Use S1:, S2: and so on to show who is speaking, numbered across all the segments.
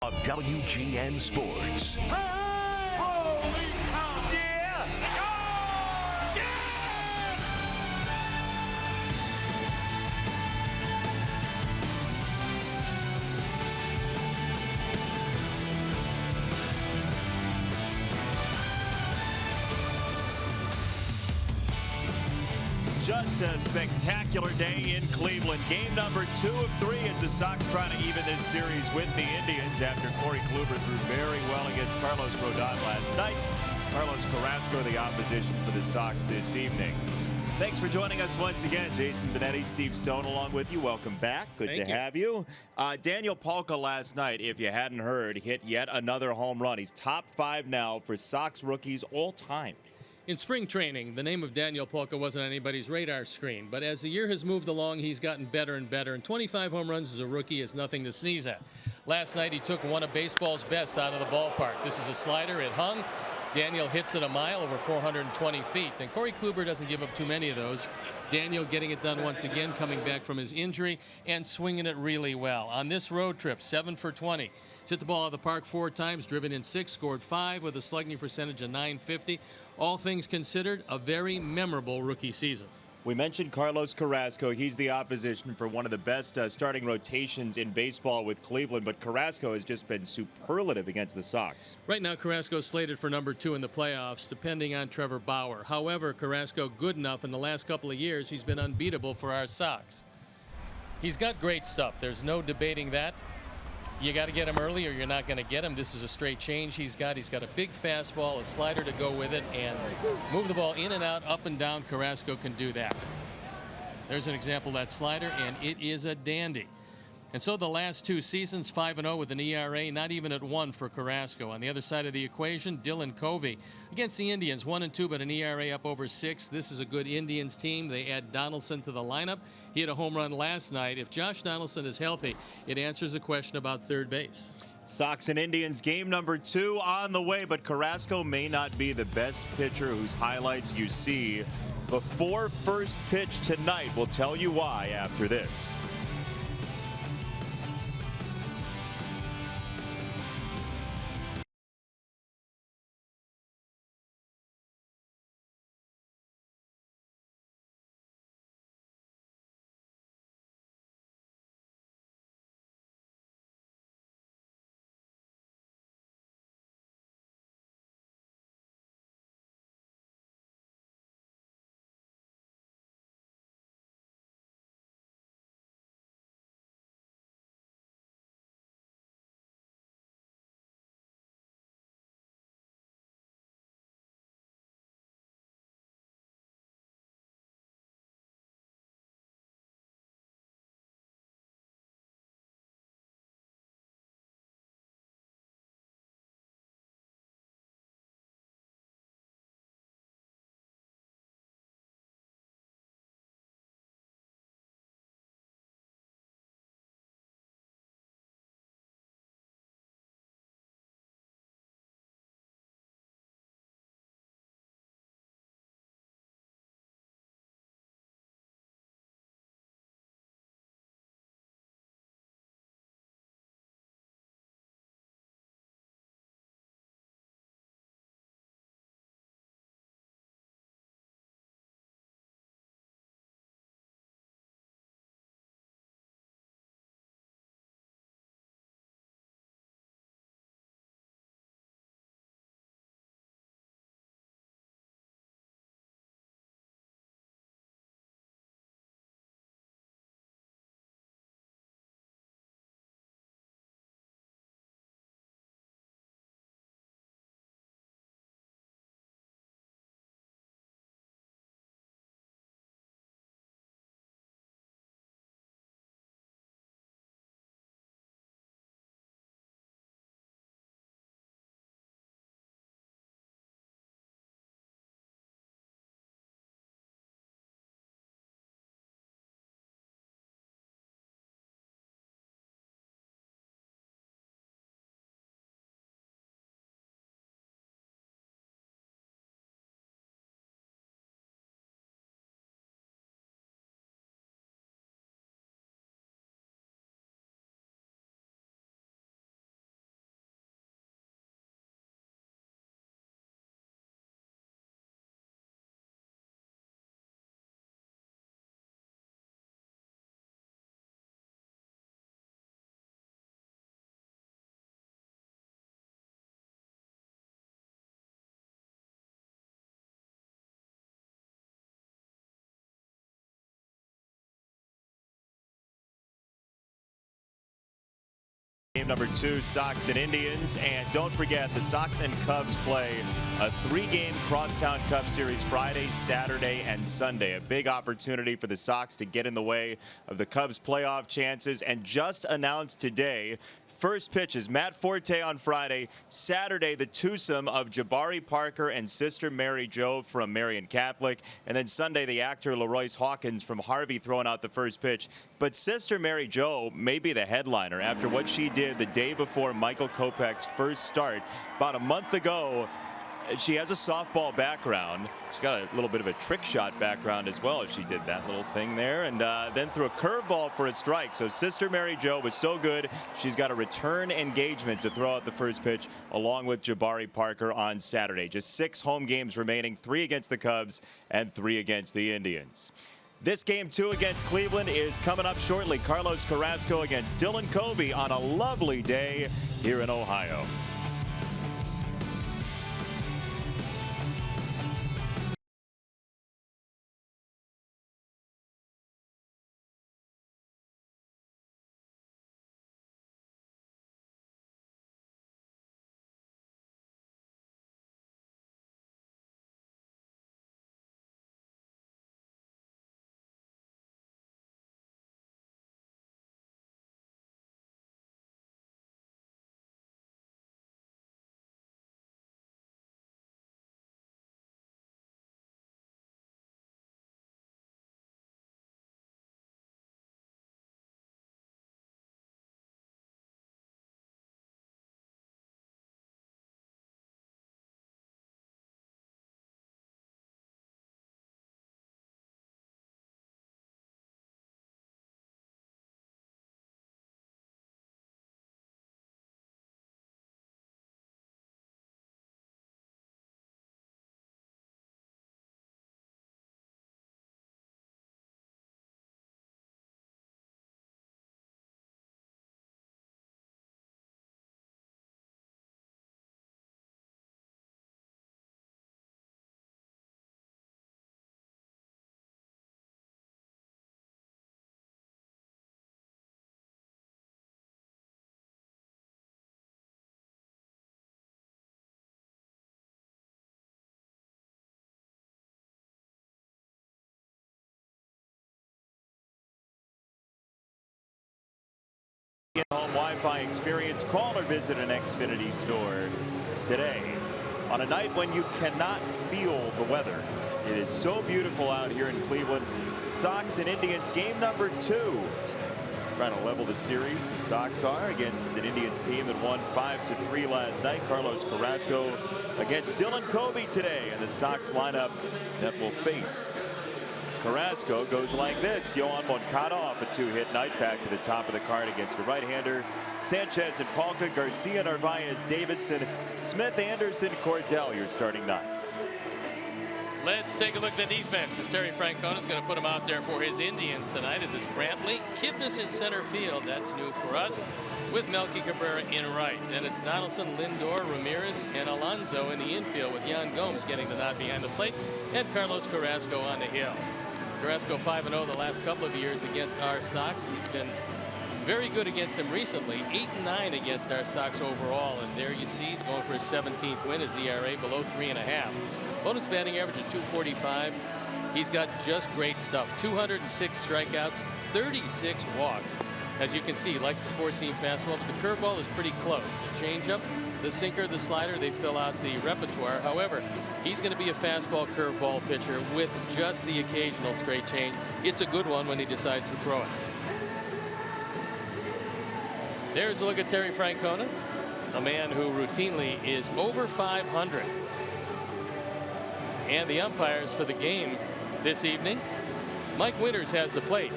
S1: of WGN Sports.
S2: Holy cow! Yes!
S3: Just a spectacular day in Cleveland. Game number 2 of 3 as the Sox trying to even this series with the Indians after Corey Kluber threw very well against Carlos Rodon last night. Carlos Carrasco the opposition for the Sox this evening. Thanks for joining us once again. Jason Benetti, Steve Stone along with you. Welcome back. Good to have you. Daniel Palka last night, if you hadn't heard, hit yet another home run. He's top 5 now for Sox rookies all time.
S4: In spring training, the name of Daniel Palka wasn't on anybody's radar screen, but as the year has moved along, he's gotten better and better, and 25 home runs as a rookie is nothing to sneeze at. Last night, he took one of baseball's best out of the ballpark. This is a slider. It hung. Daniel hits it a mile over 420 feet. And Corey Kluber doesn't give up too many of those. Daniel getting it done once again, coming back from his injury and swinging it really well. On this road trip, 7 for 20. He's hit the ball out of the park 4 times, driven in 6, scored 5 with a slugging percentage of .950. All things considered, a very memorable rookie season.
S3: We mentioned Carlos Carrasco. He's the opposition for one of the best starting rotations in baseball with Cleveland, but Carrasco has just been superlative against the Sox.
S4: Right now, Carrasco is slated for number 2 in the playoffs, depending on Trevor Bauer. However, Carrasco good enough in the last couple of years, he's been unbeatable for our Sox. He's got great stuff. There's no debating that. You got to get him early or you're not going to get him. This is a straight change he's got. He's got a big fastball, a slider to go with it, and move the ball in and out, up and down. Carrasco can do that. There's an example of that slider, and it is a dandy. And so the last 2 seasons, 5-0 with an ERA, not even at 1 for Carrasco. On the other side of the equation, Dylan Covey against the Indians, 1-2, but an ERA up over 6. This is a good Indians team. They add Donaldson to the lineup. He had a home run last night. If Josh Donaldson is healthy, it answers the question about third base.
S3: Sox and Indians game number 2 on the way, but Carrasco may not be the best pitcher whose highlights you see before first pitch tonight. We'll tell you why after this. Game number 2, Sox and Indians. And don't forget, the Sox and Cubs play a 3-game Crosstown Cup Series Friday, Saturday, and Sunday. A big opportunity for the Sox to get in the way of the Cubs' playoff chances. And just announced today, first pitches, Matt Forte on Friday. Saturday, the twosome of Jabari Parker and Sister Mary Jo from Marian Catholic. And then Sunday, the actor LaRoyce Hawkins from Harvey throwing out the first pitch. But Sister Mary Jo may be the headliner after what she did the day before Michael Kopech's first start about a month ago. She has a softball background. She's got a little bit of a trick shot background as well as she did that little thing there, and then threw a curveball for a strike. So Sister Mary Jo was so good, she's got a return engagement to throw out the first pitch along with Jabari Parker on Saturday. Just 6 home games remaining, 3 against the Cubs and 3 against the Indians. This game 2 against Cleveland is coming up shortly. Carlos Carrasco against Dylan Covey on a lovely day here in Ohio. Home Wi-Fi experience. Call or visit an Xfinity store today. On a night when you cannot feel the weather, it is so beautiful out here in Cleveland. Sox and Indians game number 2. Trying to level the series. The Sox are against an Indians team that won 5-3 last night. Carlos Carrasco against Dylan Covey today, and the Sox lineup that will face Carrasco goes like this. Yohan Moncada off a 2-hit night, back to the top of the card against a right-hander. Sanchez and Palka, Garcia, Narvaez, Davidson, Smith, Anderson, Cordell, your starting 9.
S4: Let's take a look at the defense. As Terry Francona is going to put him out there for his Indians tonight. This is Brantley, Kipnis in center field. That's new for us, with Melky Cabrera in right. Then it's Donaldson, Lindor, Ramirez, and Alonso in the infield, with Yan Gomes getting the nod behind the plate, and Carlos Carrasco on the hill. Carrasco 5-0 the last couple of years against our Sox. He's been very good against them recently. 8-9 against our Sox overall, and there you see he's going for his 17th win. His ERA below 3.5. Opponent's batting average at 245. He's got just great stuff. 206 strikeouts, 36 walks. As you can see, he likes his four-seam fastball, but the curveball is pretty close. The changeup, the sinker, the slider, they fill out the repertoire. However, he's going to be a fastball curveball pitcher with just the occasional straight change. It's a good one when he decides to throw it. There's a look at Terry Francona, a man who routinely is over 500. And the umpires for the game this evening, Mike Winters has the plate.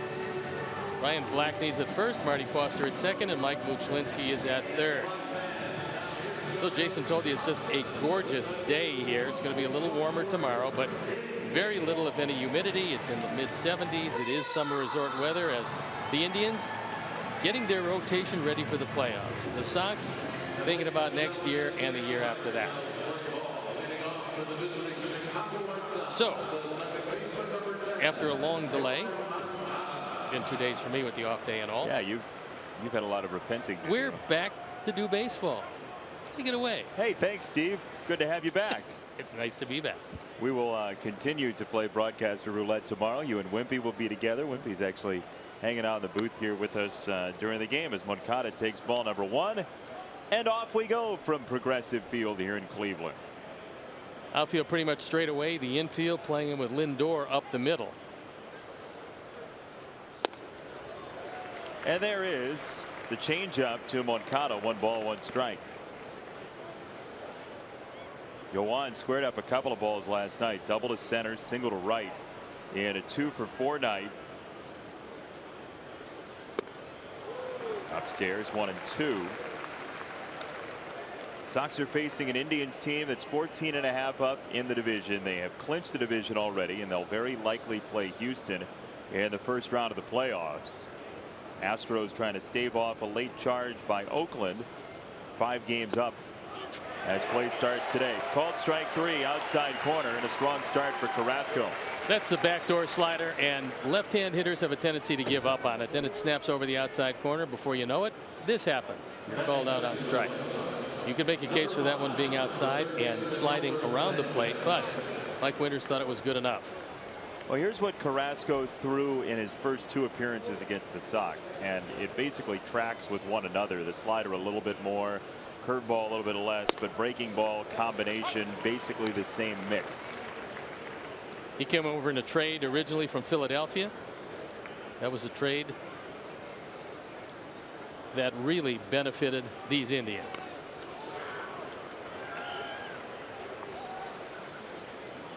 S4: Ryan Blackney's at first, Marty Foster at second, and Mike Buchlinski is at third. So Jason told you it's just a gorgeous day here. It's going to be a little warmer tomorrow, but very little, if any, humidity. It's in the mid-70s. It is summer resort weather, as the Indians getting their rotation ready for the playoffs. The Sox thinking about next year and the year after that. So, after a long delay, been 2 days for me with the off day and all.
S3: Yeah, you've You've had a lot of repenting to
S4: We're
S3: do.
S4: back to do baseball. Take it away.
S3: Hey, thanks, Steve. Good to have you back.
S4: It's nice to be back.
S3: We will continue to play broadcaster roulette tomorrow. You and Wimpy will be together. Wimpy's actually hanging out in the booth here with us during the game as Moncada takes ball number 1. And off we go from Progressive Field here in Cleveland.
S4: Outfield pretty much straight away. The infield playing him with Lindor up the middle.
S3: And there is the changeup to Moncada. 1 ball, 1 strike. Yoan squared up a couple of balls last night. Double to center, single to right in a 2-for-4 night. Upstairs 1 and 2. Sox are facing an Indians team that's 14.5 up in the division. They have clinched the division already, and they'll very likely play Houston in the first round of the playoffs. Astros trying to stave off a late charge by Oakland. 5 games up as play starts today. Called strike 3 outside corner, and a strong start for Carrasco.
S4: That's the backdoor slider, and left-hand hitters have a tendency to give up on it. Then it snaps over the outside corner. Before you know it, this happens. You're called out on strikes. You could make a case for that one being outside and sliding around the plate, but Mike Winters thought it was good enough.
S3: Well, here's what Carrasco threw in his first 2 appearances against the Sox, and it basically tracks with one another. The slider a little bit more, curveball a little bit less, but breaking ball combination basically the same mix.
S4: He came over in a trade originally from Philadelphia. That was a trade that really benefited these Indians.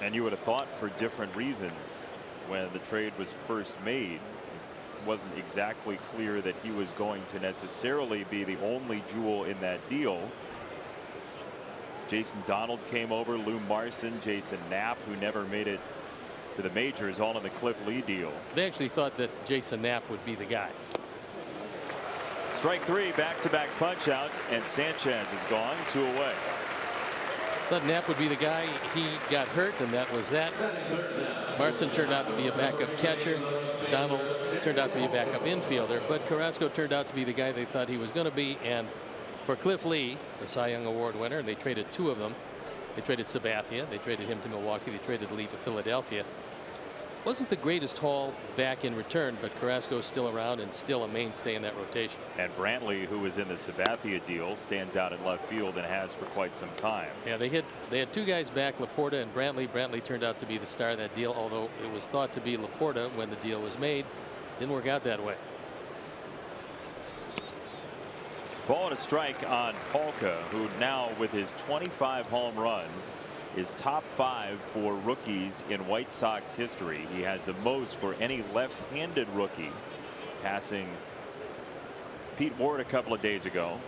S3: And you would have thought for different reasons when the trade was first made. It wasn't exactly clear that he was going to necessarily be the only jewel in that deal. Jason Donald came over, Lou Marson, Jason Knapp, who never made it to the majors, all in the Cliff Lee deal.
S4: They actually thought that Jason Knapp would be the guy.
S3: Strike 3, back-to-back punch outs, and Sanchez is gone, 2 away.
S4: Thought Knapp would be the guy. He got hurt, and that was that. Marson turned out to be a backup catcher. Donald turned out to be a backup infielder, but Carrasco turned out to be the guy they thought he was going to be. And for Cliff Lee, the Cy Young Award winner, and they traded 2 of them. They traded Sabathia. They traded him to Milwaukee. They traded Lee to Philadelphia. Wasn't the greatest haul back in return, but Carrasco is still around and still a mainstay in that rotation.
S3: And Brantley, who was in the Sabathia deal, stands out in left field and has for quite some time.
S4: Yeah, they had 2 guys back, Laporta and Brantley. Brantley turned out to be the star of that deal, although it was thought to be Laporta when the deal was made. Didn't work out that way.
S3: Ball and a strike on Polka, who now with his 25 home runs is top 5 for rookies in White Sox history. He has the most for any left-handed rookie, passing Pete Ward a couple of days ago.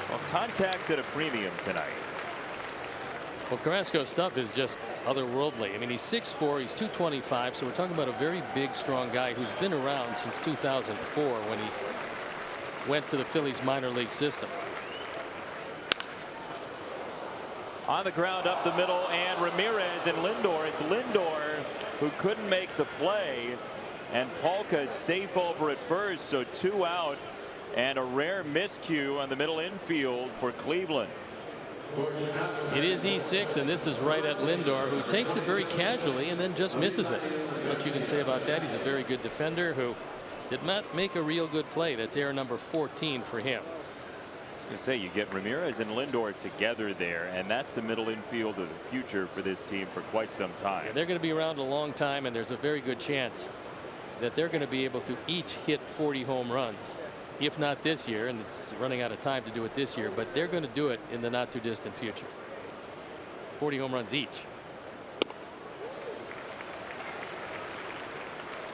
S3: Well, contact's at a premium tonight.
S4: Well, Carrasco's stuff is just otherworldly. I mean, he's 6'4", he's 225, so we're talking about a very big, strong guy who's been around since 2004 when he went to the Phillies minor league system.
S3: On the ground up the middle, and Ramirez and Lindor. It's Lindor who couldn't make the play, and Polka's safe over at first, so 2 out, and a rare miscue on the middle infield for Cleveland.
S4: It is E6, and this is right at Lindor, who takes it very casually and then just misses it. What you can say about that, he's a very good defender who did not make a real good play. That's error number 14 for him.
S3: I was going to say, you get Ramirez and Lindor together there, and that's the middle infield of the future for this team for quite some time.
S4: Yeah, they're going to be around a long time, and there's a very good chance that they're going to be able to each hit 40 home runs, if not this year, and it's running out of time to do it this year, but they're going to do it in the not too distant future. 40 home runs each.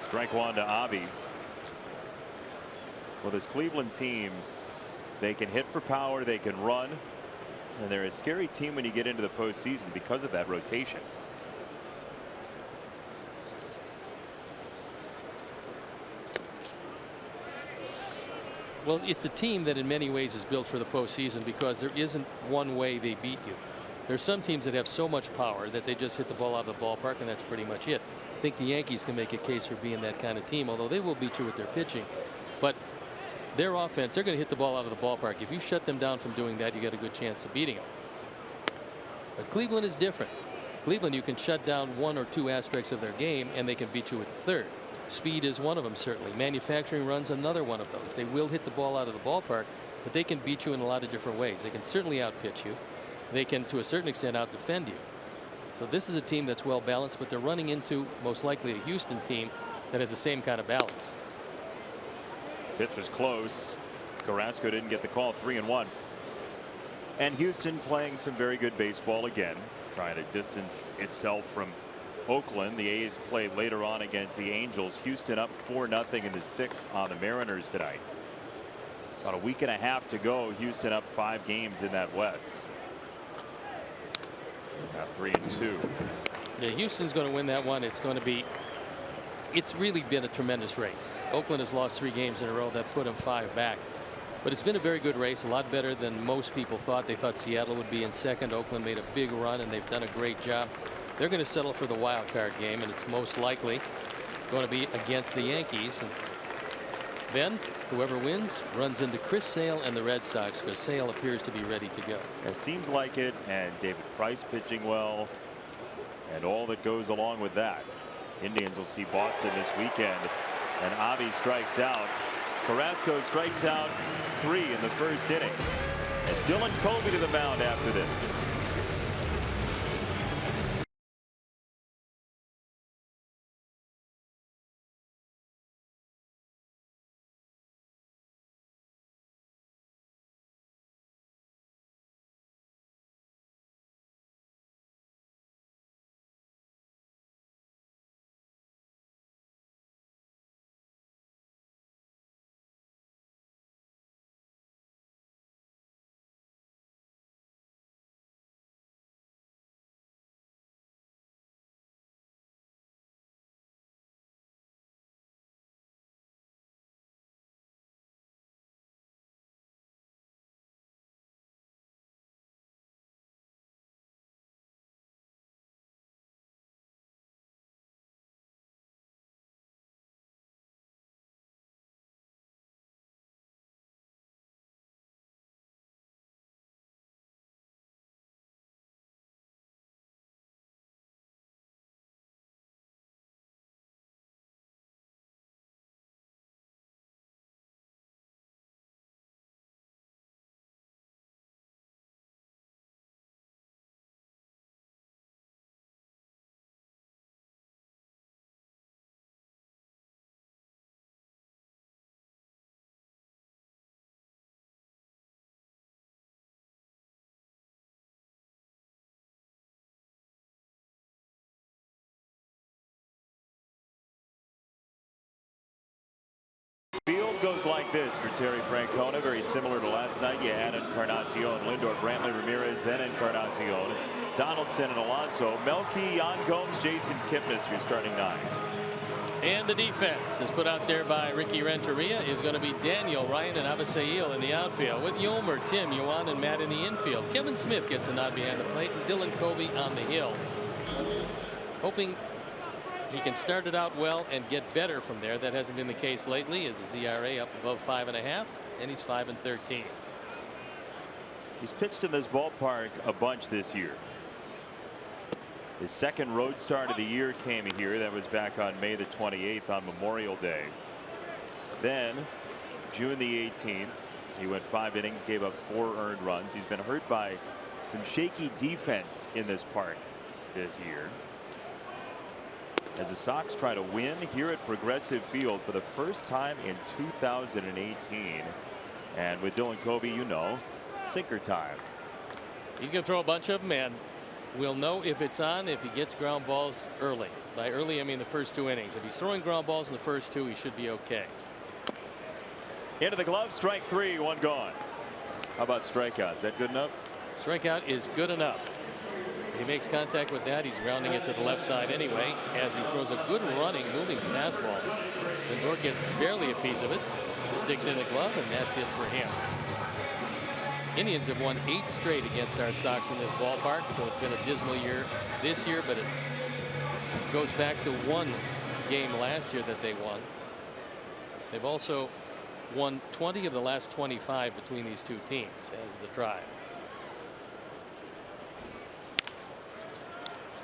S3: Strike 1 to Avi. Well, this Cleveland team, they can hit for power, they can run, and they're a scary team when you get into the postseason because of that rotation.
S4: Well, it's a team that in many ways is built for the postseason because there isn't one way they beat you. There's some teams that have so much power that they just hit the ball out of the ballpark, and that's pretty much it. I think the Yankees can make a case for being that kind of team, although they will beat you with their pitching. But their offense, they're going to hit the ball out of the ballpark. If you shut them down from doing that, you got a good chance of beating them. But Cleveland is different. Cleveland, you can shut down one or two aspects of their game, and they can beat you with the third. Speed is one of them, certainly. Manufacturing runs another one of those. They will hit the ball out of the ballpark, but they can beat you in a lot of different ways. They can certainly outpitch you. They can, to a certain extent, outdefend you. So this is a team that's well balanced, but they're running into most likely a Houston team that has the same kind of balance.
S5: Pitch was close. Carrasco didn't get the call. 3-1. And Houston playing some very good baseball again, trying to distance itself from Oakland. The A's played later on against the Angels. Houston up 4-0 in the 6th on the Mariners tonight. About a week and a half to go. Houston up 5 games in that West. Now 3-2.
S4: Yeah, Houston's going to win that one. It's really been a tremendous race. Oakland has lost 3 games in a row. That put them 5 back. But it's been a very good race, a lot better than most people thought. They thought Seattle would be in second. Oakland made a big run, and they've done a great job. They're going to settle for the wild card game, and it's most likely going to be against the Yankees. And then whoever wins runs into Chris Sale and the Red Sox, because Sale appears to be ready to go.
S5: It seems like it, and David Price pitching well, and all that goes along with that. Indians will see Boston this weekend, and Avi strikes out. Carrasco strikes out 3 in the first inning, and Dylan Covey to the mound after this. Field goes like this for Terry Francona, very similar to last night. You add Encarnacion, Lindor, Brantley, Ramirez, then Encarnacion, Donaldson, and Alonso. Melky, Jan Gomes, Jason Kipnis, your starting 9.
S4: And the defense is put out there by Ricky Renteria is going to be Daniel, Ryan, and Avisail in the outfield, with Yomer, Tim, Yuan, and Matt in the infield. Kevin Smith gets a nod behind the plate, and Dylan Covey on the hill. Hoping he can start it out well and get better from there. That hasn't been the case lately. Is his ERA up above 5.5, and he's 5-13.
S5: He's pitched in this ballpark a bunch this year. His second road start of the year came here. That was back on May the 28th on Memorial Day. Then June the 18th, he went 5 innings, gave up 4 earned runs. He's been hurt by some shaky defense in this park this year, as the Sox try to win here at Progressive Field for the first time in 2018. And with Dylan Covey, you know, sinker time.
S4: He's going to throw a bunch of them, and we'll know if it's on if he gets ground balls early. By early, I mean the first 2 innings. If he's throwing ground balls in the first 2, he should be okay.
S5: Into the glove, strike 3, 1 gone. How about strikeouts? Is that good enough?
S4: Strikeout is good enough. If he makes contact with that, he's grounding it to the left side anyway, as he throws a good running, moving fastball. Lindor gets barely a piece of it, sticks in the glove, and that's it for him. Indians have won 8 straight against our Sox in this ballpark, so it's been a dismal year this year, but it goes back to one game last year that they won. They've also won 20 of the last 25 between these two teams as the Tribe.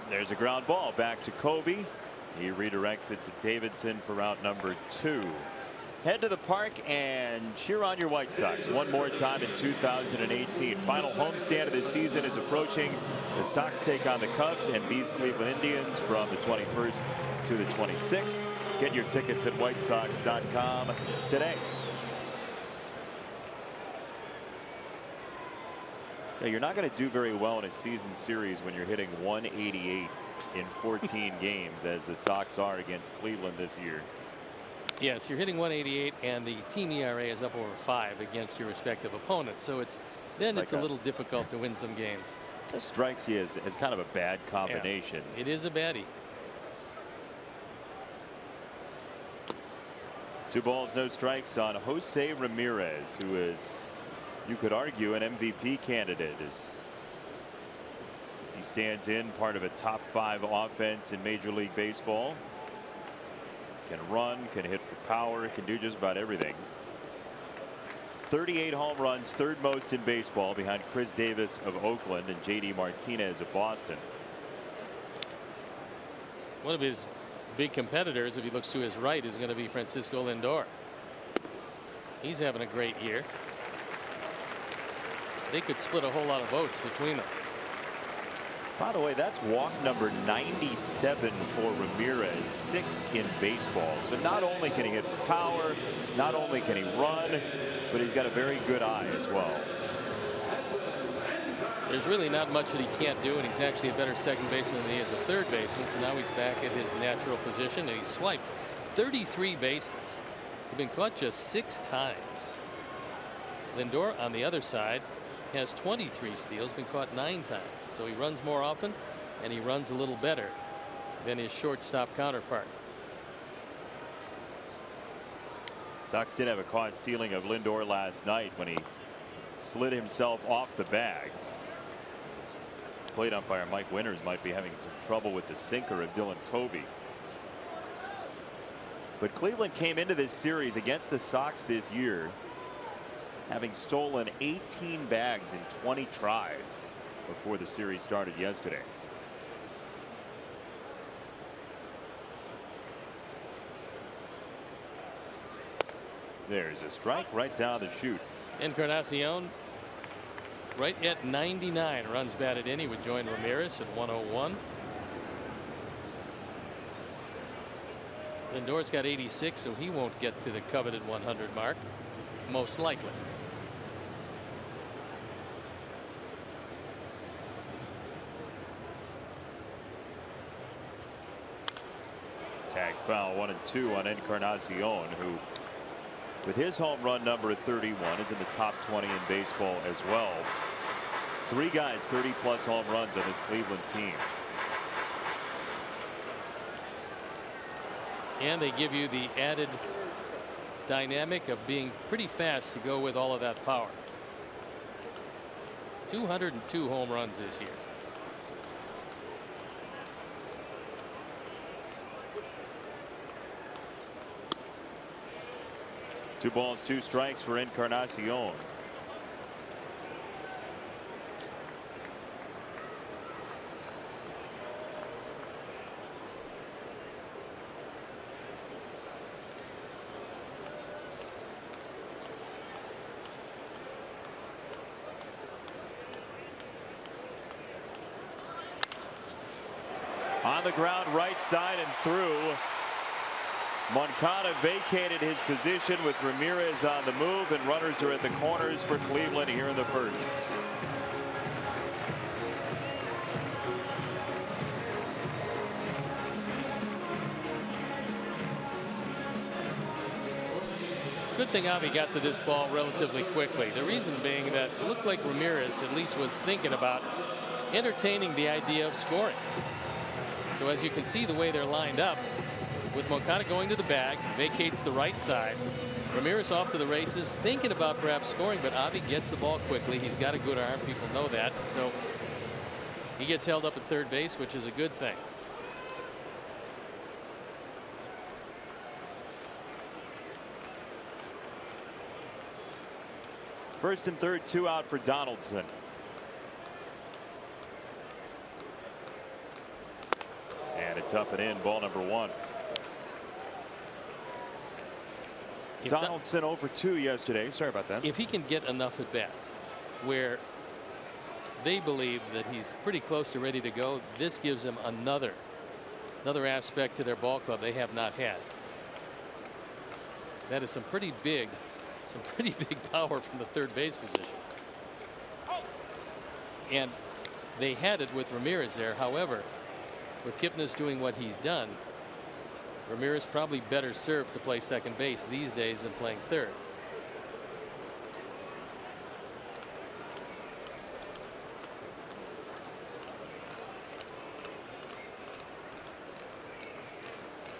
S5: There's a ground ball back to Covey. He redirects it to Davidson for out number 2. Head to the park and cheer on your White Sox one more time in 2018. Final homestand of this season is approaching. The Sox take on the Cubs and these Cleveland Indians from the 21st to the 26th. Get your tickets at whitesox.com today. Now, you're not going to do very well in a season series when you're hitting 188 in 14 games as the Sox are against Cleveland this year.
S4: Yes, you're hitting 188 and the team ERA is up over 5 against your respective opponents, so it's a little difficult to win some games.
S5: This strikes you as kind of a bad combination.
S4: Yeah, it is a baddie.
S5: 2 balls, no strikes on Jose Ramirez, who is, you could argue, an MVP candidate. He stands in part of a top 5 offense in Major League Baseball. Can run, can hit for power, can do just about everything. 38 home runs, 3rd most in baseball, behind Chris Davis of Oakland and JD Martinez of Boston.
S4: One of his big competitors, if he looks to his right, is going to be Francisco Lindor. He's having a great year. They could split a whole lot of votes between them.
S5: By the way, that's walk number 97 for Ramirez, 6th in baseball. So not only can he hit for power, not only can he run, but he's got a very good eye as well.
S4: There's really not much that he can't do, and he's actually a better second baseman than he is a third baseman. So now he's back at his natural position, and he swiped 33 bases. He's been caught just 6 times. Lindor on the other side has 23 steals, been caught 9 times. So he runs more often and he runs a little better than his shortstop counterpart.
S5: Sox did have a caught stealing of Lindor last night when he slid himself off the bag. Plate umpire Mike Winters might be having some trouble with the sinker of Dylan Covey. But Cleveland came into this series against the Sox this year having stolen 18 bags in 20 tries before the series started yesterday. There's a strike right down the chute.
S4: Encarnacion right at 99 runs batted in. He would join Ramirez at 101. Lindor's got 86, so he won't get to the coveted 100 mark, most likely.
S5: Tag foul, 1-2 on Encarnacion, who with his home run number 31 is in the top 20 in baseball as well. 3 guys 30+ home runs on this Cleveland team.
S4: And they give you the added dynamic of being pretty fast to go with all of that power. 202 home runs this year.
S5: Two balls, 2 strikes for Encarnacion. On the ground, right side and through. Moncada vacated his position with Ramirez on the move, and runners are at the corners for Cleveland here in the first.
S4: Good thing Avi got to this ball relatively quickly. The reason being that it looked like Ramirez at least was thinking about entertaining the idea of scoring. So as you can see the way they're lined up, with Moncada going to the bag, vacates the right side. Ramirez off to the races, thinking about perhaps scoring, but Avi gets the ball quickly. He's got a good arm. People know that. So he gets held up at third base, which is a good thing.
S5: First and third, 2 out for Donaldson. And it's up and in, ball number 1. Donaldson 0 for 2 yesterday. Sorry about that.
S4: If he can get enough at bats where they believe that he's pretty close to ready to go, this gives him another aspect to their ball club they have not had. That is some pretty big power from the third base position. And they had it with Ramirez there. However, with Kipnis doing what he's done, Ramirez probably better served to play second base these days than playing third.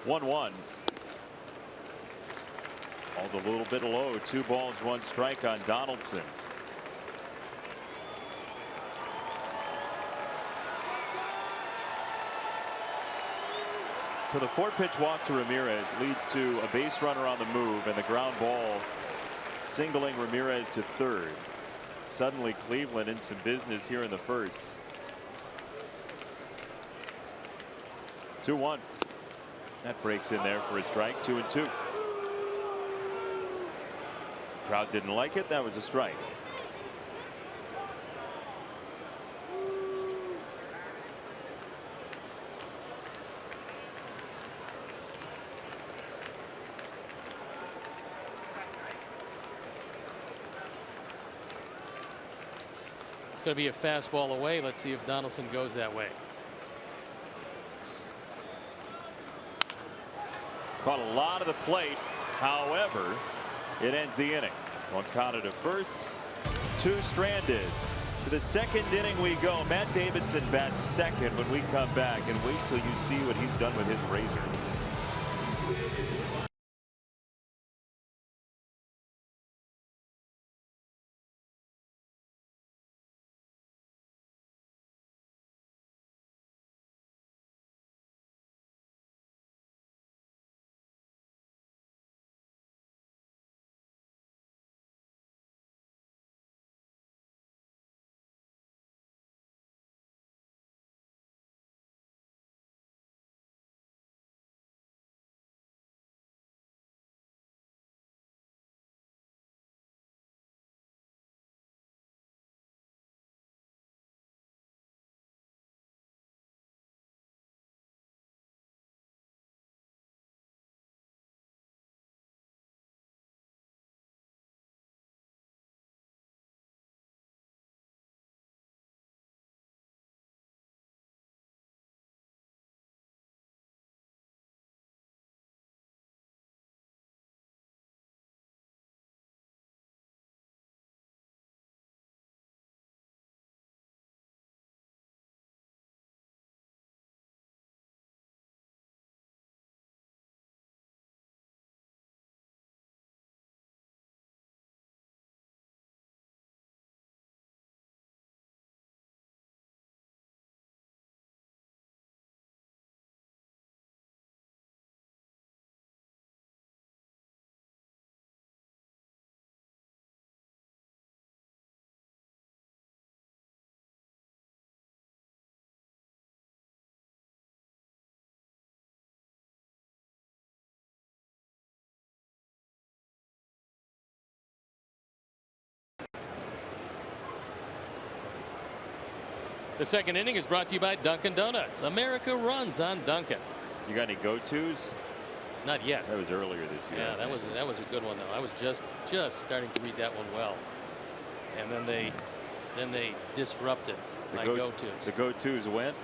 S5: One. Called a little bit low. 2 balls, 1 strike on Donaldson. So the 4-pitch walk to Ramirez leads to a base runner on the move and the ground ball singling Ramirez to third. Suddenly Cleveland in some business here in the first. 2-1. That breaks in there for a strike. 2-2. Crowd didn't like it. That was a strike.
S4: It's going to be a fastball away. Let's see if Donaldson goes that way.
S5: Caught a lot of the plate. However, it ends the inning. 1 counted at first, 2 stranded. To the second inning we go. Matt Davidson bats second when we come back, and wait till you see what he's done with his razor.
S4: The second inning is brought to you by Dunkin' Donuts. America runs on Dunkin'.
S5: You got any go-tos?
S4: Not yet.
S5: That was earlier this year.
S4: Yeah, that was a good one though. I was just starting to read that one well, and then they disrupted my go-tos.
S5: The go-tos went.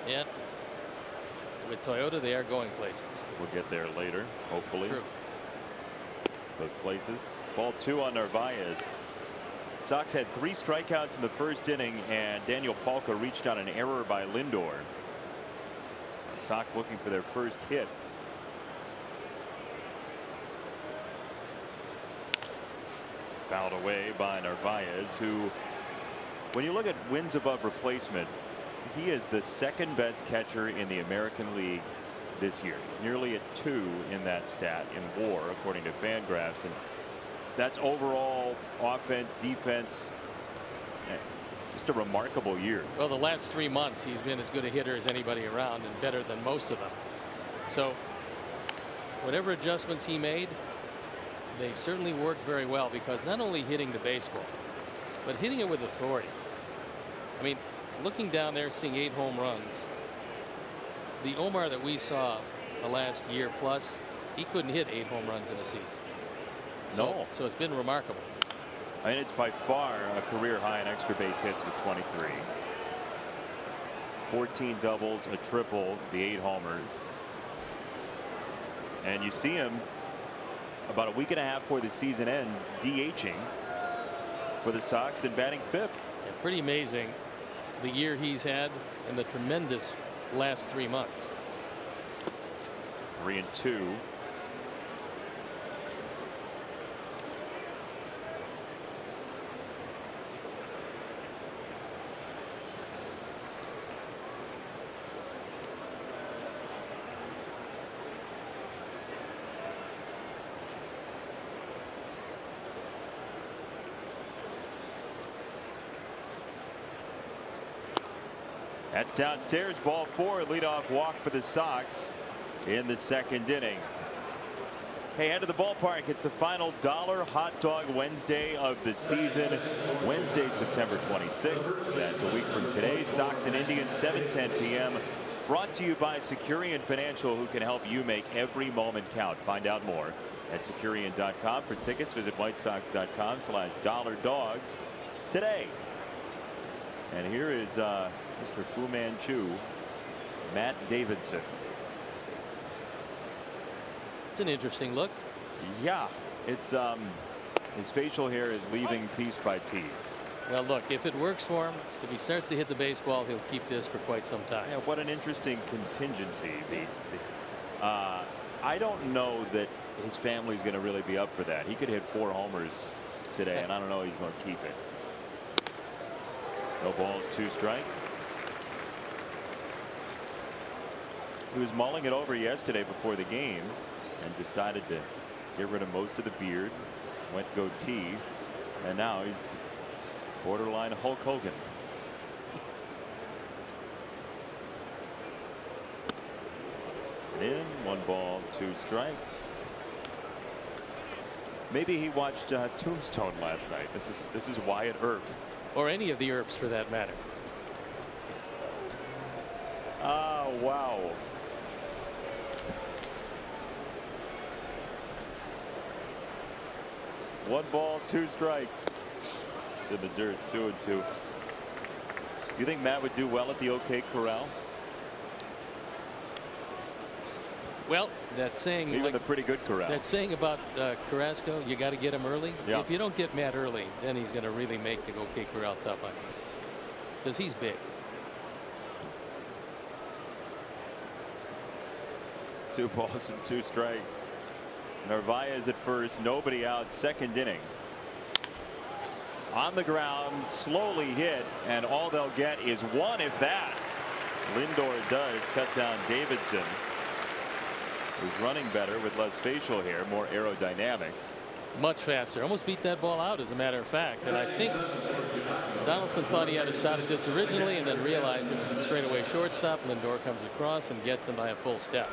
S4: Yeah. With Toyota, they are going places.
S5: We'll get there later, hopefully.
S4: True.
S5: Those places. Ball 2 on Narvaez. Sox had 3 strikeouts in the first inning, and Daniel Palka reached on an error by Lindor. Sox looking for their first hit. Fouled away by Narvaez, who, when you look at wins above replacement, he is the second best catcher in the American League this year. He's nearly at 2 in that stat in WAR, according to Fangraphs, and that's overall offense, defense. Just a remarkable year.
S4: Well, the last 3 months he's been as good a hitter as anybody around and better than most of them. So whatever adjustments he made, they certainly worked very well, because not only hitting the baseball, but hitting it with authority. I mean, looking down there, seeing 8 home runs, the Omar that we saw the last year plus, he couldn't hit 8 home runs in a season. So it's been remarkable.
S5: And it's by far a career high in extra base hits with 23. 14 doubles, a triple, the 8 homers. And you see him about a week and a half before the season ends, DHing for the Sox and batting 5th.
S4: Yeah, pretty amazing the year he's had and the tremendous last 3 months.
S5: 3-2. That's downstairs, ball 4, leadoff walk for the Sox in the 2nd inning. Hey, head to the ballpark. It's the final $1 Hot Dog Wednesday of the season. Wednesday, September 26th. That's a week from today. Sox and Indians, 7:10 p.m. Brought to you by Securian Financial, who can help you make every moment count. Find out more at Securian.com. For tickets, visit WhiteSox.com/$dogs today. And here is Mr. Fu Manchu, Matt Davidson.
S4: It's an interesting look.
S5: Yeah, it's his facial hair is leaving piece by piece.
S4: Well, look, if it works for him, if he starts to hit the baseball, he'll keep this for quite some time.
S5: Yeah, what an interesting contingency. I don't know that his family's going to really be up for that. He could hit 4 homers today, and I don't know he's going to keep it. No balls, 2 strikes. He was mulling it over yesterday before the game and decided to get rid of most of the beard, went goatee, and now he's borderline Hulk Hogan. In 1 ball, 2 strikes. Maybe he watched Tombstone last night. This is Wyatt Earp.
S4: Or any of the Earps for that matter.
S5: Oh, wow. One ball, 2 strikes. It's in the dirt, 2-2. You think Matt would do well at the OK Corral?
S4: Well, that saying,
S5: even the pretty good Corral.
S4: That saying about Carrasco, you got to get him early.
S5: Yeah.
S4: If you don't get Matt early, then he's going to really make the OK Corral tough on you, because he's big.
S5: 2 balls and 2 strikes. Narvaez at first, nobody out, 2nd inning. On the ground, slowly hit, and all they'll get is 1, if that. Lindor does cut down Davidson, who's running better with less facial hair, more aerodynamic.
S4: Much faster. Almost beat that ball out, as a matter of fact. And I think Donaldson thought he had a shot at this originally and then realized it was a straightaway shortstop. Lindor comes across and gets him by a full step.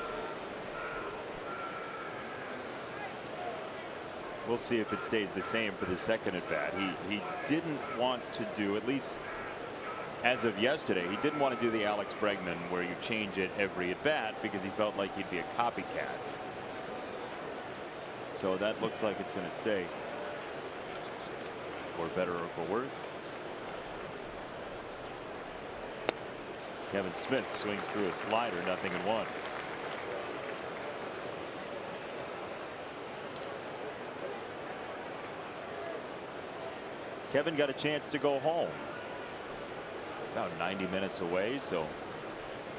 S5: We'll see if it stays the same for the 2nd at bat. He didn't want to do, at least as of yesterday, he didn't want to do the Alex Bregman where you change it every at bat, because he felt like he'd be a copycat. So that looks like it's going to stay, for better or for worse. Kevin Smith swings through a slider, 0-1. Kevin got a chance to go home. About 90 minutes away, so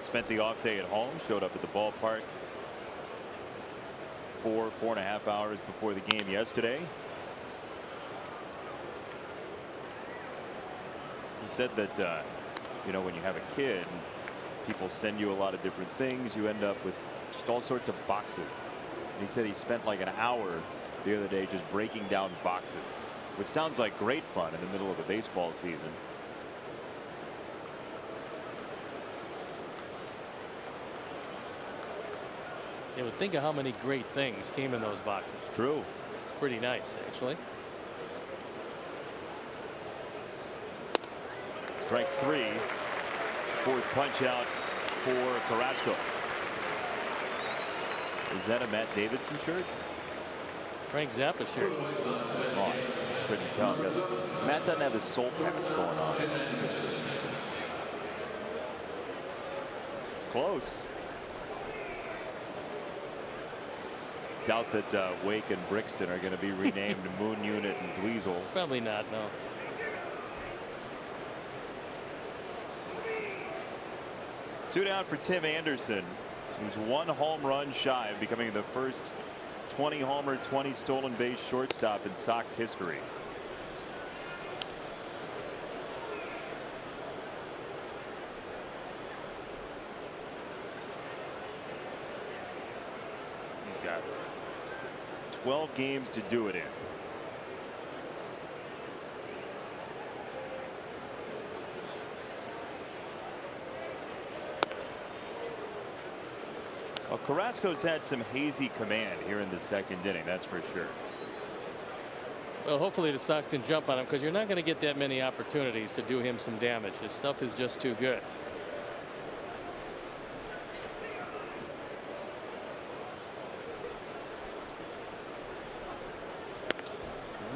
S5: spent the off day at home, showed up at the ballpark 4.5 hours before the game yesterday. He said that you know, when you have a kid, people send you a lot of different things. You end up with just all sorts of boxes. And he said he spent like an hour the other day just breaking down boxes, which sounds like great fun in the middle of a baseball season.
S4: You would think of how many great things came in those boxes.
S5: True.
S4: It's pretty nice, actually.
S5: Strike 3. Fourth punch out for Carrasco. Is that a Matt Davidson shirt?
S4: Frank Zappa shirt.
S5: Oh, I couldn't tell. Matt doesn't have his soul patch going on. It's close. Doubt that Wake and Brixton are going to be renamed Moon Unit and Dweezil.
S4: Probably not, no.
S5: Two down for Tim Anderson, who's one home run shy of becoming the first 20 homer, 20 stolen base shortstop in Sox history. He's got 12 games to do it in. Well, Carrasco's had some hazy command here in the second inning, that's for sure.
S4: Well, hopefully the Sox can jump on him, because you're not going to get that many opportunities to do him some damage. His stuff is just too good.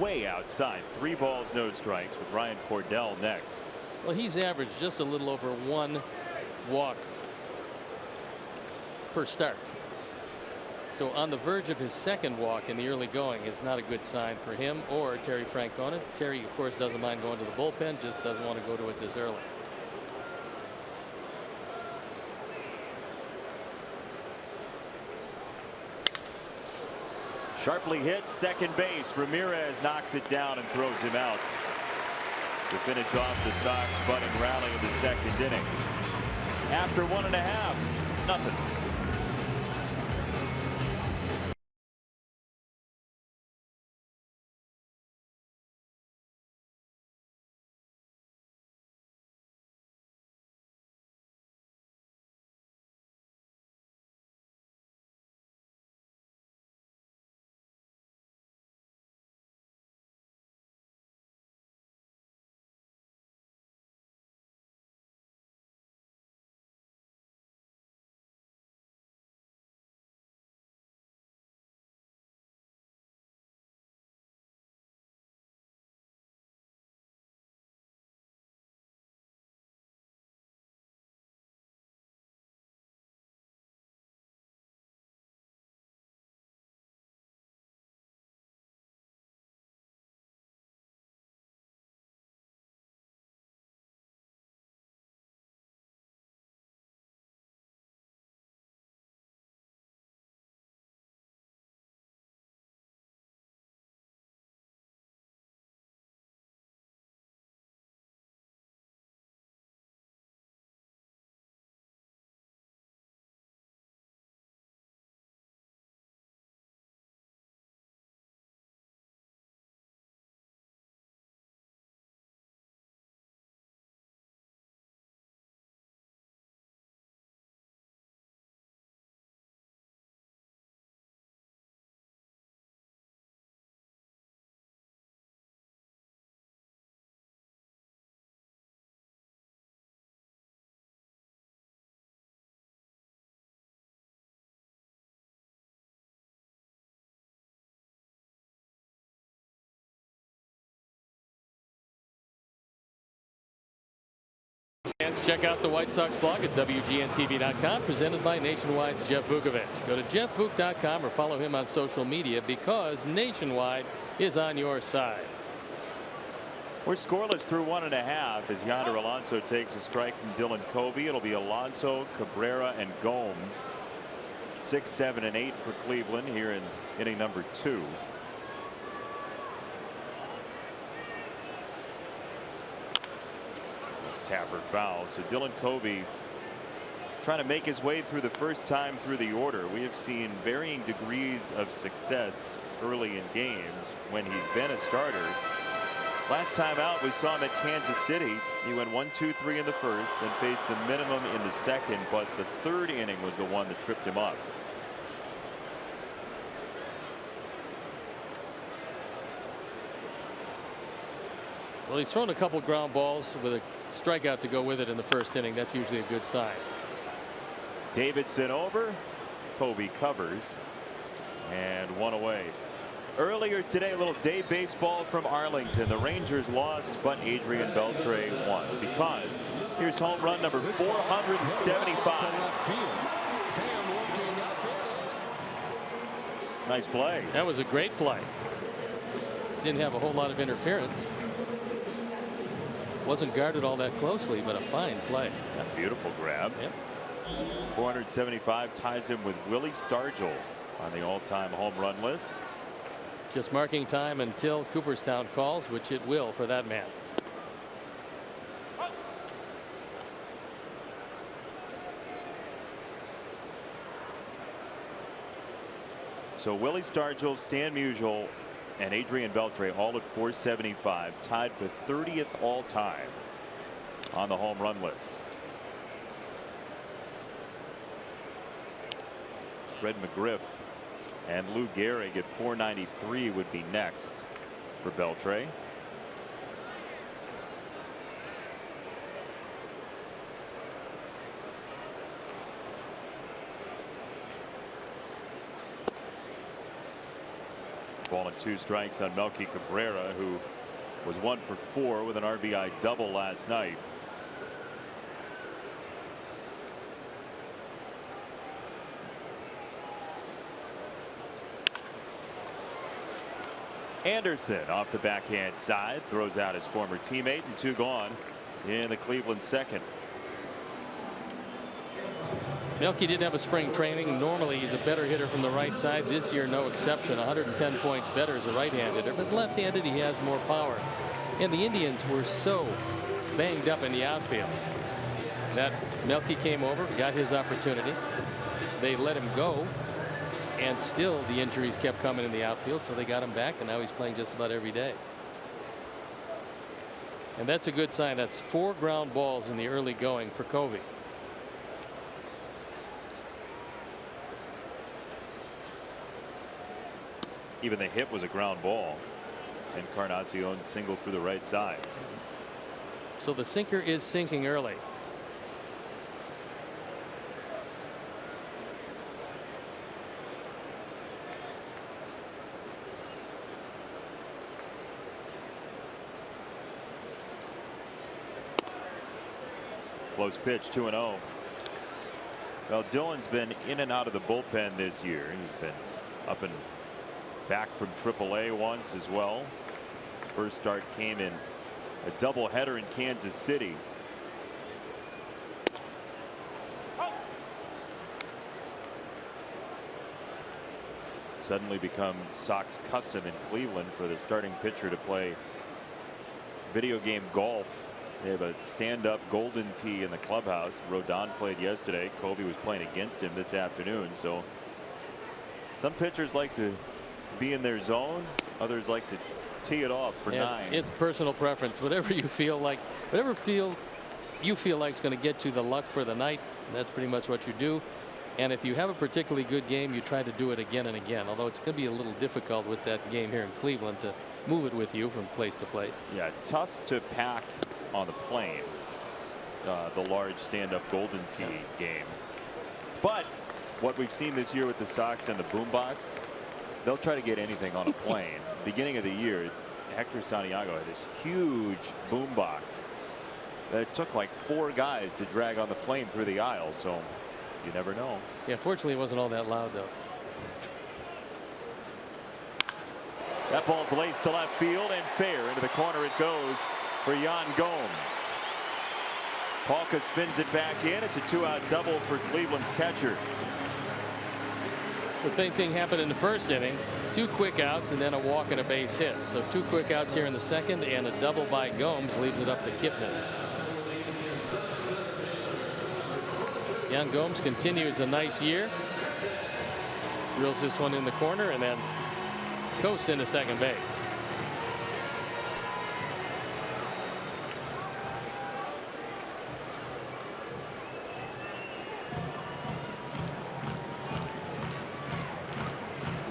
S5: Way outside. 3 balls, no strikes with Ryan Cordell next.
S4: Well, he's averaged just a little over 1 walk per start. So on the verge of his second walk in the early going is not a good sign for him or Terry Francona. Terry, of course, doesn't mind going to the bullpen, just doesn't want to go to it this early.
S5: Sharply hit second base. Ramirez knocks it down and throws him out to finish off the Sox budding rally in the second inning. After 1.5, nothing.
S4: Fans, check out the White Sox blog at WGNTV.com, presented by Nationwide's Jeff Vukovich. Go to jeffvuk.com or follow him on social media, because Nationwide is on your side.
S5: We're scoreless through 1.5 as Yonder Alonso takes a strike from Dylan Covey. It'll be Alonso, Cabrera, and Gomes. 6, 7, and 8 for Cleveland here in inning number 2. tapper foul. So Dylan Covey trying to make his way through the first time through the order. We have seen varying degrees of success early in games when he's been a starter. Last time out we saw him at Kansas City. He went 1-2-3 in the first, then faced the minimum in the second, but the third inning was the one that tripped him up.
S4: Well, he's thrown a couple ground balls with a strikeout to go with it in the first inning. That's usually a good sign.
S5: Davidson over. Covey covers. And one away. Earlier today, a little day baseball from Arlington. The Rangers lost, but Adrian Beltre won. Because here's home run number 475. Nice play.
S4: That was a great play. Didn't have a whole lot of interference. Wasn't guarded all that closely, but a fine play.
S5: A beautiful grab.
S4: Yep.
S5: 475 ties him with Willie Stargell on the all-time home run list.
S4: Just marking time until Cooperstown calls, which it will for that man.
S5: So Willie Stargell, Stan Musial, and Adrian Beltre all at 475, tied for 30th all time on the home run list. Fred McGriff and Lou Gehrig at 493 would be next for Beltre. Ball and 2 strikes on Melky Cabrera, who was 1 for 4 with an RBI double last night. Anderson off the backhand side throws out his former teammate, and 2 gone in the Cleveland second.
S4: Melky didn't have a spring training. Normally he's a better hitter from the right side. This year no exception. 110 points better as a right-hand hitter, but left-handed he has more power. And the Indians were so banged up in the outfield that Melky came over, got his opportunity. They let him go, and still the injuries kept coming in the outfield, so they got him back, and now he's playing just about every day. And that's a good sign. That's 4 ground balls in the early going for Covey.
S5: Even the hit was a ground ball. Encarnacion single through the right side.
S4: So the sinker is sinking early.
S5: Close pitch, 2-0. Well, Dylan's been in and out of the bullpen this year. He's been up and back from AAA once as well. His first start came in a doubleheader in Kansas City. Suddenly become Sox custom in Cleveland for the starting pitcher to play video game golf. They have a stand-up golden tee in the clubhouse. Rodon played yesterday. Covey was playing against him this afternoon. So some pitchers like to be in their zone. Others like to tee it off for 9.
S4: It's personal preference. Whatever you feel like, whatever you feel like is going to get you the luck for the night, that's pretty much what you do. And if you have a particularly good game, you try to do it again and again. Although it's going to be a little difficult with that game here in Cleveland to move it with you from place to place.
S5: Yeah, tough to pack on the plane. The large stand-up golden tee game. But what we've seen this year with the Sox and the boombox, they'll try to get anything on a plane. Beginning of the year, Hector Santiago had this huge boombox that it took like 4 guys to drag on the plane through the aisle. So you never know.
S4: Yeah, fortunately it wasn't all that loud though.
S5: That ball's laced to left field and fair. Into the corner it goes for Yan Gomes. Palka spins it back in. It's a 2-out double for Cleveland's catcher.
S4: The same thing happened in the first inning. 2 quick outs and then a walk and a base hit. So 2 quick outs here in the second, and a double by Gomes leaves it up to Kipnis. Yan Gomes continues a nice year. Drills this one in the corner and then coasts into second base.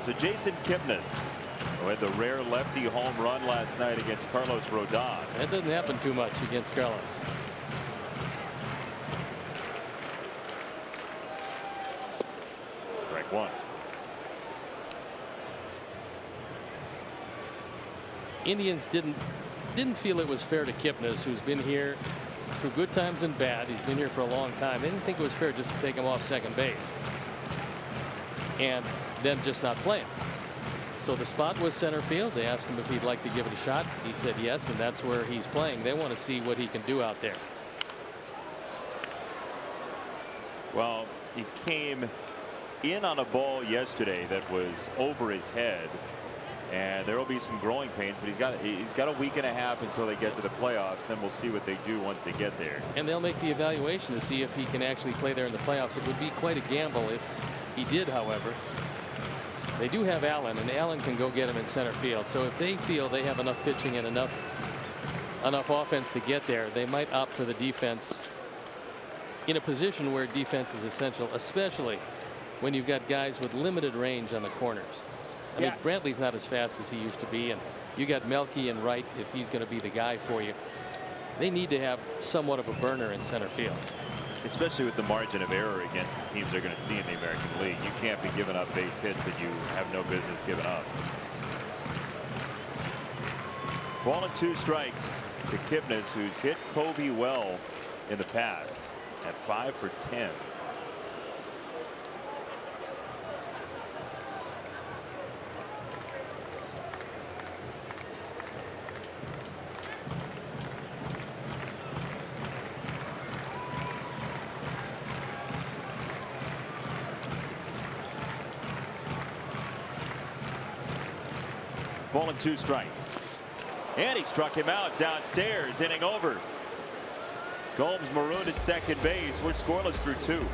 S5: So Jason Kipnis, who had the rare lefty home run last night against Carlos Rodon.
S4: That doesn't happen too much against Carlos.
S5: Strike one.
S4: Indians didn't feel it was fair to Kipnis, who's been here through good times and bad. He's been here for a long time. They didn't think it was fair just to take him off second base and then just not play him. So the spot was center field. They asked him if he'd like to give it a shot. He said yes, and that's where he's playing. They want to see what he can do out there.
S5: Well, he came in on a ball yesterday that was over his head, and there will be some growing pains, but he's got a week and a half until they get to the playoffs. Then we'll see what they do once they get there.
S4: And they'll make the evaluation to see if he can actually play there in the playoffs. It would be quite a gamble if he did, however. They do have Allen, and Allen can go get him in center field. So if they feel they have enough pitching and enough offense to get there, they might opt for the defense in a position where defense is essential, especially when you've got guys with limited range on the corners. I mean, Brantley's not as fast as he used to be, and you got Melky and Wright if he's going to be the guy for you. They need to have somewhat of a burner in center field.
S5: Especially with the margin of error against the teams they're going to see in the American League. You can't be giving up base hits that you have no business giving up. Ball and 2 strikes to Kipnis, who's hit Covey well in the past at 5 for 10. Ball and 2 strikes. And he struck him out downstairs, inning over. Gomes marooned at second base. We're scoreless through 2.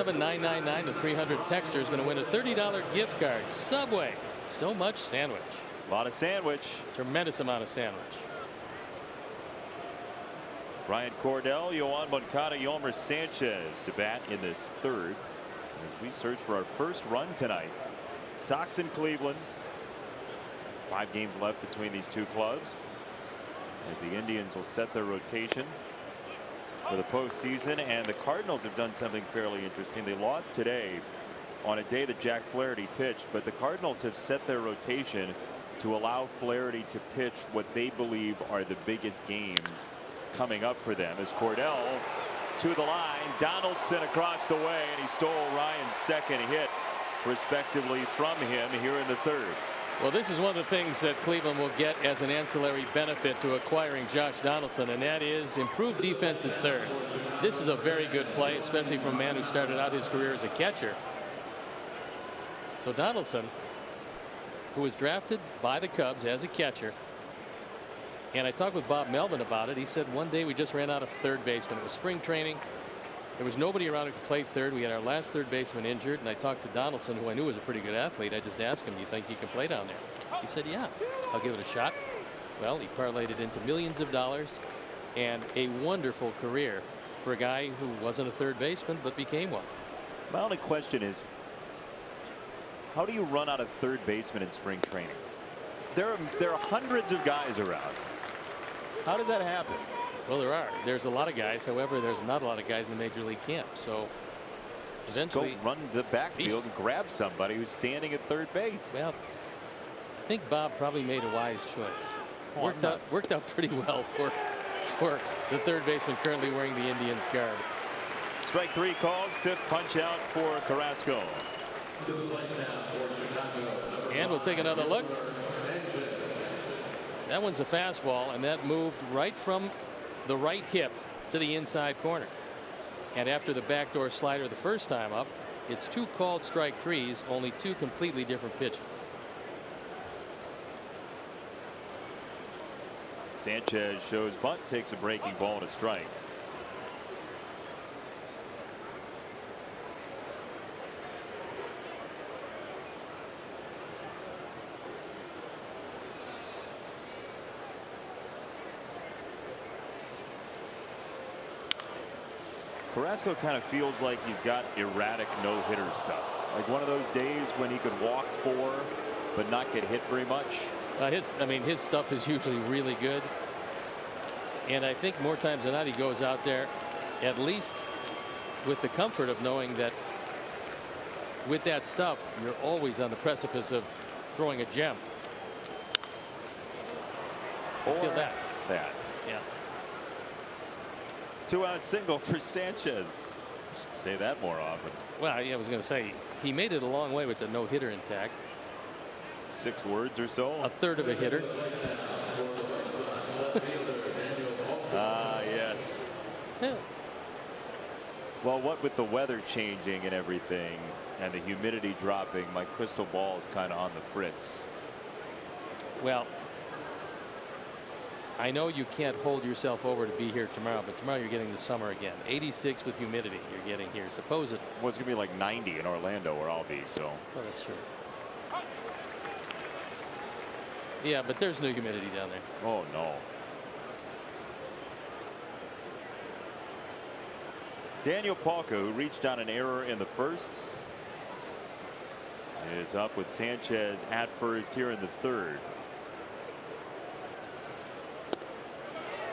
S4: $7,999 to 300 texter is going to win a $30 gift card. Subway. So much sandwich.
S5: A lot of sandwich.
S4: Tremendous amount of sandwich.
S5: Ryan Cordell, Yoan Moncada, Yomer Sanchez to bat in this third as we search for our first run tonight. Sox in Cleveland. 5 games left between these two clubs as the Indians will set their rotation for the postseason, and the Cardinals have done something fairly interesting. They lost today on a day that Jack Flaherty pitched, but the Cardinals have set their rotation to allow Flaherty to pitch what they believe are the biggest games coming up for them. As Cordell to the line, Donaldson across the way, and he stole Ryan's second hit respectively from him here in the third.
S4: Well, this is one of the things that Cleveland will get as an ancillary benefit to acquiring Josh Donaldson, and that is improved defense at third. This is a very good play, especially from a man who started out his career as a catcher. So Donaldson, who was drafted by the Cubs as a catcher, and I talked with Bob Melvin about it. He said one day we just ran out of third baseman. It was spring training. There was nobody around who could play third. We had our last third baseman injured, and I talked to Donaldson, who I knew was a pretty good athlete. I just asked him, "Do you think he can play down there?" He said, "Yeah, I'll give it a shot." Well, he parlayed it into millions of dollars and a wonderful career for a guy who wasn't a third baseman but became one.
S5: My only question is, how do you run out of third baseman in spring training? There are hundreds of guys around. How does that happen?
S4: Well, there's a lot of guys. However, there's not a lot of guys in the major league camp. So eventually
S5: go run the backfield and grab somebody who's standing at third base.
S4: Well, I think Bob probably made a wise choice. Worked out pretty well for the third baseman currently wearing the Indians garb.
S5: Strike three called. Fifth punch out for Carrasco.
S4: And we'll take another look. That one's a fastball, and that moved right from the right hip to the inside corner. And after the backdoor slider the first time up, it's two called strike threes, only two completely different pitches.
S5: Sanchez shows bunt, takes a breaking ball and a strike. Carrasco kind of feels like he's got erratic no-hitter stuff. Like one of those days when he could walk four but not get hit very much.
S4: His stuff is usually really good. And I think more times than not he goes out there at least with the comfort of knowing that with that stuff you're always on the precipice of throwing a gem. Until that.
S5: Yeah. Two-out single for Sanchez. Should say that more often.
S4: Well, yeah, I was going to say he made it a long way with the no-hitter intact.
S5: 6 words or so.
S4: A third of a hitter.
S5: Yes.
S4: Yeah.
S5: Well, what with the weather changing and everything and the humidity dropping, my crystal ball is kind of on the fritz.
S4: Well, I know you can't hold yourself over to be here tomorrow, but tomorrow you're getting the summer again. 86 with humidity you're getting here supposedly.
S5: Well, it's gonna be like 90 in Orlando where I'll be, so.
S4: Well, that's true. Yeah, but there's no humidity down there.
S5: Oh no. Daniel Palka, who reached on an error in the first, is up with Sanchez at first here in the third.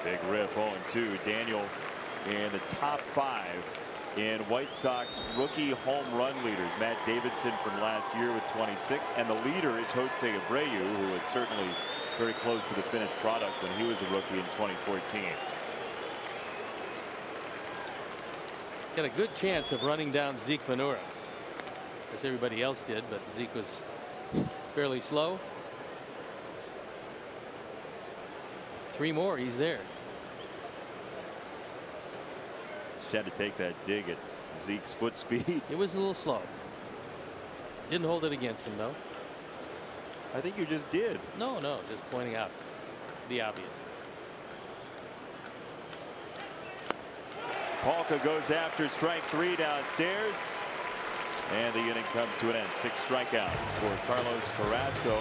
S5: Big rip 0-2. Daniel in the top 5 in White Sox rookie home run leaders. Matt Davidson from last year with 26, and the leader is Jose Abreu, who was certainly very close to the finished product when he was a rookie in 2014.
S4: Got a good chance of running down Zeke Manura, as everybody else did, but Zeke was fairly slow. 3 more, he's there.
S5: Just had to take that dig at Zeke's foot speed.
S4: It was a little slow. Didn't hold it against him though.
S5: I think you just did.
S4: No, just pointing out the obvious.
S5: Palka goes after strike 3 downstairs, and the inning comes to an end. 6 strikeouts for Carlos Carrasco.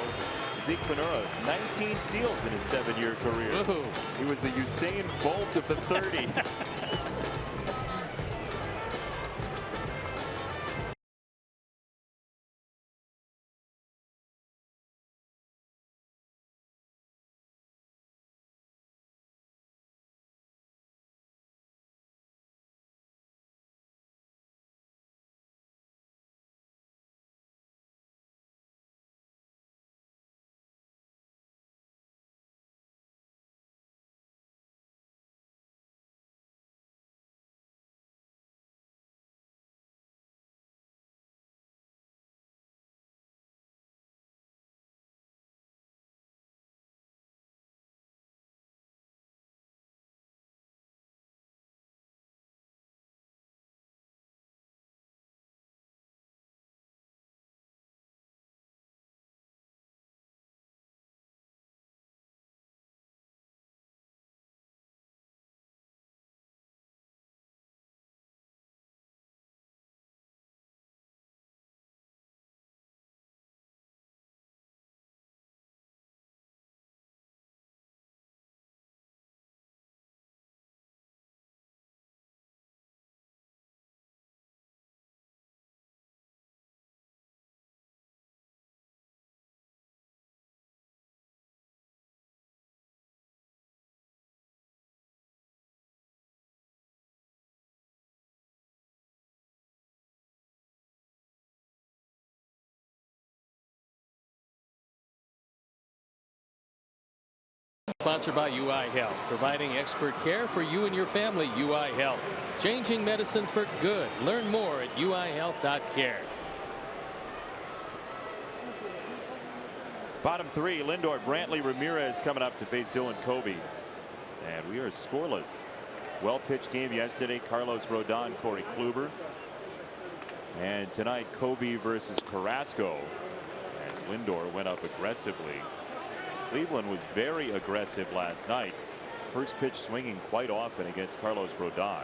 S5: Zeke Manura, 19 steals in his 7-year career.
S4: Whoa.
S5: He was the Usain Bolt of the 30s.
S4: Sponsored by UI Health, providing expert care for you and your family. UI Health, changing medicine for good. Learn more at uihealth.care.
S5: Bottom three, Lindor, Brantley, Ramirez coming up to face Dylan Covey. And we are scoreless. Well-pitched game yesterday. Carlos Rodon, Corey Kluber. And tonight, Covey versus Carrasco. As Lindor went up aggressively. Cleveland was very aggressive last night. First pitch swinging quite often against Carlos Rodon.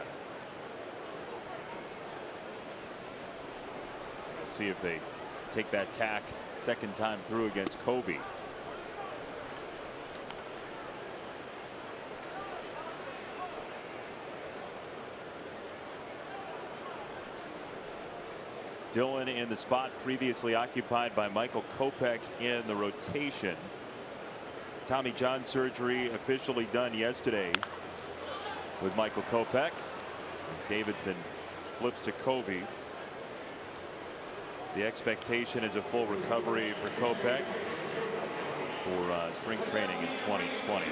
S5: We'll see if they take that tack second time through against Covey. Dylan in the spot previously occupied by Michael Kopech in the rotation. Tommy John surgery officially done yesterday with Michael Kopech as Davidson flips to Covey. The expectation is a full recovery for Kopech for spring training in 2020.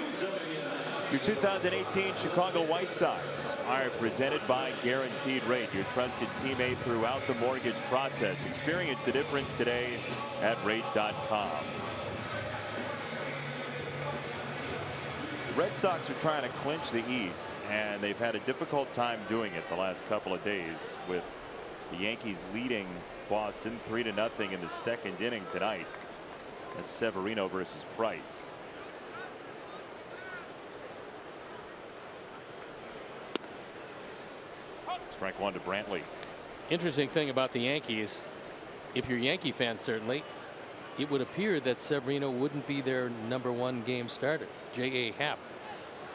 S5: Your 2018 Chicago White Sox are presented by Guaranteed Rate, your trusted teammate throughout the mortgage process. Experience the difference today at rate.com. Red Sox are trying to clinch the East, and they've had a difficult time doing it the last couple of days, with the Yankees leading Boston 3-0 in the second inning tonight. That's Severino versus Price. Strike one to Brantley.
S4: Interesting thing about the Yankees, if you're Yankee fans, certainly, it would appear that Severino wouldn't be their #1 game starter. J.A. Happ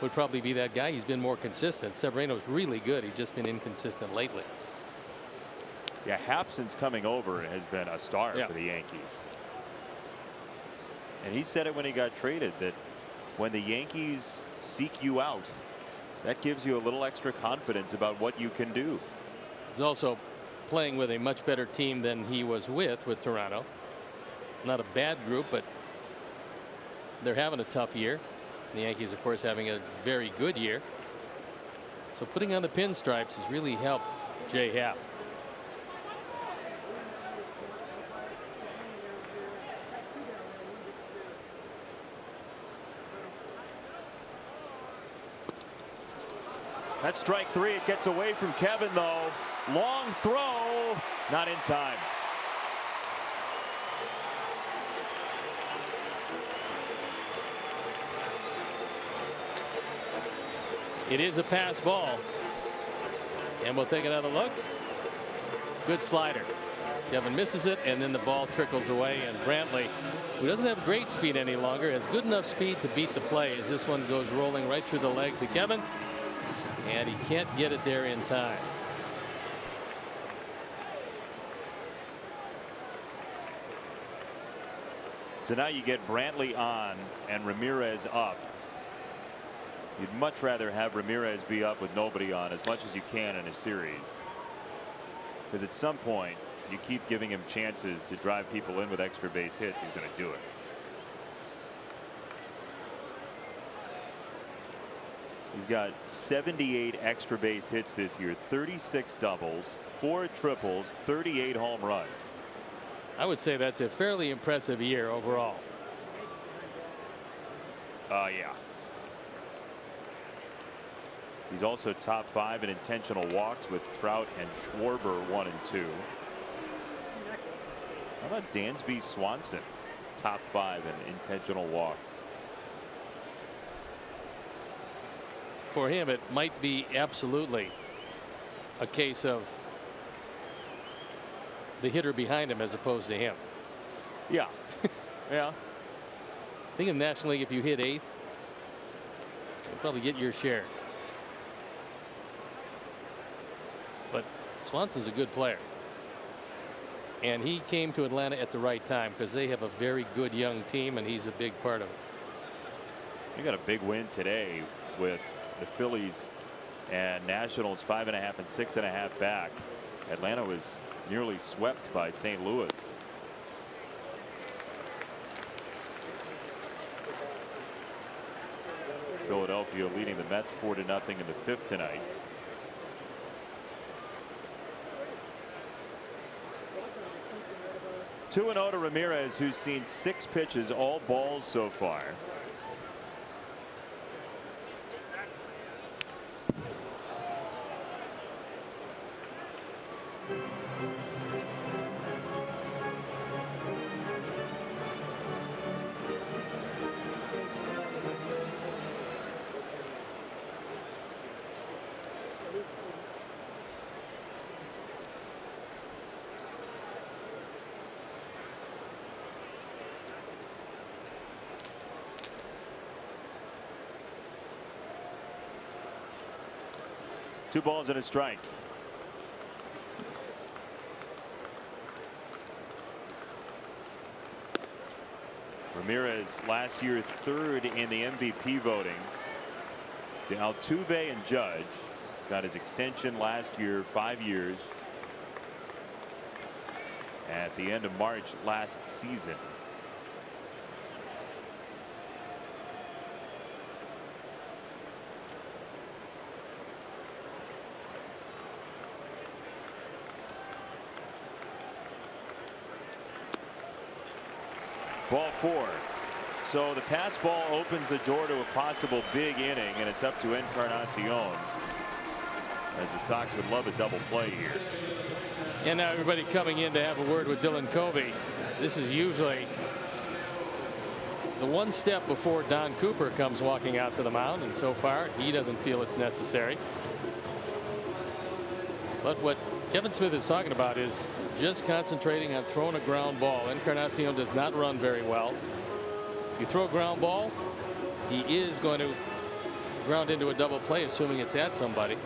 S4: would probably be that guy. He's been more consistent. Severino's really good. He's just been inconsistent lately.
S5: Yeah, Happ since coming over has been a star for the Yankees. And he said it when he got traded that when the Yankees seek you out, that gives you a little extra confidence about what you can do.
S4: He's also playing with a much better team than he was with Toronto. Not a bad group, but they're having a tough year. The Yankees, of course, having a very good year. So putting on the pinstripes has really helped J. Happ.
S5: That's strike three. It gets away from Kevin, though. Long throw, not in time.
S4: It is a pass ball, and we'll take another look. Good slider. Kevin misses it, and then the ball trickles away, and Brantley, who doesn't have great speed any longer, has good enough speed to beat the play as this one goes rolling right through the legs of Kevin, and he can't get it there in time.
S5: So now you get Brantley on and Ramirez up. You'd much rather have Ramirez be up with nobody on as much as you can in a series, because at some point you keep giving him chances to drive people in with extra base hits. He's going to do it. He's got 78 extra base hits this year, 36 doubles, 4 triples, 38 home runs.
S4: I would say that's a fairly impressive year overall.
S5: Yeah. He's also top 5 in intentional walks with Trout and Schwarber 1 and 2. How about Dansby Swanson, top 5 in intentional walks?
S4: For him, it might be absolutely a case of the hitter behind him as opposed to him.
S5: Yeah. Yeah.
S4: I think in National League, if you hit 8th, you'll probably get your share. But Swanson's a good player, and he came to Atlanta at the right time because they have a very good young team, and he's a big part of it.
S5: You got a big win today with the Phillies and Nationals 5.5 and 6.5 back. Atlanta was nearly swept by St. Louis. Philadelphia leading the Mets 4-0 in the fifth tonight. Two and 0 to Ramirez, who's seen 6 pitches, all balls so far. Two balls and a strike. Ramirez last year 3rd in the MVP voting to Altuve and Judge. Got his extension last year, 5 years, at the end of March last season. Ball 4. So the pass ball opens the door to a possible big inning, and it's up to Encarnacion, as the Sox would love a double play here.
S4: And now everybody coming in to have a word with Dylan Covey. This is usually the one step before Don Cooper comes walking out to the mound, and so far he doesn't feel it's necessary. But what Kevin Smith is talking about is just concentrating on throwing a ground ball. Encarnacion does not run very well. If you throw a ground ball, he is going to ground into a double play, assuming it's at somebody.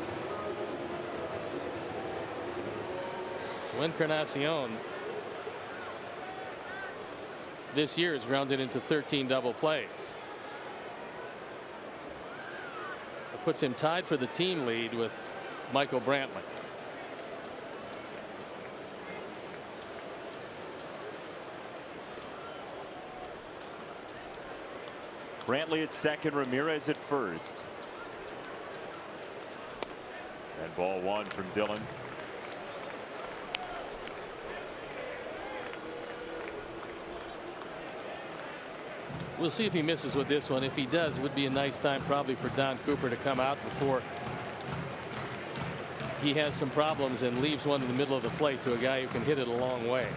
S4: So Encarnacion this year is grounded into 13 double plays. It puts him tied for the team lead with Michael Brantley.
S5: Brantley at second, Ramirez at first. And ball 1 from Dylan.
S4: We'll see if he misses with this one. If he does, it would be a nice time probably for Don Cooper to come out before he has some problems and leaves one in the middle of the plate to a guy who can hit it a long way.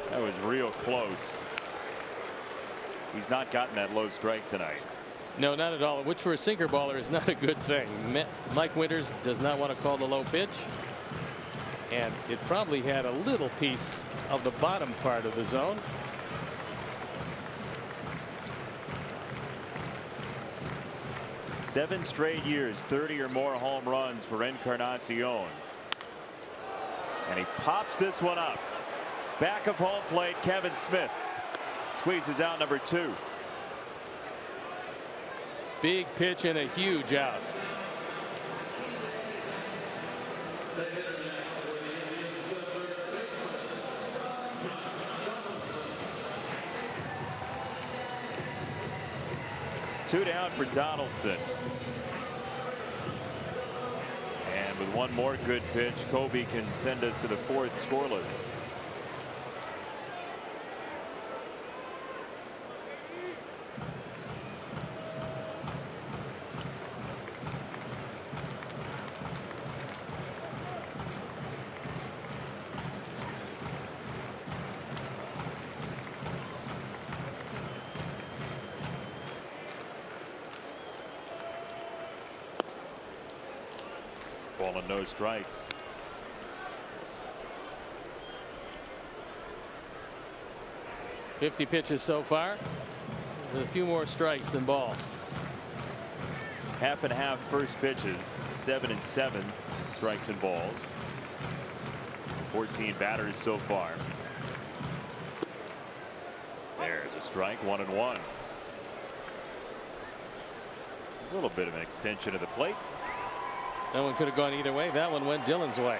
S5: That was real close. He's not gotten that low strike tonight.
S4: No, not at all, which for a sinker baller is not a good thing. Mike Winters does not want to call the low pitch, and it probably had a little piece of the bottom part of the zone.
S5: Seven straight years, 30 or more home runs for Encarnacion. And he pops this one up. Back of home plate, Kevin Smith squeezes out number 2.
S4: Big pitch and a huge out.
S5: Two down for Donaldson. And with one more good pitch, Covey can send us to the 4th scoreless. Ball and no strikes.
S4: .50 pitches so far, with a few more strikes than balls.
S5: Half and half first pitches, 7 and 7 strikes and balls. 14 batters so far. There's a strike, 1-1. A little bit of an extension of the plate.
S4: That one could have gone either way. That one went Dylan's way.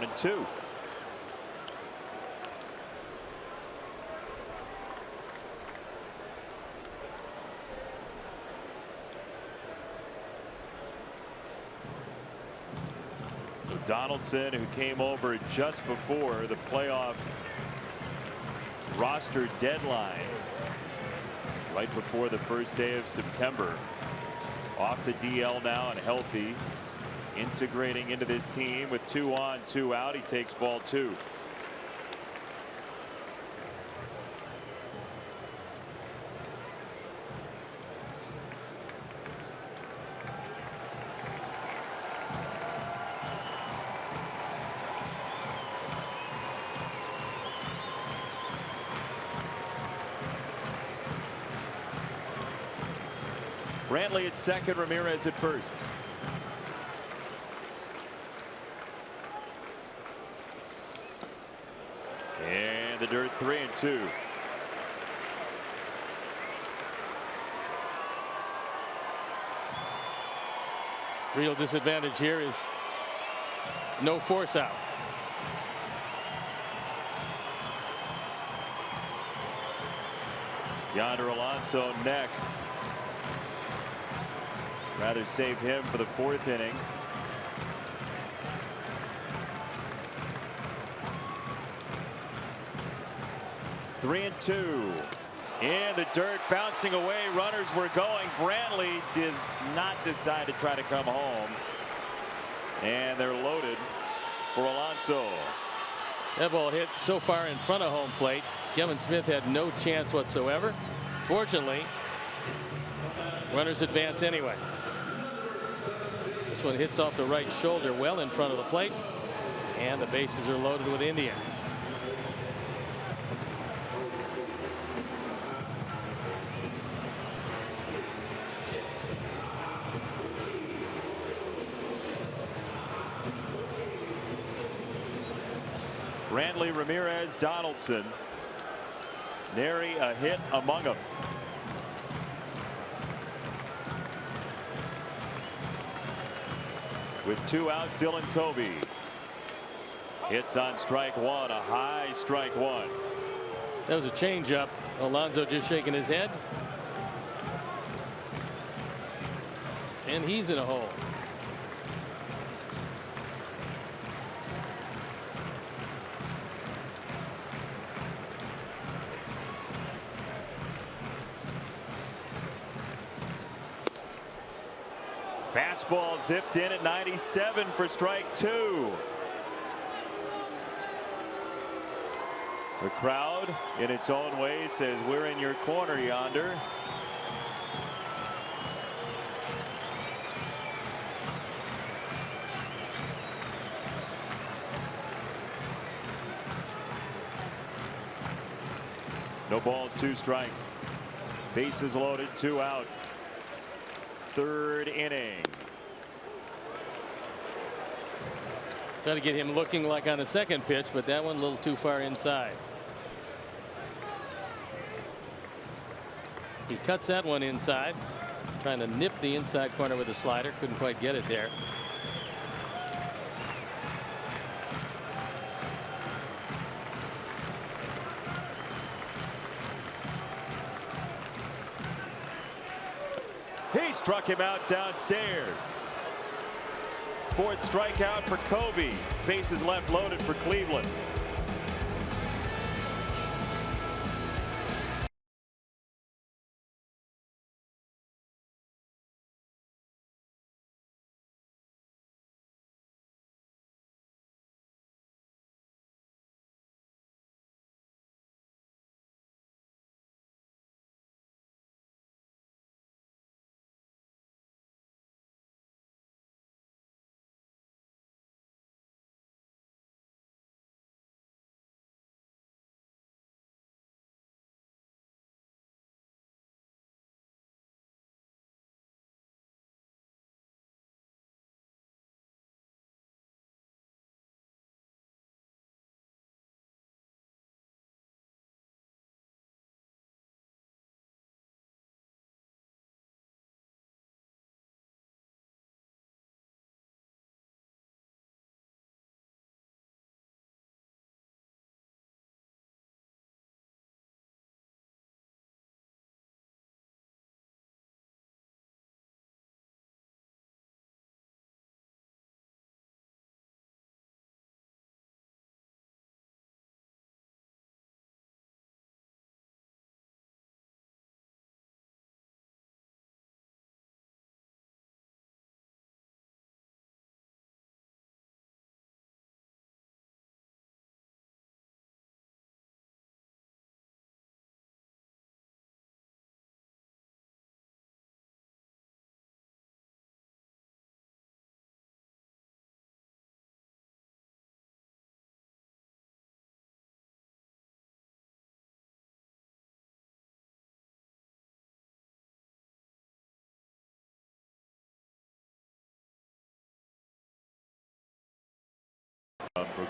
S5: 1-2. So Donaldson, who came over just before the playoff roster deadline, right before the first day of September, off the DL now and healthy, integrating into this team with 2 on, 2 out. He takes ball 2. Brantley at second, Ramirez at first. And the dirt, 3-2.
S4: Real disadvantage here is no force out.
S5: Yonder Alonso next. Rather save him for the 4th inning. Three and 2. In the dirt, bouncing away. Runners were going. Brantley does not decide to try to come home. And they're loaded for Alonso.
S4: That ball hit so far in front of home plate. Kevin Smith had no chance whatsoever. Fortunately, runners advance anyway. This one hits off the right shoulder well in front of the plate, and the bases are loaded with Indians.
S5: Brantley, Ramirez, Donaldson. Nary a hit among them. With 2 out, Dylan Covey hits on strike 1, a high strike 1.
S4: That was a changeup. Alonso just shaking his head. And he's in a hole.
S5: Fastball zipped in at 97 for strike 2. The crowd, in its own way, says, "We're in your corner yonder." No balls, 2 strikes. Bases loaded, 2 out. 3rd inning.
S4: Try to get him looking like on the second pitch, but that one a little too far inside. He cuts that one inside, trying to nip the inside corner with a slider. Couldn't quite get it there.
S5: He struck him out downstairs. 4th strikeout for Covey. Bases left loaded for Cleveland.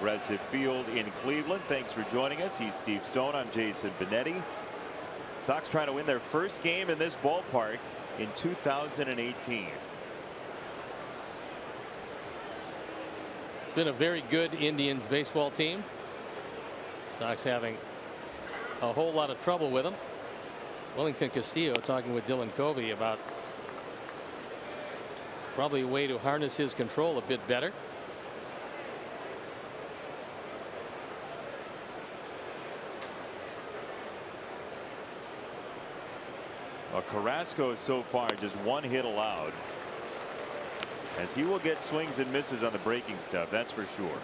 S5: Progressive Field in Cleveland. Thanks for joining us. He's Steve Stone. I'm Jason Benetti. Sox trying to win their first game in this ballpark in 2018.
S4: It's been a very good Indians baseball team. Sox having a whole lot of trouble with them. Wellington Castillo talking with Dylan Covey about probably a way to harness his control a bit better.
S5: Well, Carrasco so far just one hit allowed, as he will get swings and misses on the breaking stuff, that's for sure.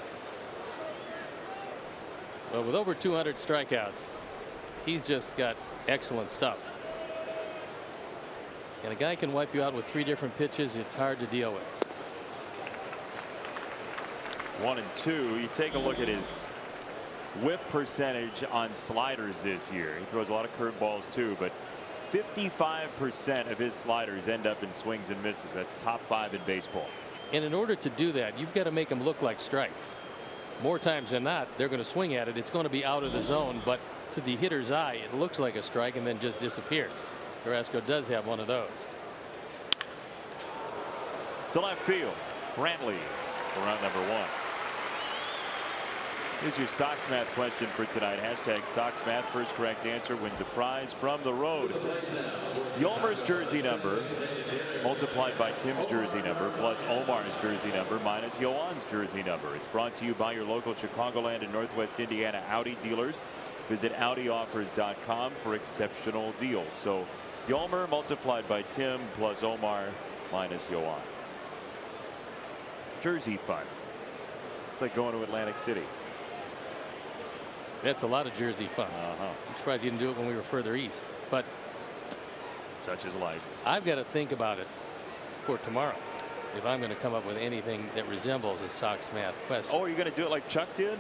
S4: Well, with over 200 strikeouts, he's just got excellent stuff. And a guy can wipe you out with 3 different pitches. It's hard to deal with.
S5: 1 and 2. You take a look at his whiff percentage on sliders this year. He throws a lot of curveballs too, but 55% of his sliders end up in swings and misses. That's top 5 in baseball.
S4: And in order to do that, you've got to make them look like strikes. More times than not, they're going to swing at it. It's going to be out of the zone, but to the hitter's eye, it looks like a strike and then just disappears. Carrasco does have one of those.
S5: To left field, Brantley for round number 1. Here's your Sox math question for tonight. Hashtag Sox math. First correct answer wins a prize from the road. Yolmer's jersey number multiplied by Tim's jersey number plus Omar's jersey number minus Yoan's jersey number. It's brought to you by your local Chicagoland and Northwest Indiana Audi dealers. Visit AudiOffers.com for exceptional deals. So Yolmer multiplied by Tim plus Omar minus Yoan. Jersey fun. It's like going to Atlantic City.
S4: That's a lot of Jersey fun. I'm surprised you didn't do it when we were further east, but
S5: such is life.
S4: I've got to think about it for tomorrow if I'm going to come up with anything that resembles a Sox math question.
S5: Oh, are you going to do it like Chuck did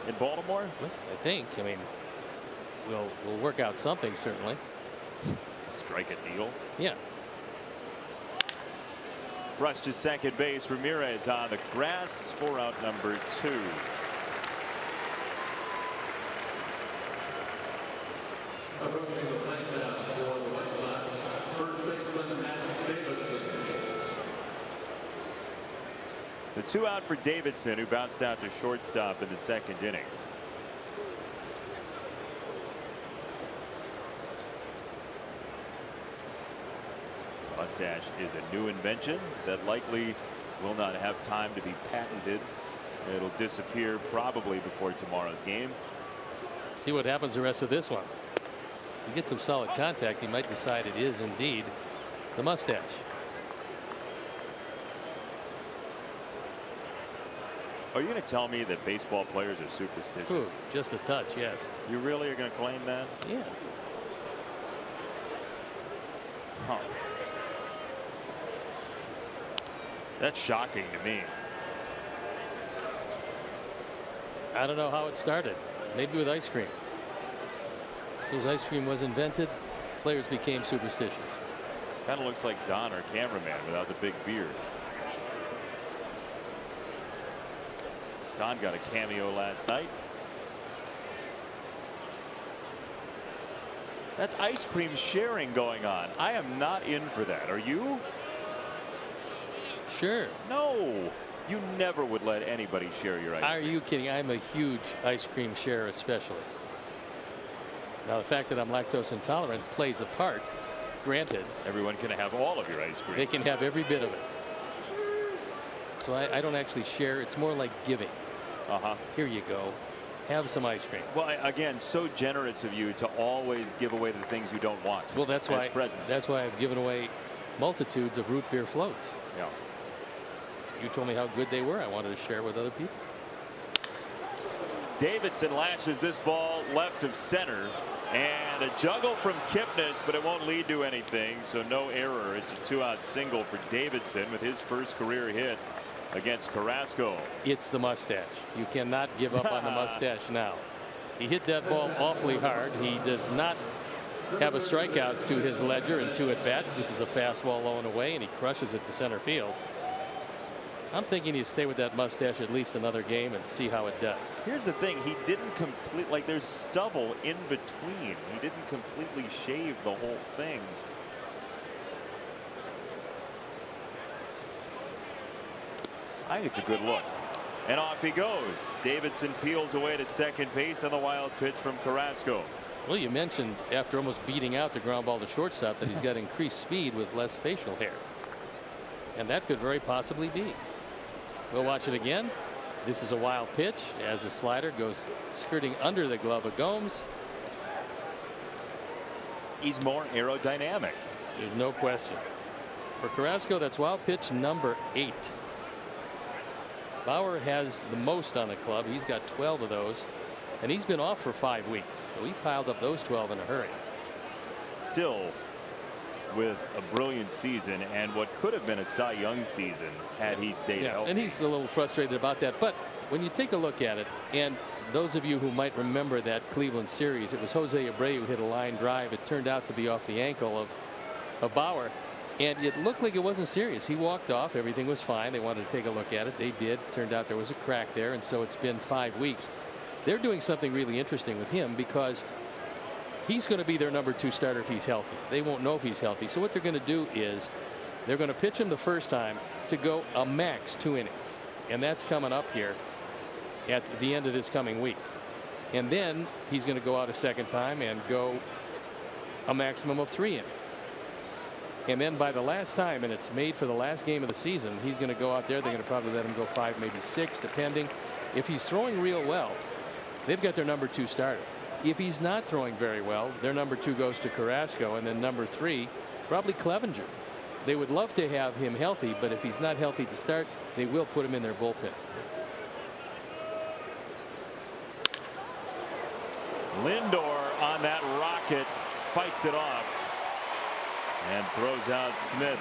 S5: in Baltimore?
S4: Well, I think. I mean, we'll work out something, certainly.
S5: Strike a deal.
S4: Yeah.
S5: Rush to second base. Ramirez on the grass for out number 2.
S2: Approaching the plate now for the White Sox, first baseman Matt Davidson.
S5: The 2 out for Davidson, who bounced out to shortstop in the second inning. Mustache is a new invention that likely will not have time to be patented. It'll disappear probably before tomorrow's game.
S4: See what happens the rest of this one. You get some solid contact, you might decide it is indeed the mustache.
S5: Are you going to tell me that baseball players are superstitious?
S4: Ooh, just a touch, yes.
S5: You really are going to claim that?
S4: Yeah.
S5: Huh. That's shocking to me.
S4: I don't know how it started. Maybe with ice cream. As ice cream was invented, players became superstitious.
S5: Kind of looks like Don, our cameraman, without the big beard. Don got a cameo last night. That's ice cream sharing going on. I am not in for that. Are you?
S4: Sure.
S5: No. You never would let anybody share your ice cream.
S4: Are you kidding? I'm a huge ice cream sharer, especially. Now, the fact that I'm lactose intolerant plays a part. Granted,
S5: everyone can have all of your ice cream.
S4: They can have every bit of it. So I don't actually share. It's more like giving. Here you go. Have some ice cream.
S5: Well, again, so generous of you to always give away the things you don't want.
S4: Well, that's why.
S5: Presents.
S4: That's why I've given away multitudes of root beer floats.
S5: Yeah.
S4: You told me how good they were. I wanted to share with other people.
S5: Davidson lashes this ball left of center, and a juggle from Kipnis, but it won't lead to anything, so no error. It's a 2-out single for Davidson with his first career hit against Carrasco.
S4: It's the mustache. You cannot give up on the mustache now. He hit that ball awfully hard. He does not have a strikeout to his ledger in 2 at-bats. This is a fastball low and away, and he crushes it to center field. I'm thinking you stay with that mustache at least another game and see how it does.
S5: Here's the thing, he didn't complete, like there's stubble in between. He didn't completely shave the whole thing. I think it's a good look. And off he goes. Davidson peels away to second base on the wild pitch from Carrasco.
S4: Well, you mentioned after almost beating out the ground ball to shortstop that he's got increased speed with less facial hair. And that could very possibly be. We'll watch it again. This is a wild pitch as the slider goes skirting under the glove of Gomes.
S5: He's more aerodynamic.
S4: There's no question. For Carrasco, that's wild pitch number 8. Bauer has the most on the club. He's got 12 of those. And he's been off for 5 weeks. So he piled up those 12 in a hurry.
S5: Still with a brilliant season and what could have been a Cy Young season had he stayed healthy.
S4: And he's a little frustrated about that. But when you take a look at it, and those of you who might remember that Cleveland series, it was Jose Abreu who hit a line drive. It turned out to be off the ankle of Bauer. And it looked like it wasn't serious. He walked off. Everything was fine. They wanted to take a look at it. They did. Turned out there was a crack there. And so it's been 5 weeks. They're doing something really interesting with him because he's going to be their number 2 starter if he's healthy. They won't know if he's healthy. So what they're going to do is they're going to pitch him the first time to go a max 2 innings. And that's coming up here at the end of this coming week. And then he's going to go out a second time and go a maximum of 3 innings. And then by the last time, and it's made for the last game of the season, he's going to go out there. They're going to probably let him go 5, maybe 6, depending. If he's throwing real well, they've got their number 2 starter. If he's not throwing very well, their number 2 goes to Carrasco, and then number 3 probably Clevenger. They would love to have him healthy, but if he's not healthy to start, they will put him in their bullpen.
S5: Lindor on that rocket fights it off and throws out Smith.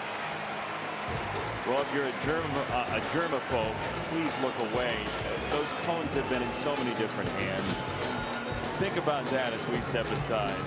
S5: Well, if you're a germaphobe, please look away. Those cones have been in so many different hands. Think about that as we step aside.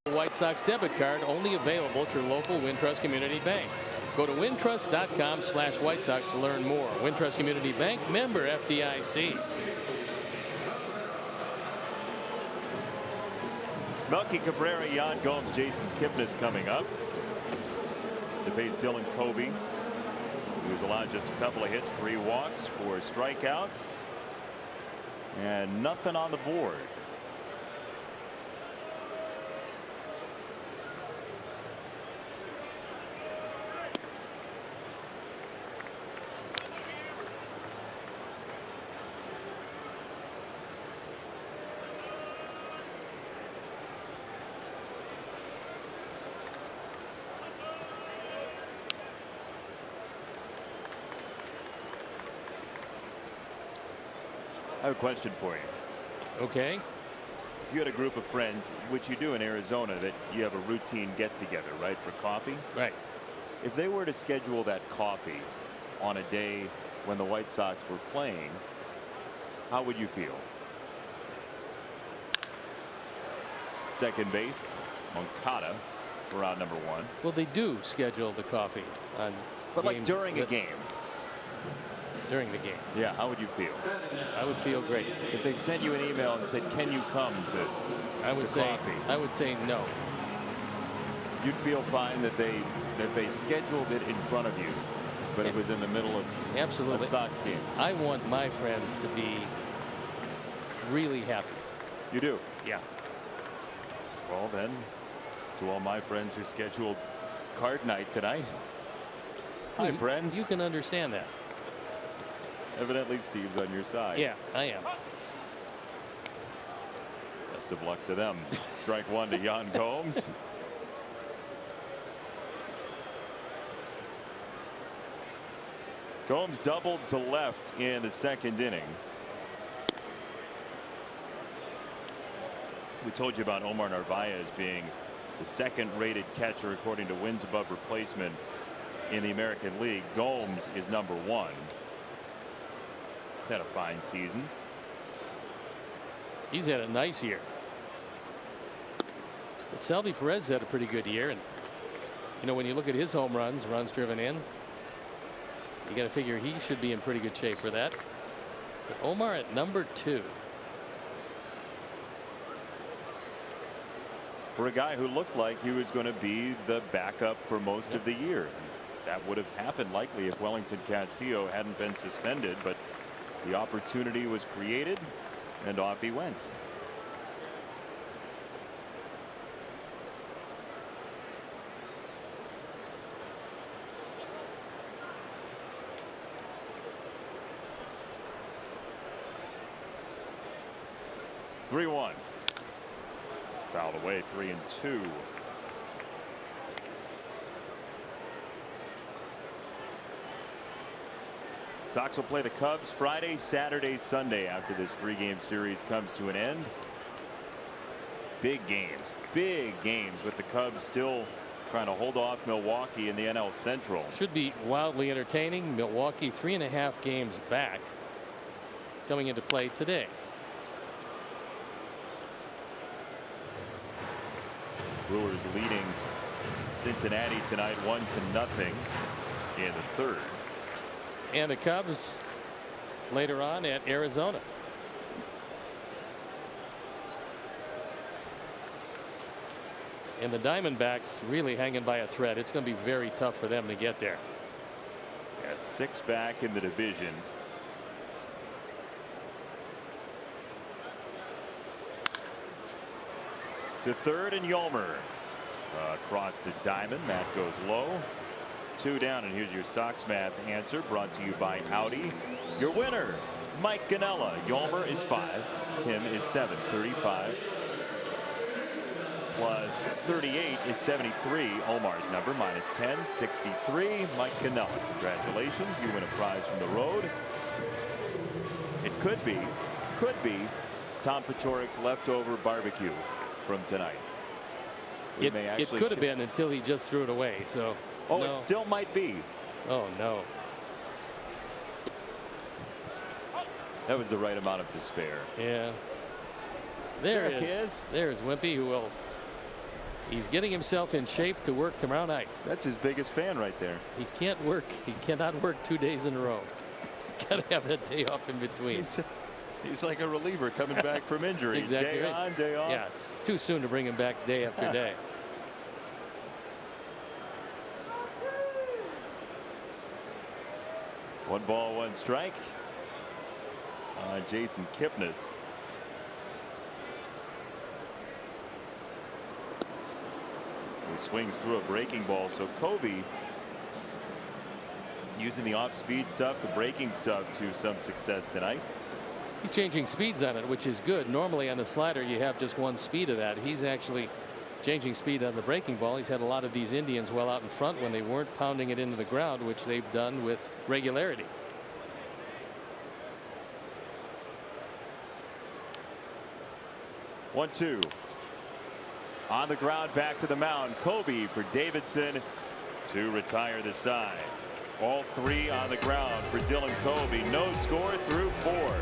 S4: White Sox debit card only available at your local Wintrust Community Bank. Go to wintrust.com/White Sox to learn more. Wintrust Community Bank, member FDIC.
S5: Melky Cabrera, Yan Gomes, Jason Kipnis coming up to face Dylan Covey. He was allowed just a couple of hits, 3 walks, 4 strikeouts, and nothing on the board. I have a question for you.
S4: Okay.
S5: if you had a group of friends, which you do in Arizona, that you have a routine get together, right, for coffee.
S4: Right.
S5: If they were to schedule that coffee on a day when the White Sox were playing, how would you feel? Second base, Moncada for out number 1.
S4: Well, they do schedule the coffee on.
S5: But like during a game.
S4: During the game.
S5: Yeah, how would you feel?
S4: I would feel great.
S5: If they sent you an email and said, can you come to coffee?
S4: I would say no.
S5: You'd feel fine that they scheduled it in front of you, but it was in the middle of
S4: absolutely
S5: a Sox game.
S4: I want my friends to be really happy.
S5: You do?
S4: Yeah.
S5: Well then, to all my friends who scheduled card night tonight. Hi, friends.
S4: You can understand that.
S5: Evidently Steve's on your side.
S4: Yeah, I am.
S5: Best of luck to them. Strike 1 to Jan Gomes. Gomes doubled to left in the second inning. We told you about Omar Narvaez being the second-rated catcher according to wins above replacement in the American League. Gomes is number 1. He's had a fine season.
S4: He's had a nice year. But Salvi Perez had a pretty good year, and you know, when you look at his home runs driven in, you got to figure he should be in pretty good shape for that. But Omar at number 2.
S5: For a guy who looked like he was going to be the backup for most of the year. That would have happened likely if Wellington Castillo hadn't been suspended, but the opportunity was created and off he went. Three one. Fouled away. 3-2. Sox will play the Cubs Friday, Saturday, Sunday after this 3-game series comes to an end. Big games with the Cubs still trying to hold off Milwaukee in the NL Central.
S4: Should be wildly entertaining. Milwaukee 3.5 games back coming into play today.
S5: Brewers leading Cincinnati tonight 1-0 in the third.
S4: And the Cubs later on at Arizona. And the Diamondbacks really hanging by a thread. It's going to be very tough for them to get there.
S5: Yeah, 6 back in the division. To third and Yolmer across the diamond. That goes low. 2 down, and here's your Sox math answer brought to you by Audi. Your winner, Mike Ganella. Yolmer is 5. Tim is 7. 35 plus 38 is 73. Omar's number minus 10. 63. Mike Ganella. Congratulations. You win a prize from the road. It could be Tom Pachorik's leftover barbecue from tonight.
S4: It could have been until he just threw it away. So.
S5: Oh,
S4: no.
S5: It still might be.
S4: Oh no.
S5: That was the right amount of despair.
S4: Yeah. There is. There's Wimpy, who will. He's getting himself in shape to work tomorrow night.
S5: That's his biggest fan right there.
S4: He can't work. He cannot work 2 days in a row. Got to have that day off in between.
S5: He's like a reliever coming back from injury.
S4: Exactly
S5: day
S4: right.
S5: on, day off.
S4: Yeah, it's too soon to bring him back day after day.
S5: One ball, one strike. Jason Kipnis. He swings through a breaking ball. So Covey using the off-speed stuff, the breaking stuff to some success tonight.
S4: He's changing speeds on it, which is good. Normally on the slider you have just one speed of that. He's actually changing speed on the breaking ball. He's had a lot of these Indians well out in front when they weren't pounding it into the ground, which they've done with regularity.
S5: 1-2. On the ground, back to the mound. Kobe for Davidson to retire the side. All three on the ground for Dylan Kobe. No score through 4.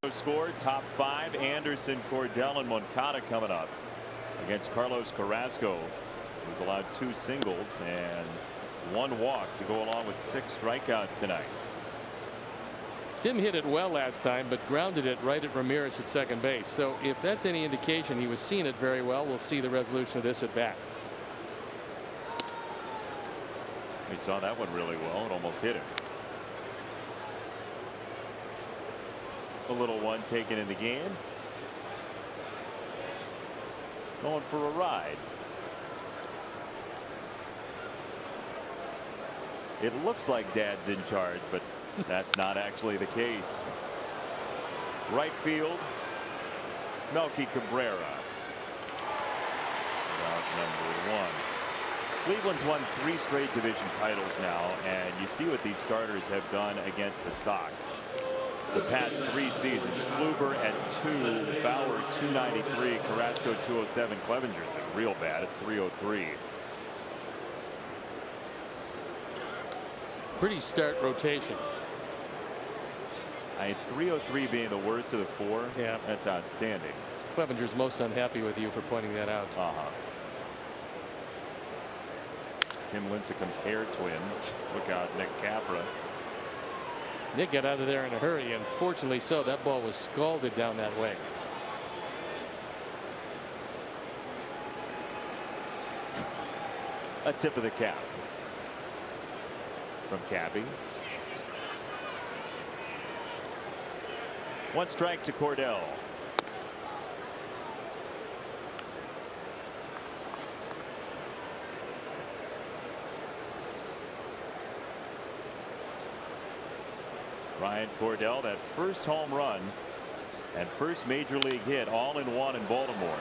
S5: No score. Top 5. Anderson, Cordell, and Moncada coming up against Carlos Carrasco, who's allowed 2 singles and 1 walk to go along with 6 strikeouts tonight.
S4: Tim hit it well last time, but grounded it right at Ramirez at second base. So if that's any indication, he was seeing it very well. We'll see the resolution of this at bat.
S5: He saw that one really well. It almost hit him. A little one taken in the game. Going for a ride. It looks like Dad's in charge, but that's not actually the case. Right field, Melky Cabrera. Out number 1. Cleveland's won 3 straight division titles now, and you see what these starters have done against the Sox. The past 3 seasons, Kluber at 2, Bauer 293, Carrasco 207, Clevenger's been real bad at 303.
S4: Pretty start rotation.
S5: 303 being the worst of the 4.
S4: Yeah,
S5: that's outstanding.
S4: Clevenger's most unhappy with you for pointing that out.
S5: Tim Lincecum's hair twin. Look out, Nick Capra.
S4: Nick got out of there in a hurry, and fortunately so. That ball was scalded down that way.
S5: A tip of the cap from Cappy. 1 strike to Cordell. Ryan Cordell, that first home run and first major league hit all in one in Baltimore.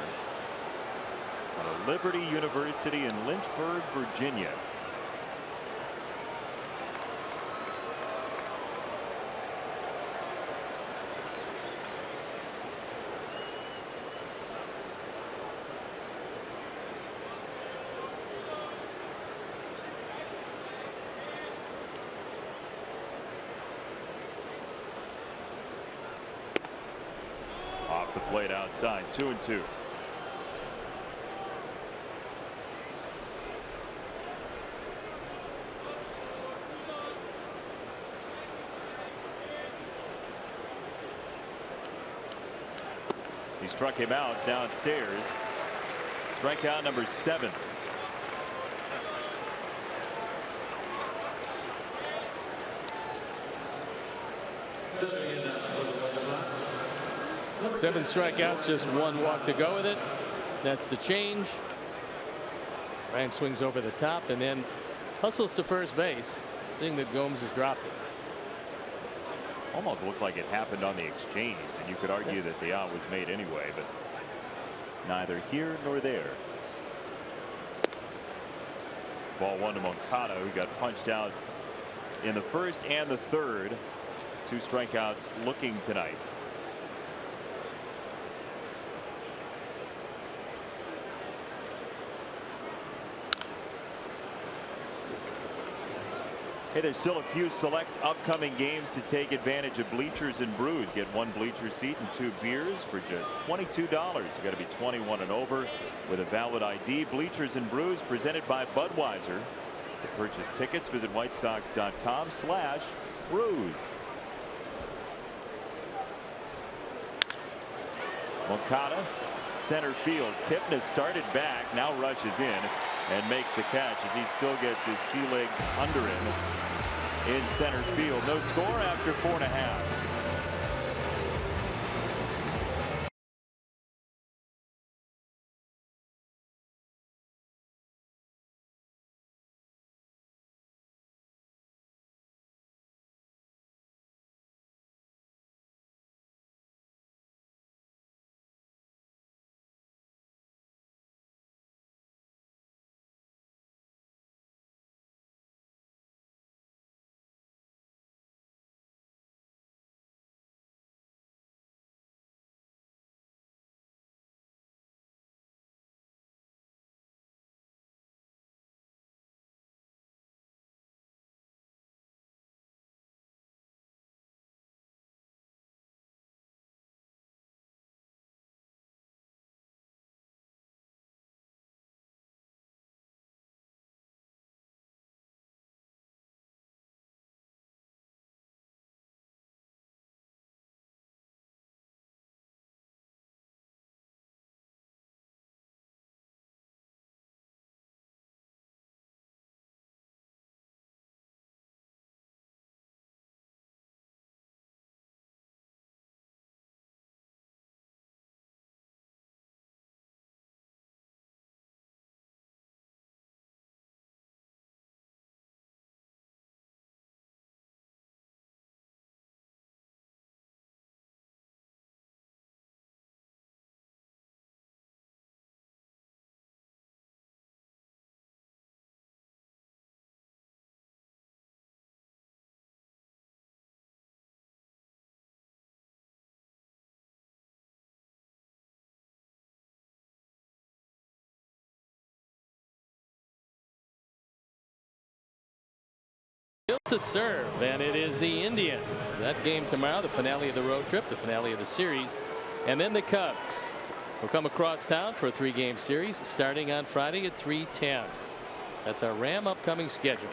S5: At Liberty University in Lynchburg, Virginia. Off the plate outside, 2-2. He struck him out downstairs. Strikeout number 7.
S2: Stepping in now for the White Sox.
S4: 7 strikeouts, just 1 walk to go with it. That's the change. Ryan swings over the top and then hustles to first base, seeing that Gomes has dropped it.
S5: Almost looked like it happened on the exchange, and you could argue that the out was made anyway, but neither here nor there. Ball 1 to Moncada, who got punched out in the first and the third. 2 strikeouts looking tonight. Hey, there's still a few select upcoming games to take advantage of Bleachers and Brews. Get 1 bleacher seat and 2 beers for just $22. You got to be 21 and over with a valid ID. Bleachers and Brews presented by Budweiser. To purchase tickets, visit whitesox.com/brews. Moncada, center field. Kipnis started back, now rushes in and makes the catch as he still gets his sea legs under him in center field. No score after 4.5.
S4: To serve, and it is the Indians. That game tomorrow, the finale of the road trip, the finale of the series, and then the Cubs will come across town for a 3-game series starting on Friday at 3:10. That's our Ram upcoming schedule.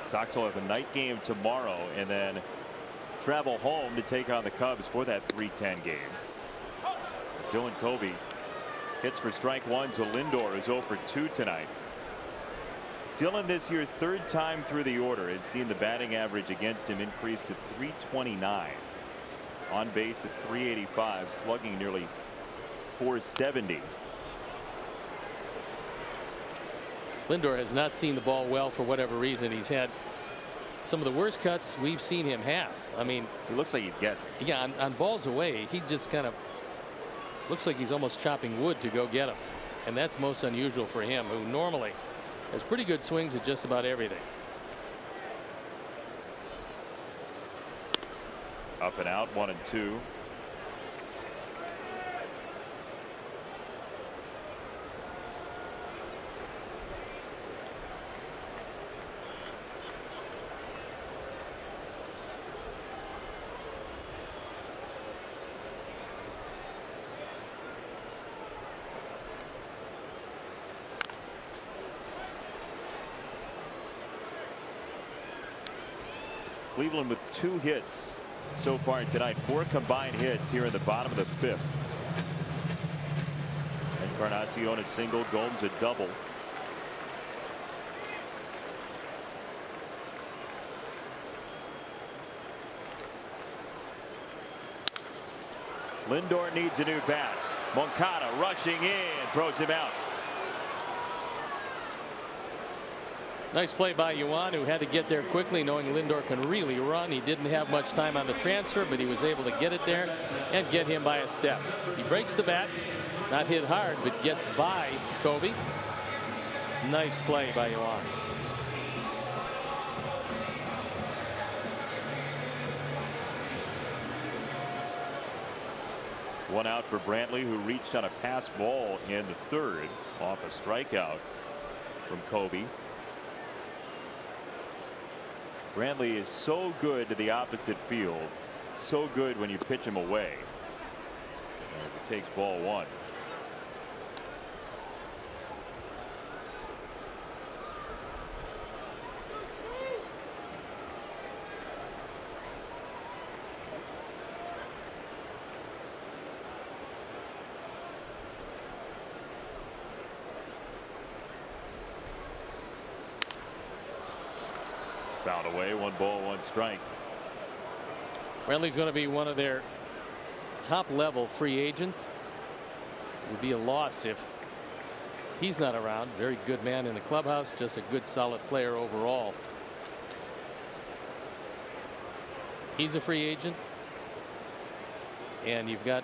S5: Sox will have a night game tomorrow and then travel home to take on the Cubs for that 3:10 game. As Dylan Covey hits for strike 1 to Lindor, who's 0 for 2 tonight. Dylan this year, 3rd time through the order, has seen the batting average against him increase to .329. On base at .385, slugging nearly .470.
S4: Lindor has not seen the ball well for whatever reason. He's had some of the worst cuts we've seen him have. I mean,
S5: it looks like he's guessing.
S4: Yeah, on balls away, he just kind of looks like he's almost chopping wood to go get him. And that's most unusual for him, who normally has pretty good swings at just about everything.
S5: Up and out, 1-2. Cleveland with 2 hits so far tonight, 4 combined hits here in the bottom of the 5th. Encarnacion a single, Gomes a double. Lindor needs a new bat. Moncada rushing in, throws him out.
S4: Nice play by Yuan, who had to get there quickly, knowing Lindor can really run. He didn't have much time on the transfer, but he was able to get it there and get him by a step. He breaks the bat, not hit hard, but gets by Kobe. Nice play by Yuan.
S5: One out for Brantley, who reached on a pass ball in the third off a strikeout from Kobe. Brantley is so good to the opposite field, so good when you pitch him away, as it takes ball one. Fouled away, 1 ball, 1 strike.
S4: Brantley's going to be one of their top level free agents. It would be a loss if he's not around. Very good man in the clubhouse, just a good solid player overall. He's a free agent, and you've got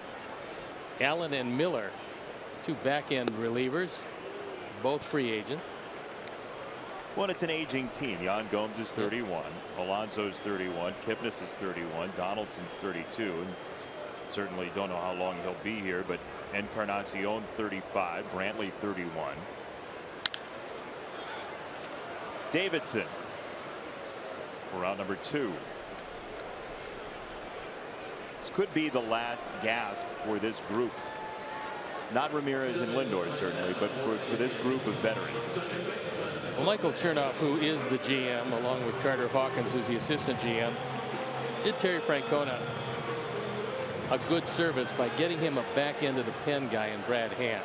S4: Allen and Miller, 2 back-end relievers, both free agents.
S5: Well, it's an aging team. Yan Gomes is 31. Alonso's 31. Kipnis is 31. Donaldson's 32. And certainly don't know how long he'll be here, but Encarnacion 35. Brantley 31. Davidson for round number 2. This could be the last gasp for this group. Not Ramirez and Lindor, certainly, but for this group of veterans.
S4: Well, Michael Chernoff, who is the GM, along with Carter Hawkins, who's the assistant GM, did Terry Francona a good service by getting him a back end of the pen guy in Brad Hand.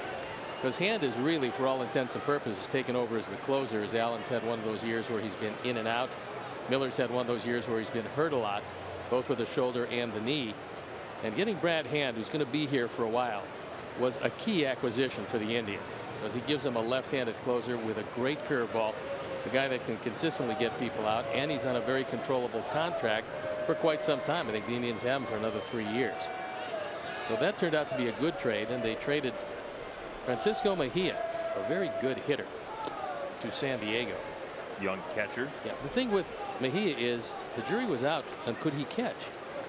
S4: Because Hand is really, for all intents and purposes, taken over as the closer, as Allen's had one of those years where he's been in and out. Miller's had one of those years where he's been hurt a lot, both with the shoulder and the knee. And getting Brad Hand, who's going to be here for a while, was a key acquisition for the Indians, because he gives them a left-handed closer with a great curveball, a guy that can consistently get people out, and he's on a very controllable contract for quite some time. I think the Indians have him for another 3 years. So that turned out to be a good trade, and they traded Francisco Mejia, a very good hitter, to San Diego.
S5: Young catcher.
S4: Yeah, the thing with Mejia is the jury was out on could he catch.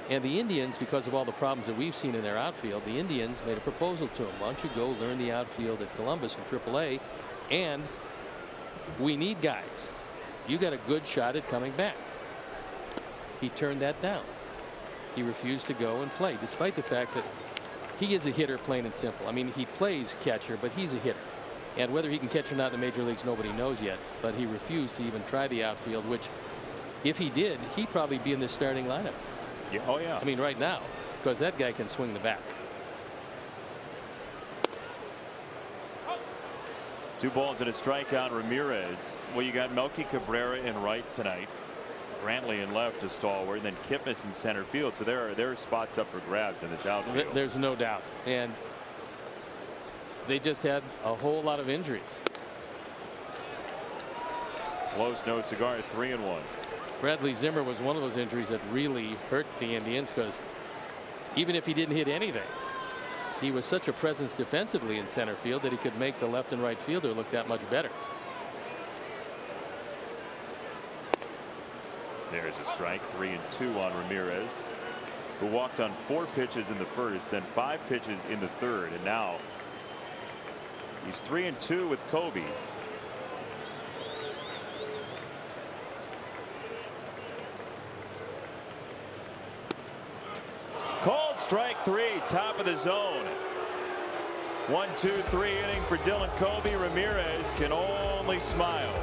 S4: And the Indians, because of all the problems that we've seen in their outfield, the Indians made a proposal to him. Why don't you go learn the outfield at Columbus in AAA, and we need guys. You got a good shot at coming back. He turned that down. He refused to go and play, despite the fact that he is a hitter, plain and simple. I mean, he plays catcher, but he's a hitter. And whether he can catch or not in the major leagues, nobody knows yet. But he refused to even try the outfield, which, if he did, he'd probably be in the starting lineup.
S5: Yeah. Oh, yeah.
S4: I mean, right now, because that guy can swing the bat.
S5: 2 balls and a strikeout. Ramirez. Well, you got Melky Cabrera in right tonight. Brantley in left, a stalwart, and then Kipnis in center field. So there are spots up for grabs in this outfield.
S4: There's no doubt. And they just had a whole lot of injuries.
S5: Close, no cigar, 3-1.
S4: Bradley Zimmer was one of those injuries that really hurt the Indians, because even if he didn't hit anything, he was such a presence defensively in center field that he could make the left and right fielder look that much better.
S5: There's a strike. 3-2 on Ramirez, who walked on 4 pitches in the first, then 5 pitches in the third, and now he's 3-2 with Kobe. Called strike 3, top of the zone. 1-2-3 inning for Dylan Kobe. Ramirez can only smile.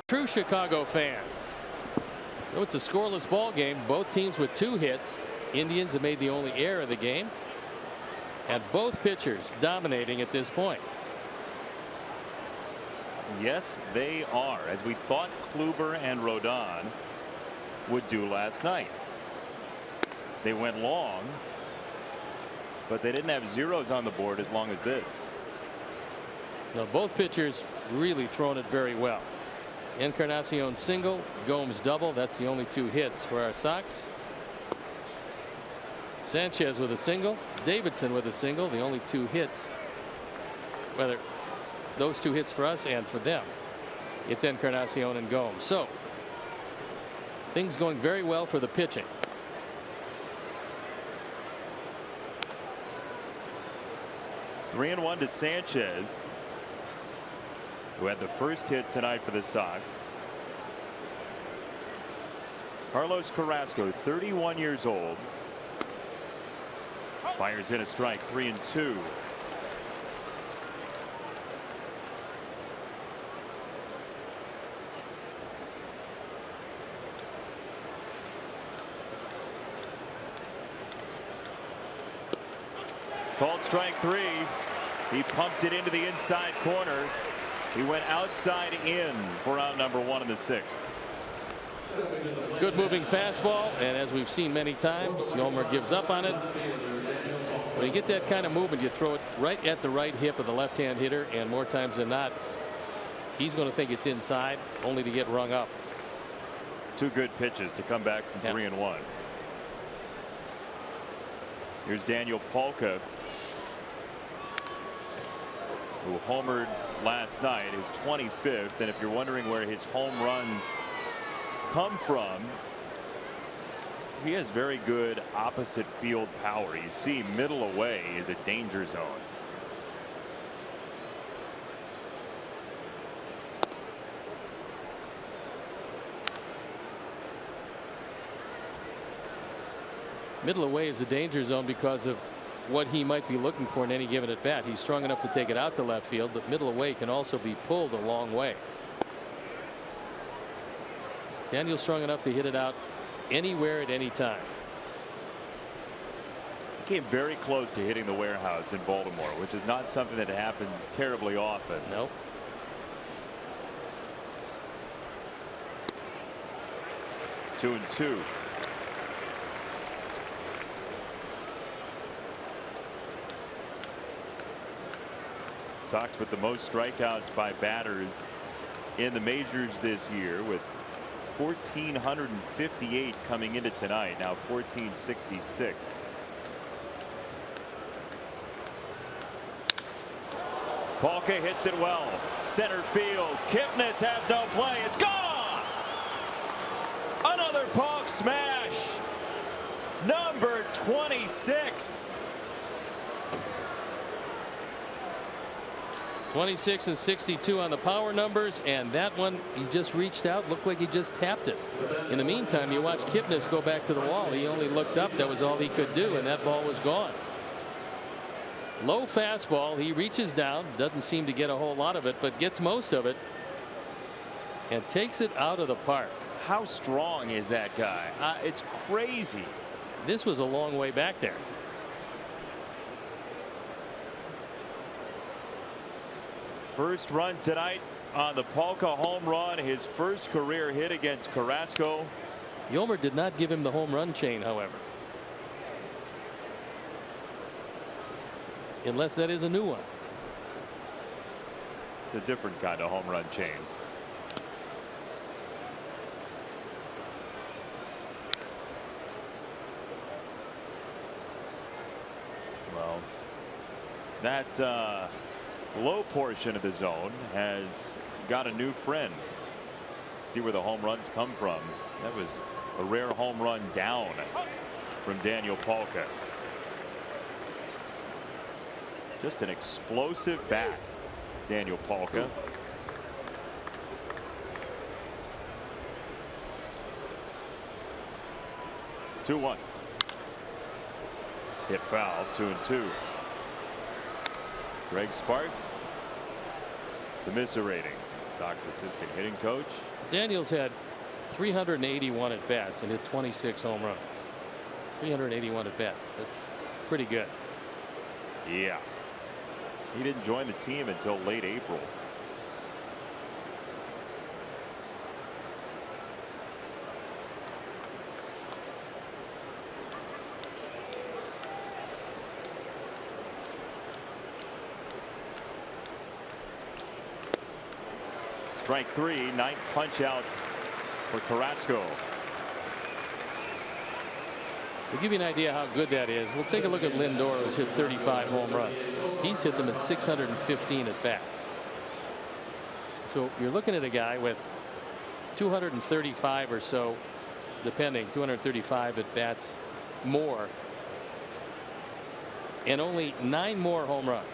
S4: True Chicago fans. Though it's a scoreless ball game, both teams with 2 hits. Indians have made the only error of the game, and both pitchers dominating at this point.
S5: Yes, they are, as we thought Kluber and Rodon would do last night. They went long, but they didn't have zeros on the board as long as this.
S4: Now both pitchers really throwing it very well. Encarnacion single, Gomes double. That's the only 2 hits for our Sox. Sanchez with a single, Davidson with a single, the only 2 hits. Whether those 2 hits for us and for them, it's Encarnacion and Gomes. So things going very well for the pitching.
S5: Three and 1 to Sanchez, who had the first hit tonight for the Sox. Carlos Carrasco, 31 years old, fires in a strike. 3 and 2. Called strike 3. He pumped it into the inside corner. He went outside in for out number 1 in the 6th.
S4: Good moving fastball, and as we've seen many times, Yolmer gives up on it. When you get that kind of movement, you throw it right at the right hip of the left-hand hitter, and more times than not, he's going to think it's inside, only to get rung up.
S5: 2 good pitches to come back from 3 and 1. Here's Daniel Palka, who homered last night, his 25th. And if you're wondering where his home runs come from, he has very good opposite field power. You see, middle away is a danger zone.
S4: Middle away is a danger zone because of what he might be looking for in any given at bat. He's strong enough to take it out to left field, but middle away can also be pulled a long way. Daniel's strong enough to hit it out anywhere at any time.
S5: He came very close to hitting the warehouse in Baltimore, which is not something that happens terribly often.
S4: Nope.
S5: Two and 2. Sox with the most strikeouts by batters in the majors this year, with 1,458 coming into tonight. Now 1,466. Palka hits it well. Center field. Kipnis has no play. It's gone. Another Palk smash. Number 26.
S4: 26 and 62 on the power numbers, and that one he just reached out, looked like he just tapped it. In the meantime, you watch Kipnis go back to the wall. He only looked up. That was all he could do, and that ball was gone. Low fastball. He reaches down, doesn't seem to get a whole lot of it, but gets most of it and takes it out of the park.
S5: How strong is that guy? It's crazy.
S4: This was a long way back there.
S5: First run tonight on the Palka home run, his first career hit against Carrasco.
S4: Yolmer did not give him the home run chain, however. Unless that is a new one.
S5: It's a different kind of home run chain. Well, that low portion of the zone has got a new friend. See where the home runs come from. That was a rare home run down from Daniel Palka. Just an explosive bat, Daniel Palka. Two one. Hit foul. 2 and 2. Greg Sparks commiserating. Sox assistant hitting coach.
S4: Daniels had 381 at bats and hit 26 home runs. 381 at bats. That's pretty good.
S5: Yeah. He didn't join the team until late April. Strike three, ninth punch out for Carrasco.
S4: To give you an idea how good that is, we'll take a look at Lindor, who's hit 35 home runs. He's hit them at 615 at bats. So you're looking at a guy with 235 or so, depending, 235 at bats more, and only 9 more home runs.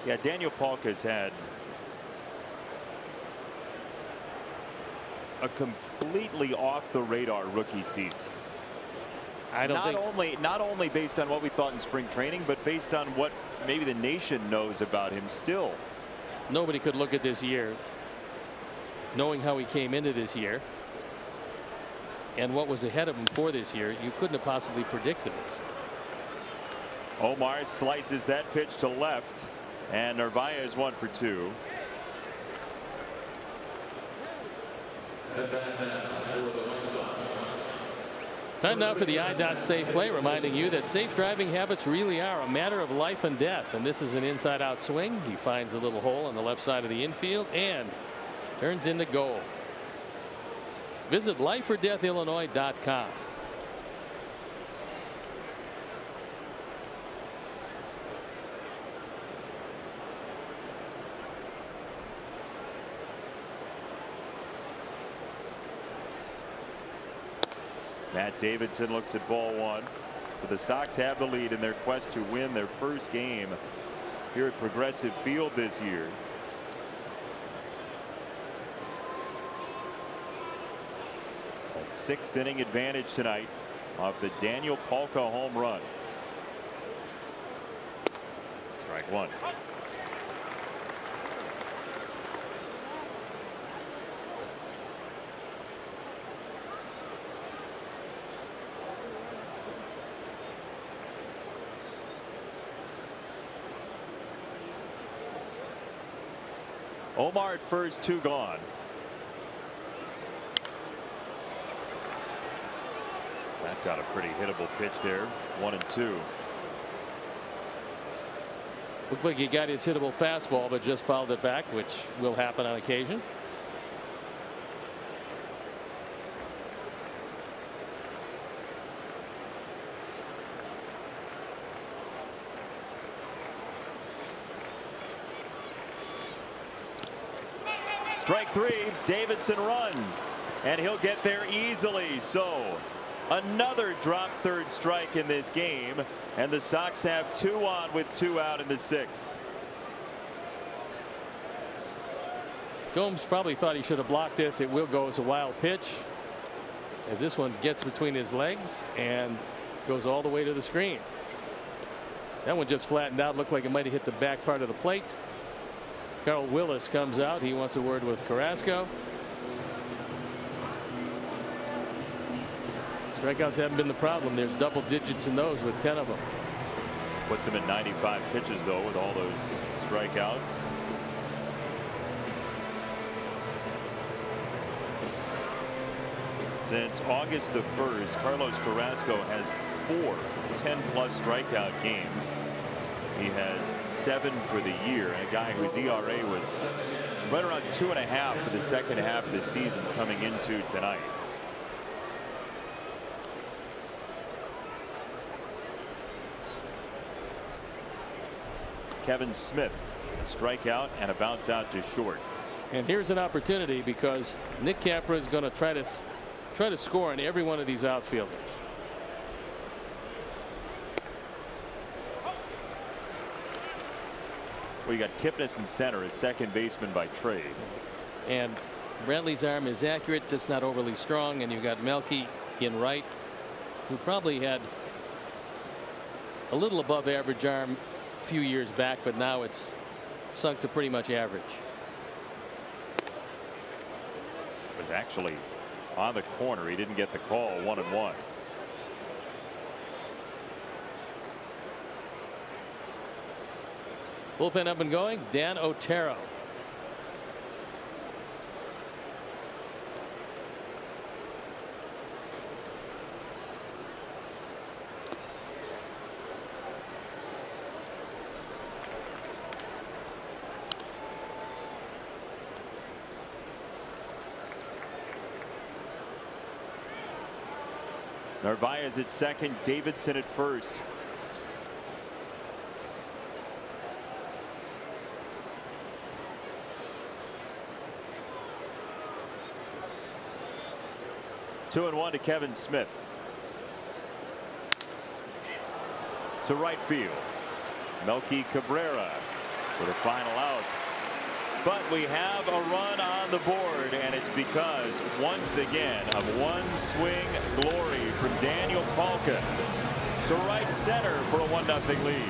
S5: Yeah, Daniel Palka's had a completely off the radar rookie season.
S4: I don't think
S5: not only based on what we thought in spring training, but based on what maybe the nation knows about him still.
S4: Nobody could look at this year knowing how he came into this year and what was ahead of him for this year. You couldn't have possibly predicted this.
S5: Omar slices that pitch to left, and Narvaez is 1 for 2.
S4: Time now for the I.Dot Safe Play, reminding you that safe driving habits really are a matter of life and death. And this is an inside out swing. He finds a little hole on the left side of the infield and turns into gold. Visit lifeordeathillinois.com.
S5: Matt Davidson looks at ball 1. So the Sox have the lead in their quest to win their first game here at Progressive Field this year. A 6th inning advantage tonight off the Daniel Palka home run. Strike 1. Omar at first, 2 gone. That got a pretty hittable pitch there. 1 and 2.
S4: Looked like he got his hittable fastball, but just fouled it back, which will happen on occasion.
S5: Strike 3. Davidson runs, and he'll get there easily. So another drop third strike in this game, and the Sox have 2 on with 2 out in the 6th.
S4: Gomes probably thought he should have blocked this. It will go as a wild pitch, as this one gets between his legs and goes all the way to the screen. That one just flattened out. Looked like it might have hit the back part of the plate. Carl Willis comes out. He wants a word with Carrasco. Strikeouts haven't been the problem. There's double digits in those with 10 of them.
S5: Puts him at 95 pitches though with all those strikeouts. Since August the 1st, Carlos Carrasco has 4 10-plus strikeout games. He has 7 for the year, and a guy whose ERA was right around 2.5 for the second half of the season coming into tonight. Kevin Smith, a strikeout and a bounce out to short.
S4: And here's an opportunity because Nick Capra is going to try to score on every one of these outfielders.
S5: We got Kipnis in center, as second baseman by trade.
S4: And Brantley's arm is accurate, just not overly strong. And you've got Melky in right, who probably had a little above average arm few years back, but now it's sunk to pretty much average.
S5: Was actually on the corner. He didn't get the call. 1-1.
S4: Bullpen up and going. Dan Otero.
S5: Narvaez at second, Davidson at first. Two and one to Kevin Smith. To right field. Melky Cabrera with a final out. But we have a run on the board, and it's because once again of one swing glory from Daniel Palka to right center for a 1-0 lead.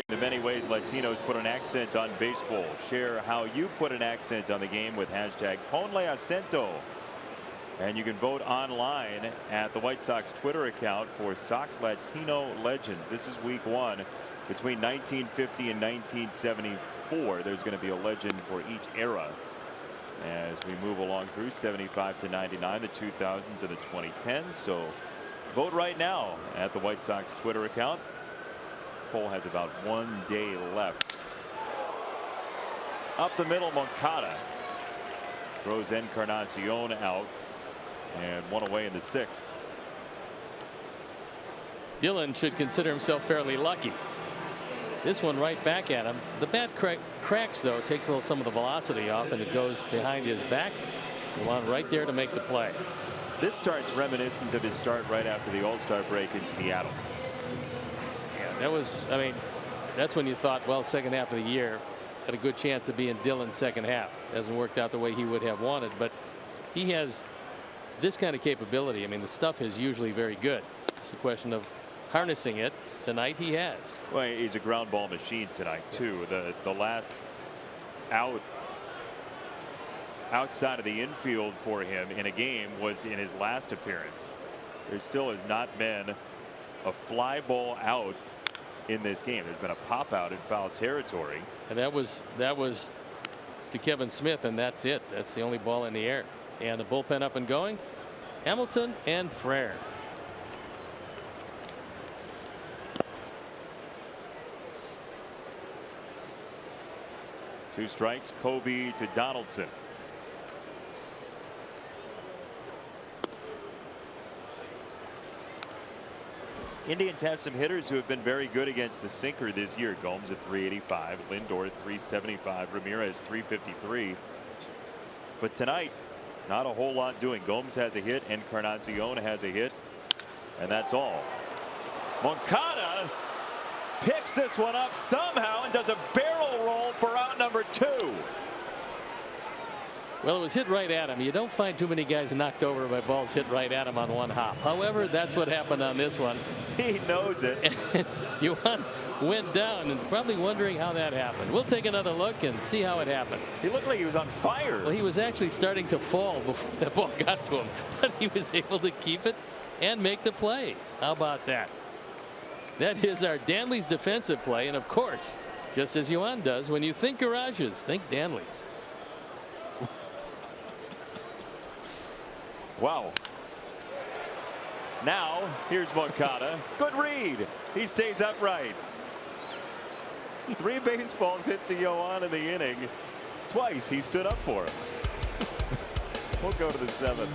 S5: The many ways Latinos put an accent on baseball. Share how you put an accent on the game with hashtag Ponle Acento. And you can vote online at the White Sox Twitter account for Sox Latino legends. This is week one. Between 1950 and 1974, there's going to be a legend for each era as we move along through 75 to 99, the 2000s and the 2010s. So vote right now at the White Sox Twitter account. Poll has about 1 day left. Up the middle, Moncada throws Encarnacion out, and one away in the sixth.
S4: Dillon should consider himself fairly lucky. This one right back at him. The bat cracks though, takes a little some of the velocity off, and it goes behind his back. The one right there to make the play.
S5: This start's reminiscent of his start right after the All-Star break in Seattle.
S4: That was, I mean, that's when you thought, well, second half of the year had a good chance of being Dillon's second half. Hasn't worked out the way he would have wanted, but he has this kind of capability. I mean, the stuff is usually very good. It's a question of harnessing it. Tonight he has.
S5: Well, he's a ground ball machine tonight too. The last out outside of the infield for him in a game was in his last appearance. There still has not been a fly ball out in this game. There's been a pop out in foul territory,
S4: and that was to Kevin Smith, and that's it. That's the only ball in the air. And the bullpen up and going. Hamilton and Frere.
S5: 2 strikes. Covey to Donaldson. Indians have some hitters who have been very good against the sinker this year. Gomes at 385, Lindor 375, Ramirez 353. But tonight, not a whole lot doing. Gomes has a hit, Encarnacion has a hit, and that's all. Moncada picks this one up somehow and does a barrel roll for out number 2.
S4: Well, it was hit right at him. You don't find too many guys knocked over by balls hit right at him on one hop. However, that's what happened on this one.
S5: He knows it.
S4: Yuan went down and probably wondering how that happened. We'll take another look and see how it happened.
S5: He looked like he was on fire.
S4: Well, he was actually starting to fall before the ball got to him, but he was able to keep it and make the play. How about that? That is our Danley's defensive play, and of course, just as Yuan does, when you think garages, think Danley's.
S5: Wow. Now here's Moncada. Good read. He stays upright. 3 baseballs hit to Yoan in the inning. Twice he stood up for him. We'll go to the 7th.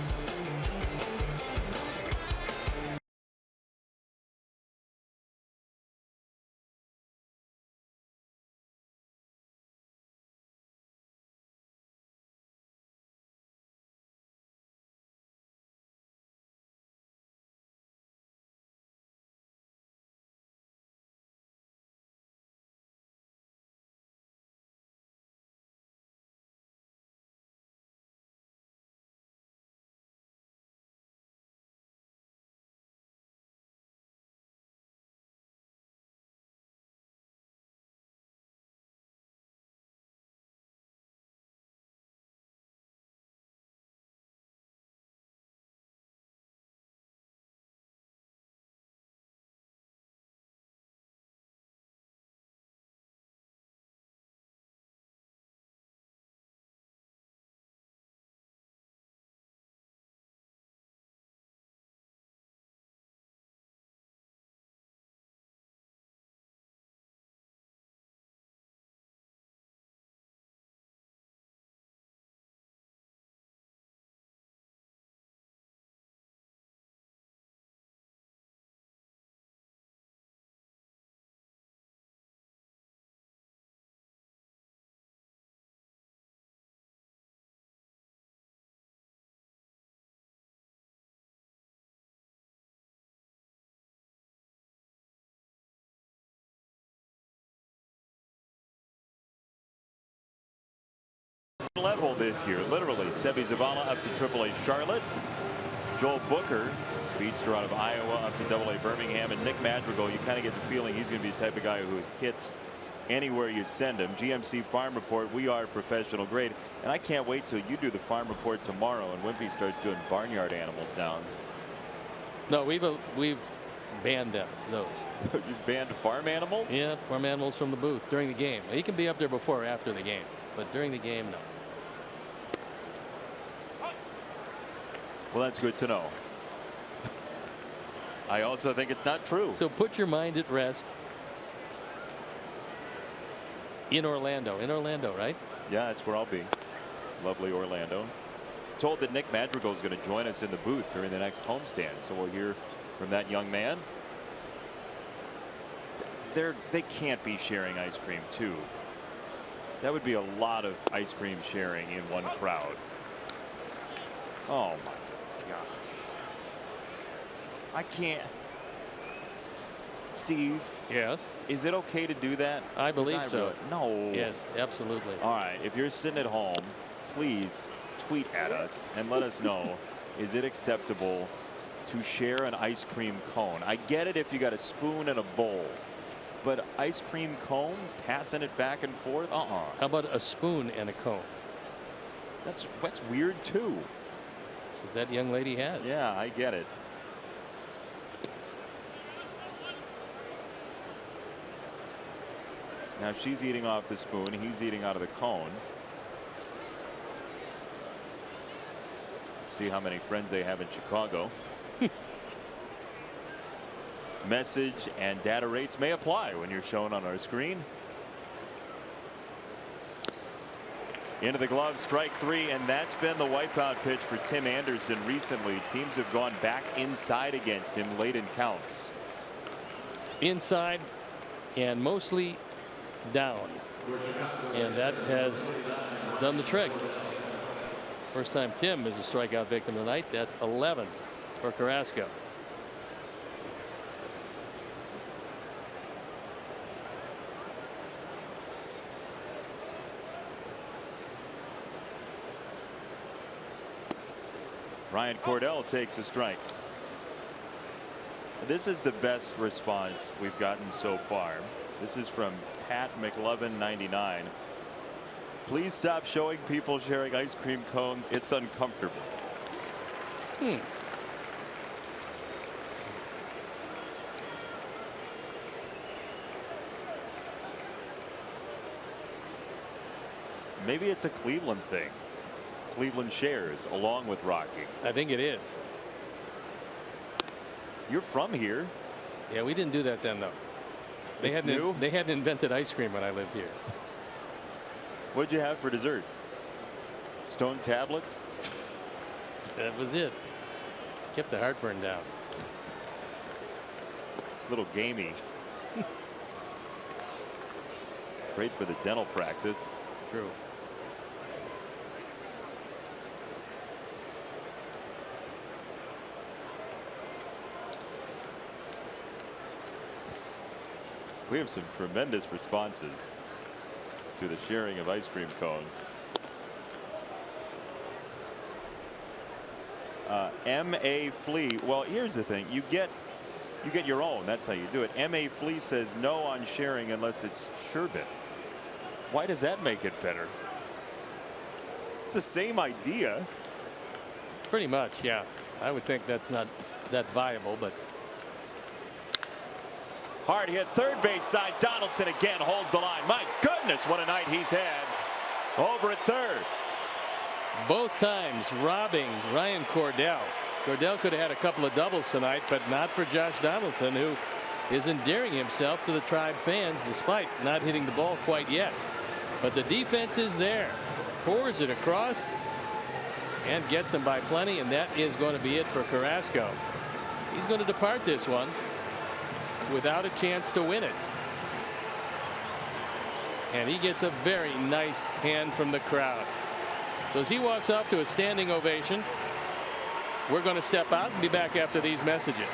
S5: Level this year, literally. Sebi Zavala up to AAA Charlotte. Joel Booker, speedster out of Iowa, up to AA Birmingham, and Nick Madrigal. You kind of get the feeling he's going to be the type of guy who hits anywhere you send him. GMC Farm Report, we are professional grade, and I can't wait till you do the Farm Report tomorrow and Wimpy starts doing barnyard animal sounds.
S4: No, we've banned them, those.
S5: You've banned farm animals?
S4: Yeah, farm animals from the booth during the game. He can be up there before or after the game, but during the game, no.
S5: Well, that's good to know. I also think it's not true.
S4: So put your mind at rest. In Orlando. In Orlando, right?
S5: Yeah, that's where I'll be. Lovely Orlando. Told that Nick Madrigal is going to join us in the booth during the next homestand, so we'll hear from that young man. They can't be sharing ice cream too. That would be a lot of ice cream sharing in one crowd. Oh my gosh. I can't. Steve.
S4: Yes.
S5: Is it okay to do that?
S4: I believe so.
S5: No.
S4: Yes, absolutely.
S5: All right. If you're sitting at home, please tweet at us and let us know. Is it acceptable to share an ice cream cone? I get it if you got a spoon and a bowl, but ice cream cone, passing it back and forth?
S4: How about a spoon and a cone?
S5: That's weird too.
S4: That's what that young lady has.
S5: Yeah, I get it. Now she's eating off the spoon. He's eating out of the cone. See how many friends they have in Chicago. Message and data rates may apply when you're shown on our screen. Into the glove, strike 3, and that's been the wipeout pitch for Tim Anderson recently. Teams have gone back inside against him late in counts.
S4: Inside and mostly down, and that has done the trick. First time Tim is a strikeout victim tonight. That's 11 for Carrasco.
S5: Ryan Cordell takes a strike. This is the best response we've gotten so far. This is from Pat McLovin 99. Please stop showing people sharing ice cream cones. It's uncomfortable. Maybe it's a Cleveland thing. Cleveland shares along with Rocky.
S4: I think it is.
S5: You're from here.
S4: Yeah, we didn't do that then, though. They hadn't invented ice cream when I lived here.
S5: What did you have for dessert? Stone tablets?
S4: That was it. Kept the heartburn down.
S5: Little gamey. Great for the dental practice.
S4: True.
S5: We have some tremendous responses to the sharing of ice cream cones. M.A. Flea. Well, here's the thing. You get your own. That's how you do it. M.A. Flea says no on sharing unless it's sherbet. Why does that make it better? It's the same idea.
S4: Pretty much, yeah. I would think that's not that viable, but.
S5: Hard hit third base side. Donaldson again holds the line. My goodness, what a night he's had over at third.
S4: Both times robbing Ryan Cordell. Cordell could have had a couple of doubles tonight, but not for Josh Donaldson, who is endearing himself to the Tribe fans despite not hitting the ball quite yet. But the defense is there. Pours it across and gets him by plenty, and that is going to be it for Carrasco. He's going to depart this one without a chance to win it. And he gets a very nice hand from the crowd. So as he walks off to a standing ovation, we're going to step out and be back after these messages.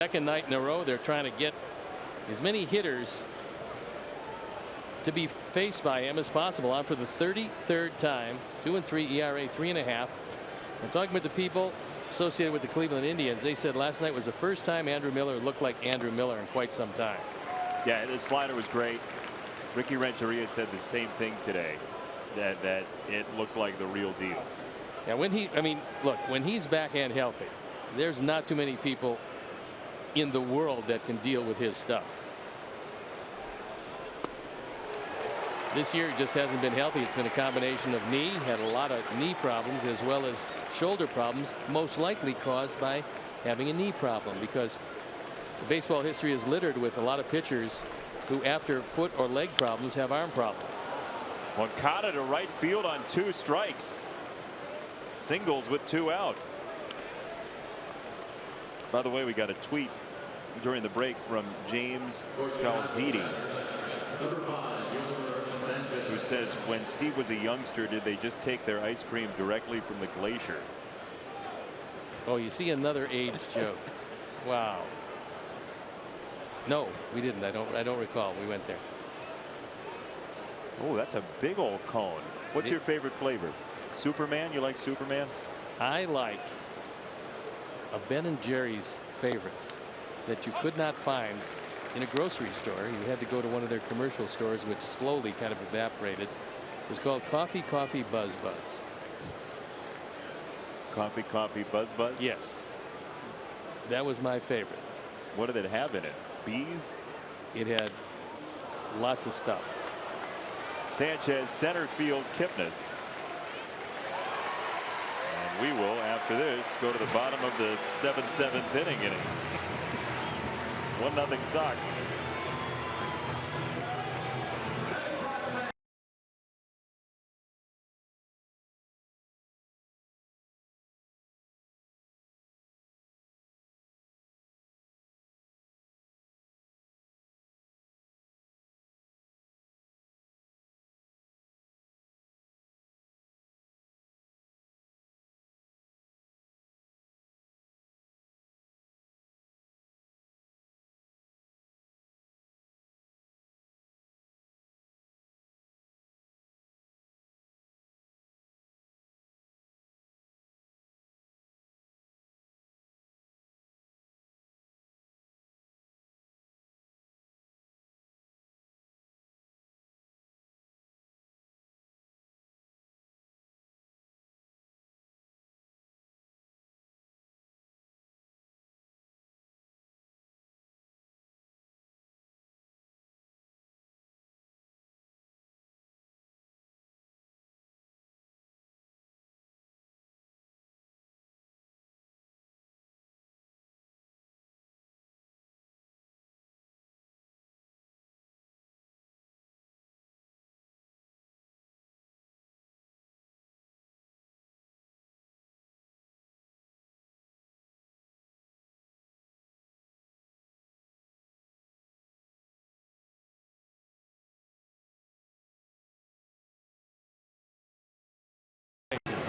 S4: Second night in a row, they're trying to get as many hitters to be faced by him as possible. On for the 33rd time. 2-3 ERA, 3.5. I'm talking with the people associated with the Cleveland Indians. They said last night was the first time Andrew Miller looked like Andrew Miller in quite some time.
S5: Yeah, the slider was great. Ricky Renteria said the same thing today, that it looked like the real deal.
S4: Yeah, I mean, look, when he's backhand healthy, there's not too many people in the world that can deal with his stuff. This year he just hasn't been healthy. It's been a combination of knee, had a lot of knee problems as well as shoulder problems, most likely caused by having a knee problem, because the baseball history is littered with a lot of pitchers who after foot or leg problems have arm problems.
S5: Moncada to right field on 2 strikes. Singles with 2 out. By the way, we got a tweet during the break from James Scalziti, who says, when Steve was a youngster, did they just take their ice cream directly from the glacier?
S4: Oh, you see another age joke. Wow. No, we didn't. I don't recall. We went there.
S5: Oh, that's a big old cone. What's your favorite flavor? Superman? You like Superman?
S4: I like a Ben & Jerry's favorite that you could not find in a grocery store. You had to go to one of their commercial stores, which slowly kind of evaporated. It was called Coffee Coffee Buzz Buzz.
S5: Coffee Coffee Buzz Buzz?
S4: Yes. That was my favorite.
S5: What did it have in it? Bees?
S4: It had lots of stuff.
S5: Sanchez center field Kipnis. And we will, after this, go to the bottom of the 7th inning. 1-0 Sox.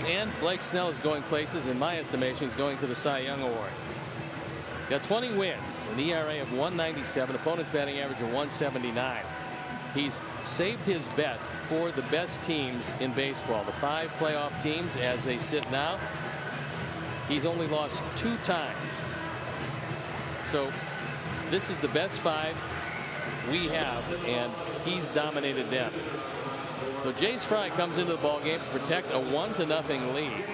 S4: And Blake Snell is going places. In my estimation, he's going to the Cy Young Award. Got 20 wins, an ERA of 197, opponent's batting average of 179. He's saved his best for the best teams in baseball, the 5 playoff teams as they sit now. He's only lost 2 times. So this is the best 5 we have, and he's dominated them. So Jace Fry comes into the ballgame to protect a 1-0 lead.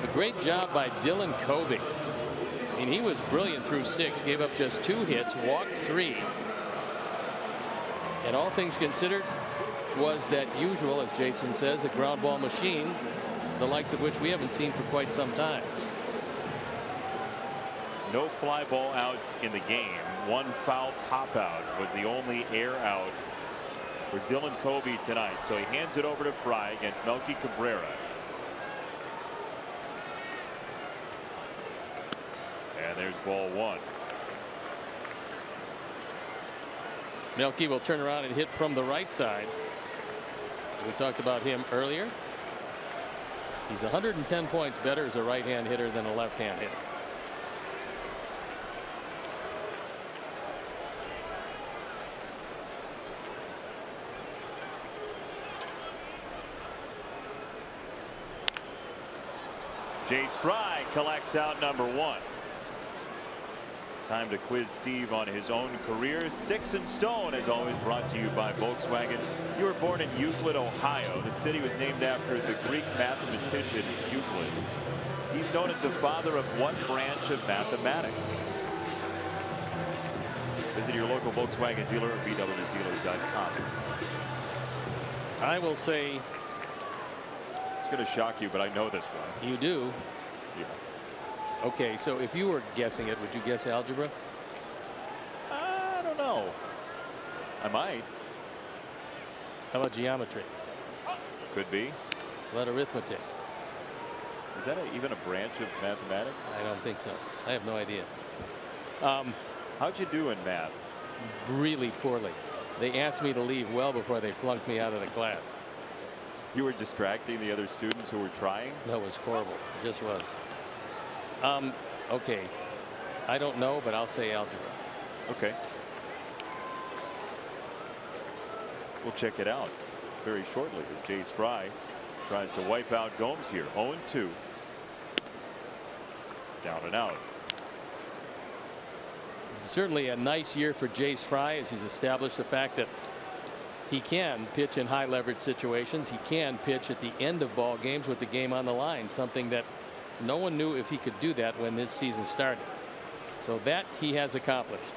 S4: A great job by Dylan Covey. I mean, he was brilliant through 6, gave up just 2 hits, walked 3. And all things considered, was that usual, as Jason says, a ground ball machine, the likes of which we haven't seen for quite some time.
S5: No fly ball outs in the game. 1 foul pop out was the only air out for Dylan Covey tonight. So he hands it over to Fry against Melky Cabrera. And there's ball 1.
S4: Melky will turn around and hit from the right side. We talked about him earlier. He's 110 points better as a right-hand hitter than a left-hand hitter.
S5: Jace Fry collects out number 1. Time to quiz Steve on his own career. Sticks and Stone is always brought to you by Volkswagen. You were born in Euclid, Ohio. The city was named after the Greek mathematician Euclid. He's known as the father of what branch of mathematics? Visit your local Volkswagen dealer at VWdealers.com.
S4: I will say.
S5: It's going to shock you, but I know this one.
S4: You do?
S5: Yeah.
S4: Okay, so if you were guessing it, would you guess algebra?
S5: I don't know. I might.
S4: How about geometry?
S5: Could be.
S4: How about arithmetic?
S5: Is that even a branch of mathematics?
S4: I don't think so. I have no idea.
S5: How'd you do in math?
S4: Really poorly. They asked me to leave well before they flunked me out of the class.
S5: You were distracting the other students who were trying?
S4: That was horrible. It just was. Okay. I don't know, but I'll say algebra.
S5: Okay. We'll check it out very shortly as Jace Fry tries to wipe out Gomes here. 0-2. Down and out.
S4: Certainly a nice year for Jace Fry as he's established the fact that he can pitch in high leverage situations. He can pitch at the end of ball games with the game on the line, something that no one knew if he could do that when this season started. So that he has accomplished.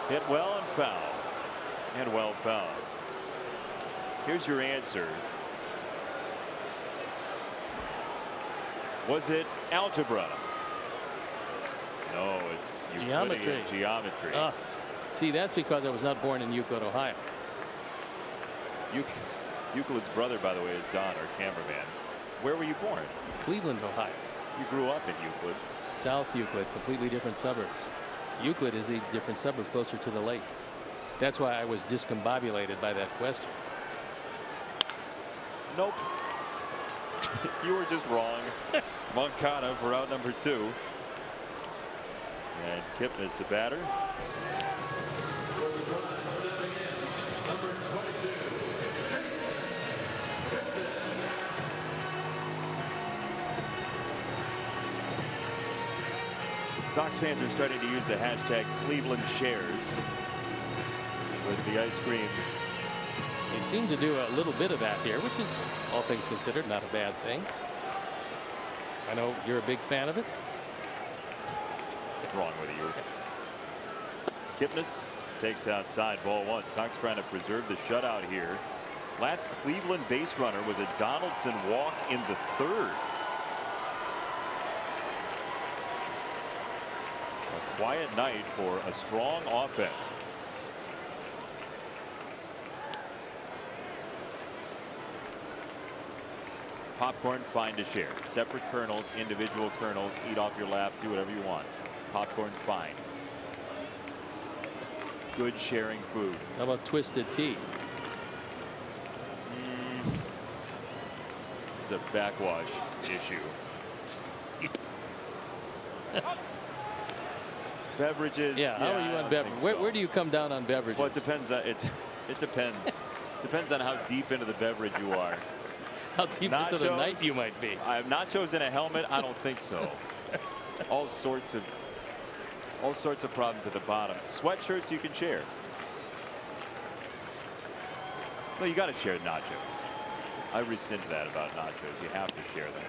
S5: Hit well and foul. And well fouled. Here's your answer. Was it algebra? No, it's
S4: geometry.
S5: Geometry.
S4: See, that's because I was not born in Euclid, Ohio.
S5: Euclid's brother, by the way, is Don, our cameraman. Where were you born?
S4: Cleveland, Ohio.
S5: You grew up in Euclid.
S4: South Euclid, completely different suburbs. Euclid is a different suburb closer to the lake. That's why I was discombobulated by that question.
S5: Nope. You were just wrong. Moncada for out number 2. And Kipnis the batter. Sox fans are starting to use the hashtag Cleveland shares with the ice cream.
S4: They seem to do a little bit of that here, which is, all things considered, not a bad thing. I know you're a big fan of it.
S5: What's wrong with you? Kipnis takes outside, ball 1. Sox trying to preserve the shutout here. Last Cleveland base runner was a Donaldson walk in the 3rd. A quiet night for a strong offense. Popcorn, fine to share. Separate kernels, individual kernels, eat off your lap, do whatever you want. Popcorn, fine. Good sharing food.
S4: How about twisted tea?
S5: It's a backwash issue. Beverages.
S4: Yeah, how are you on beverages? Where do you come down on beverages?
S5: Well, it depends. It depends. Depends on how deep into the beverage you are.
S4: How deep into the night you might be.
S5: I have nachos in a helmet. I don't think so. all sorts of problems at the bottom. Sweatshirts you can share. Well, you got to share nachos. I rescind that about nachos. You have to share them.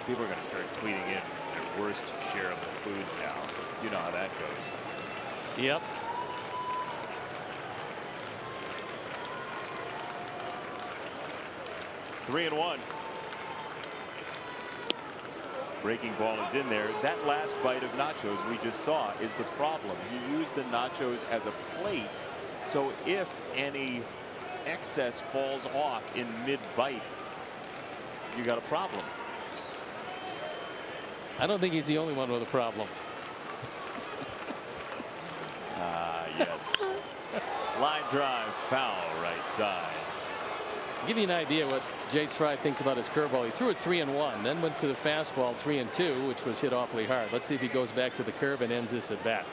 S5: People are going to start tweeting in their worst shareable foods now. You know how that goes.
S4: Yep.
S5: Three and 1. Breaking ball is in there. That last bite of nachos we just saw is the problem. He used the nachos as a plate, so if any excess falls off in mid-bite, you got a problem.
S4: I don't think he's the only one with a problem.
S5: Yes. Line drive, foul, right side.
S4: Give you an idea what Jace Fry thinks about his curveball. He threw it 3-1, then went to the fastball 3-2, which was hit awfully hard. Let's see if he goes back to the curve and ends this at bat.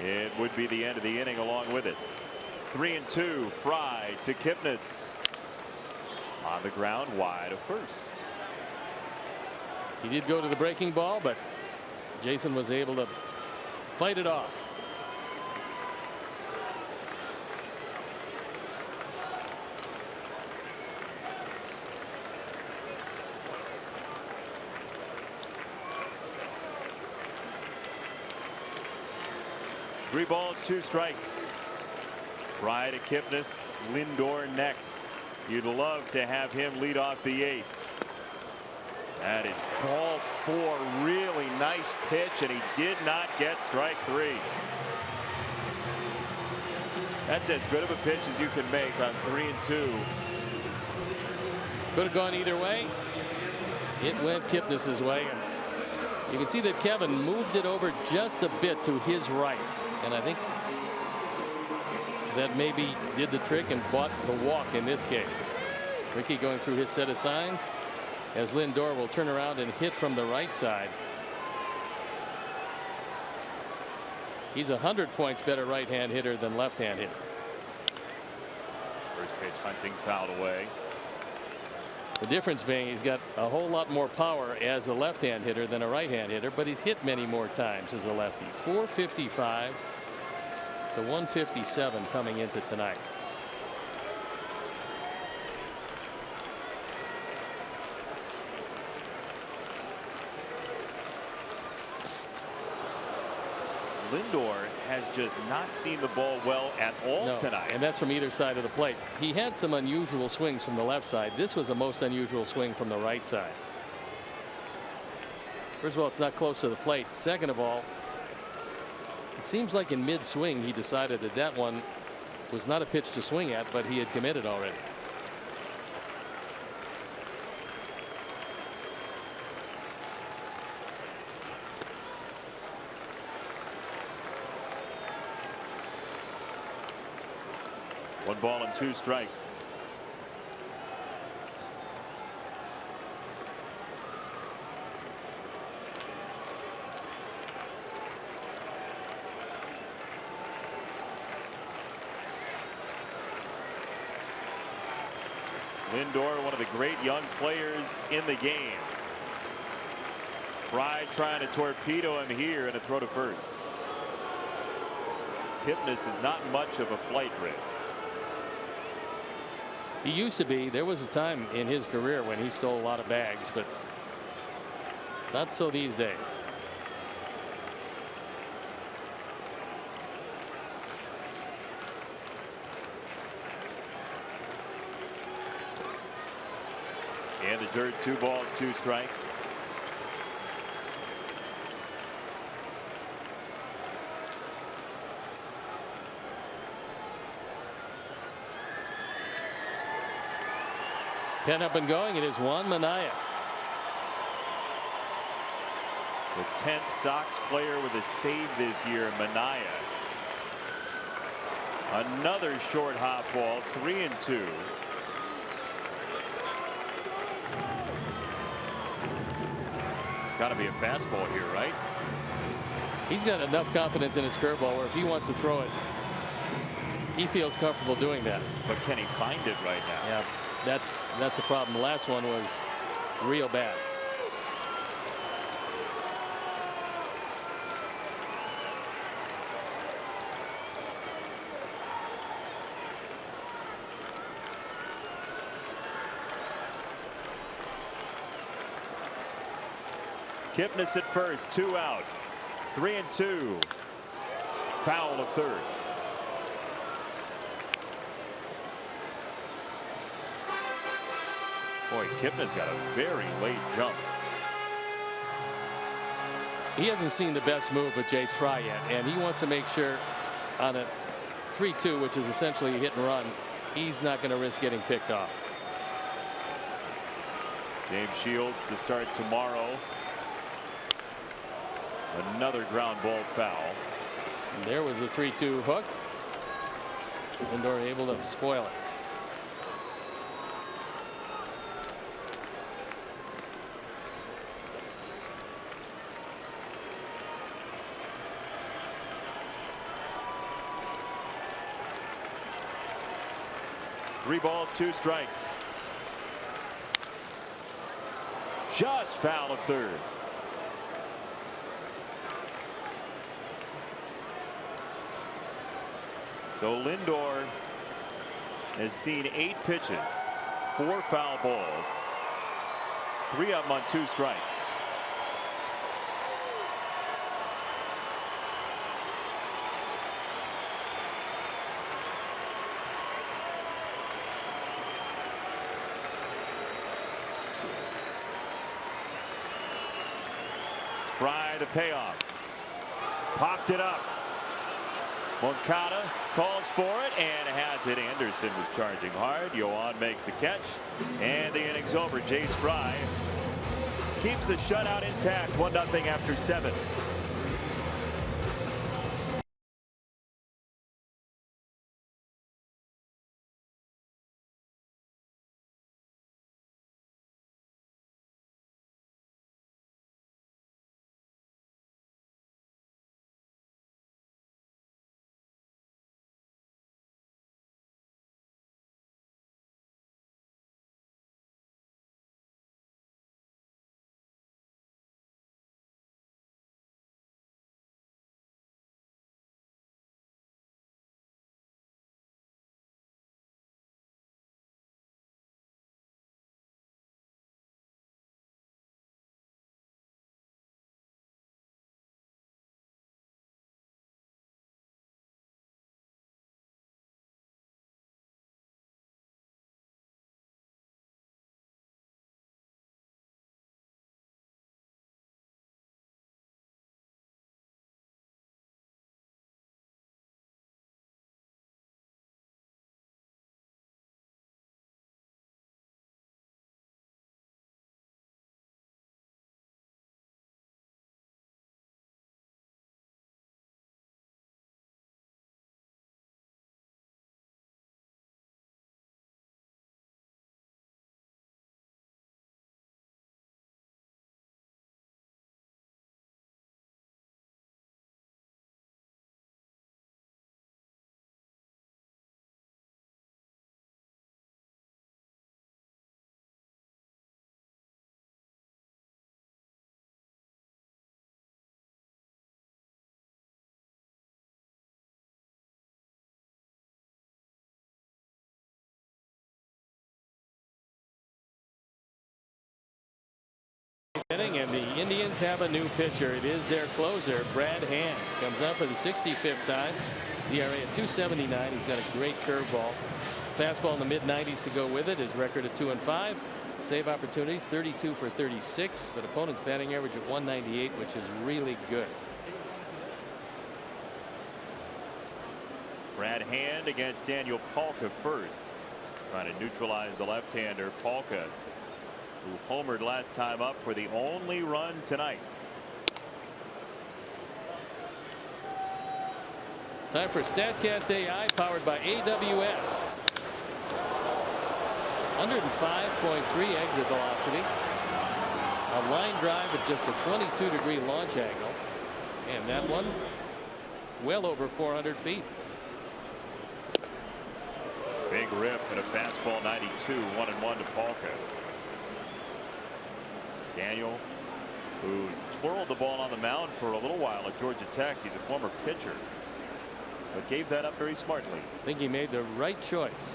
S5: It would be the end of the inning along with it. 3-2. Fry to Kipnis. On the ground wide of first.
S4: He did go to the breaking ball, but Jason was able to fight it off.
S5: Three balls, 2 strikes. Fry to Kipnis. Lindor next. You'd love to have him lead off the 8th. That is ball 4. Really nice pitch, and he did not get strike 3. That's as good of a pitch as you can make on 3-2.
S4: Could have gone either way. It went Kipnis's way, and you can see that Kevin moved it over just a bit to his right, and I think that maybe did the trick and bought the walk in this case. Ricky going through his set of signs as Lindor will turn around and hit from the right side. He's 100 points better right-hand hitter than left-hand hitter.
S5: First pitch, Hunting fouled away.
S4: The difference being he's got a whole lot more power as a left-hand hitter than a right-hand hitter, but he's hit many more times as a lefty. 455 to 157 coming into tonight.
S5: Lindor has just not seen the ball well at all tonight.
S4: And that's from either side of the plate. He had some unusual swings from the left side. This was a most unusual swing from the right side. First of all, it's not close to the plate. Second of all, it seems like in mid swing he decided that that one was not a pitch to swing at, but he had committed already.
S5: One ball and 2 strikes. Lindor, one of the great young players in the game. Fry trying to torpedo him here and a throw to first. Kipnis is not much of a flight risk.
S4: He used to be. There was a time in his career when he stole a lot of bags, but not so these days.
S5: And the dirt, 2 balls, 2 strikes.
S4: Pen up and going. It is Juan Minaya.
S5: The 10th Sox player with a save this year, Minaya. Another short hop ball, 3-2. Got to be a fastball here, right?
S4: He's got enough confidence in his curveball where if he wants to throw it, he feels comfortable doing that.
S5: But can he find it right now?
S4: Yeah, that's a problem. The last one was real bad.
S5: Kipnis at first, 2 out. 3-2. Foul of third. Boy, Kipnis got a very late jump.
S4: He hasn't seen the best move with Jace Fry yet, and he wants to make sure on a 3-2, which is essentially a hit and run, he's not going to risk getting picked off.
S5: James Shields to start tomorrow. Another ground ball foul.
S4: And there was the 3-2 hook. Lindor able to spoil it.
S5: 3 balls, 2 strikes. Just foul of third. So Lindor has seen 8 pitches, 4 foul balls, 3 of them on 2 strikes. Fry the payoff. Popped it up. Moncada calls for it and has it. Anderson was charging hard. Yohan makes the catch. And the inning's over. Jace Fry keeps the shutout intact. 1-0 after 7.
S4: And the Indians have a new pitcher. It is their closer, Brad Hand. Comes up for the 65th time. His ERA at 2.79. He's got a great curveball. Fastball in the mid-90s to go with it. His record at 2-5. Save opportunities 32 for 36. But opponent's batting average at 198, which is really good.
S5: Brad Hand against Daniel Palka first. Trying to neutralize the left-hander. Palka, who homered last time up for the only run tonight.
S4: Time for StatCast AI, powered by AWS. 105.3 exit velocity. A line drive at just a 22-degree launch angle. And that one well over 400 feet.
S5: Big rip and a fastball 92, 1-1 to Palka. Daniel, who twirled the ball on the mound for a little while at Georgia Tech. He's a former pitcher, but gave that up very smartly.
S4: I think he made the right choice.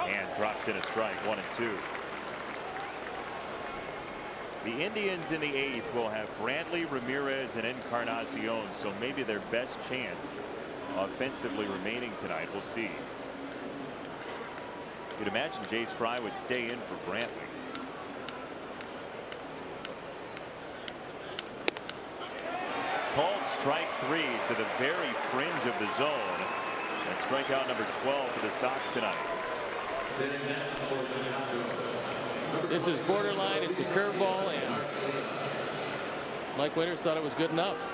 S5: And drops in a strike, 1-2. The Indians in the 8th will have Brantley, Ramirez, and Encarnacion, so maybe their best chance offensively remaining tonight. We'll see. You'd imagine Jace Fry would stay in for Brantley. Called strike 3 to the very fringe of the zone. And strikeout number 12 for the Sox tonight.
S4: This is borderline. It's a curveball, and Mike Winters thought it was good enough.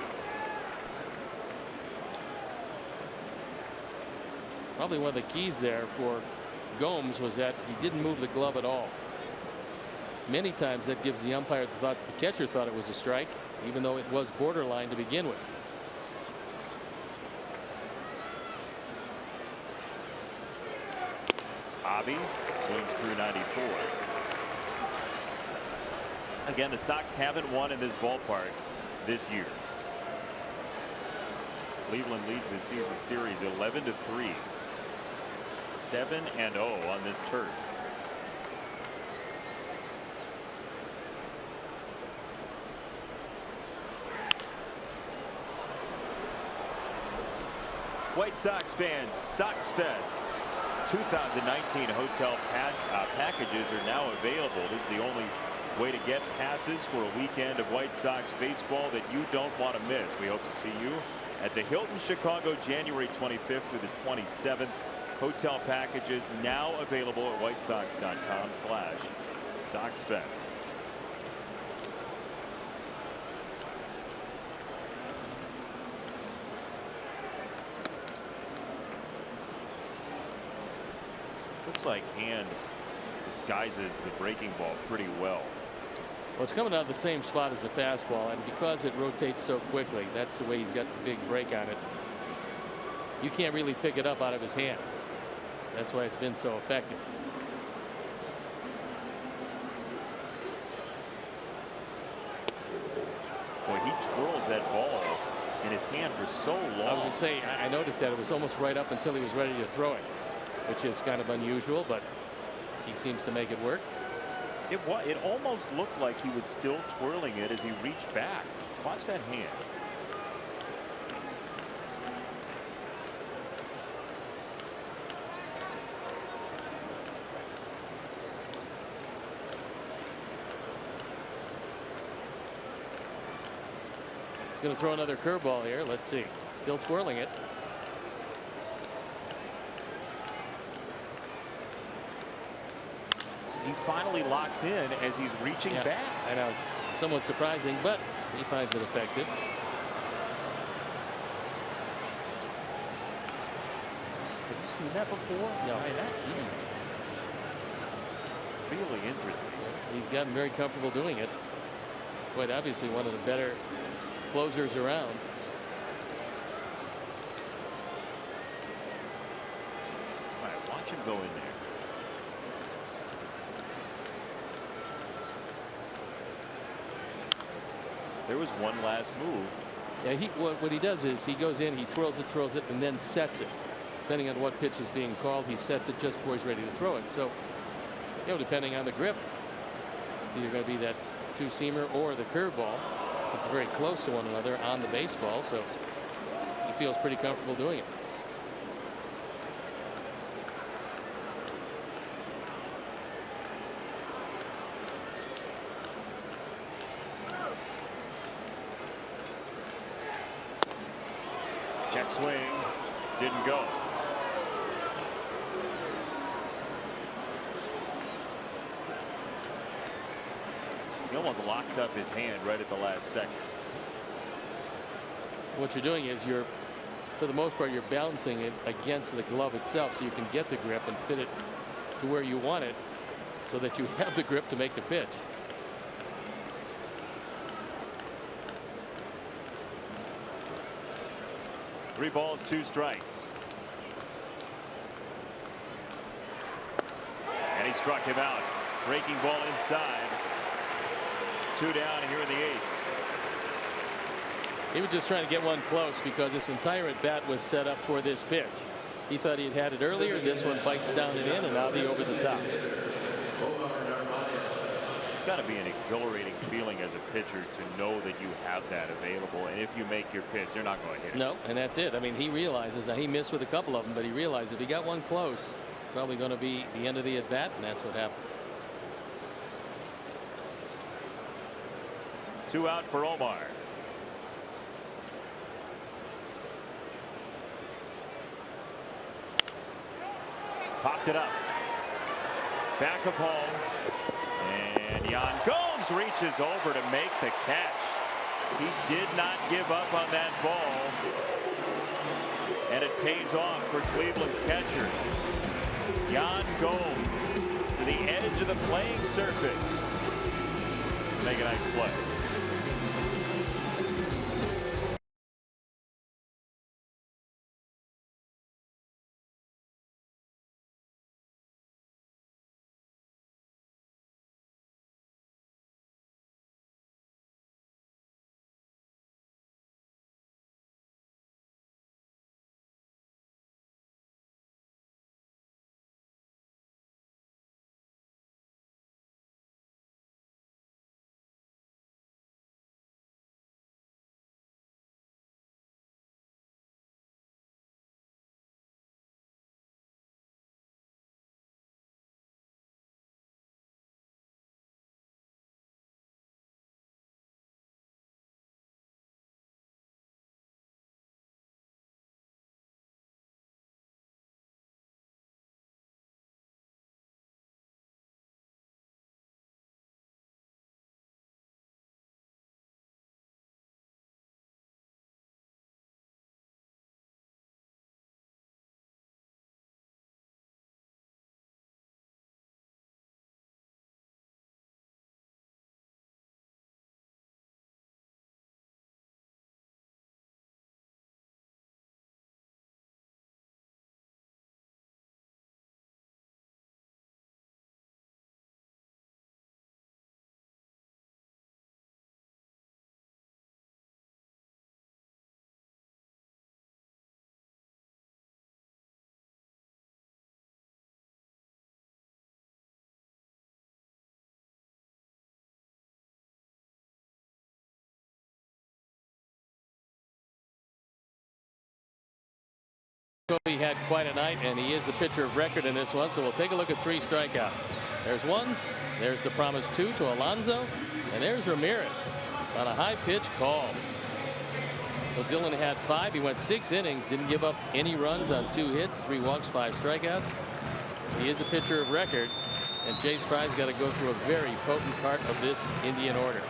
S4: Probably one of the keys there for Gomes was that he didn't move the glove at all. many times that gives the umpire the thought the catcher thought it was a strike, even though it was borderline to begin with.
S5: Avi swings through 94. Again, the Sox haven't won in this ballpark this year. Cleveland leads the season series 11-3. 7-0 on this turf. White Sox fans, Sox Fest 2019 hotel packages are now available. This is the only way to get passes for a weekend of White Sox baseball that you don't want to miss. We hope to see you at the Hilton Chicago January 25th through the 27th. Hotel packages now available at whitesox.com/SoxFest. Looks like hand disguises the breaking ball pretty well.
S4: Well, it's coming out of the same spot as the fastball, and because it rotates so quickly, that's the way he's got the big break on it. You can't really pick it up out of his hand. That's why it's been so effective.
S5: Boy, he twirls that ball in his hand for so long.
S4: I was going to say, I noticed that it was almost right up until he was ready to throw it, which is kind of unusual, but he seems to make it work.
S5: It almost looked like he was still twirling it as he reached back. Watch that hand.
S4: He's going to throw another curveball here. Let's see. Still twirling it.
S5: He finally locks in as he's reaching back.
S4: I know it's somewhat surprising, but he finds it effective.
S5: Have you seen that before?
S4: No.
S5: I mean, that's really interesting.
S4: He's gotten very comfortable doing it. Quite obviously one of the better closers around.
S5: All right, watch him go in there. There was one last move.
S4: Yeah, what he does is he goes in, he twirls it, and then sets it. Depending on what pitch is being called, he sets it just before he's ready to throw it. So, you know, depending on the grip, it's either going to be that two-seamer or the curveball. It's very close to one another on the baseball, so he feels pretty comfortable doing it.
S5: Check swing, didn't go. He almost locks up his hand right at the last second.
S4: What you're doing is for the most part, you're balancing it against the glove itself so you can get the grip and fit it to where you want it so that you have the grip to make the pitch.
S5: 3 balls, 2 strikes. And he struck him out. Breaking ball inside. 2 down here in the 8th.
S4: He was just trying to get one close because this entire at bat was set up for this pitch. He thought he had it earlier. This one bites down and in, and now be over the top.
S5: It's got to be an exhilarating feeling as a pitcher to know that you have that available, and if you make your pitch, they're not going to hit it.
S4: No, and that's it. I mean, he realizes that he missed with a couple of them, but he realized if he got one close, it's probably going to be the end of the at bat, and that's what happened.
S5: 2 out for Omar. Popped it up. Back of home. And Yan Gomes reaches over to make the catch. He did not give up on that ball. And it pays off for Cleveland's catcher. Yan Gomes to the edge of the playing surface. make a nice play.
S4: He had quite a night, and he is the pitcher of record in this one. So we'll take a look at 3 strikeouts. There's one. There's the promised 2 to Alonso, and there's Ramirez on a high pitch call. So Dylan had 5. He went 6 innings, didn't give up any runs on 2 hits, 3 walks, 5 strikeouts. He is a pitcher of record, and Jace Fry's got to go through a very potent part of this Indian order.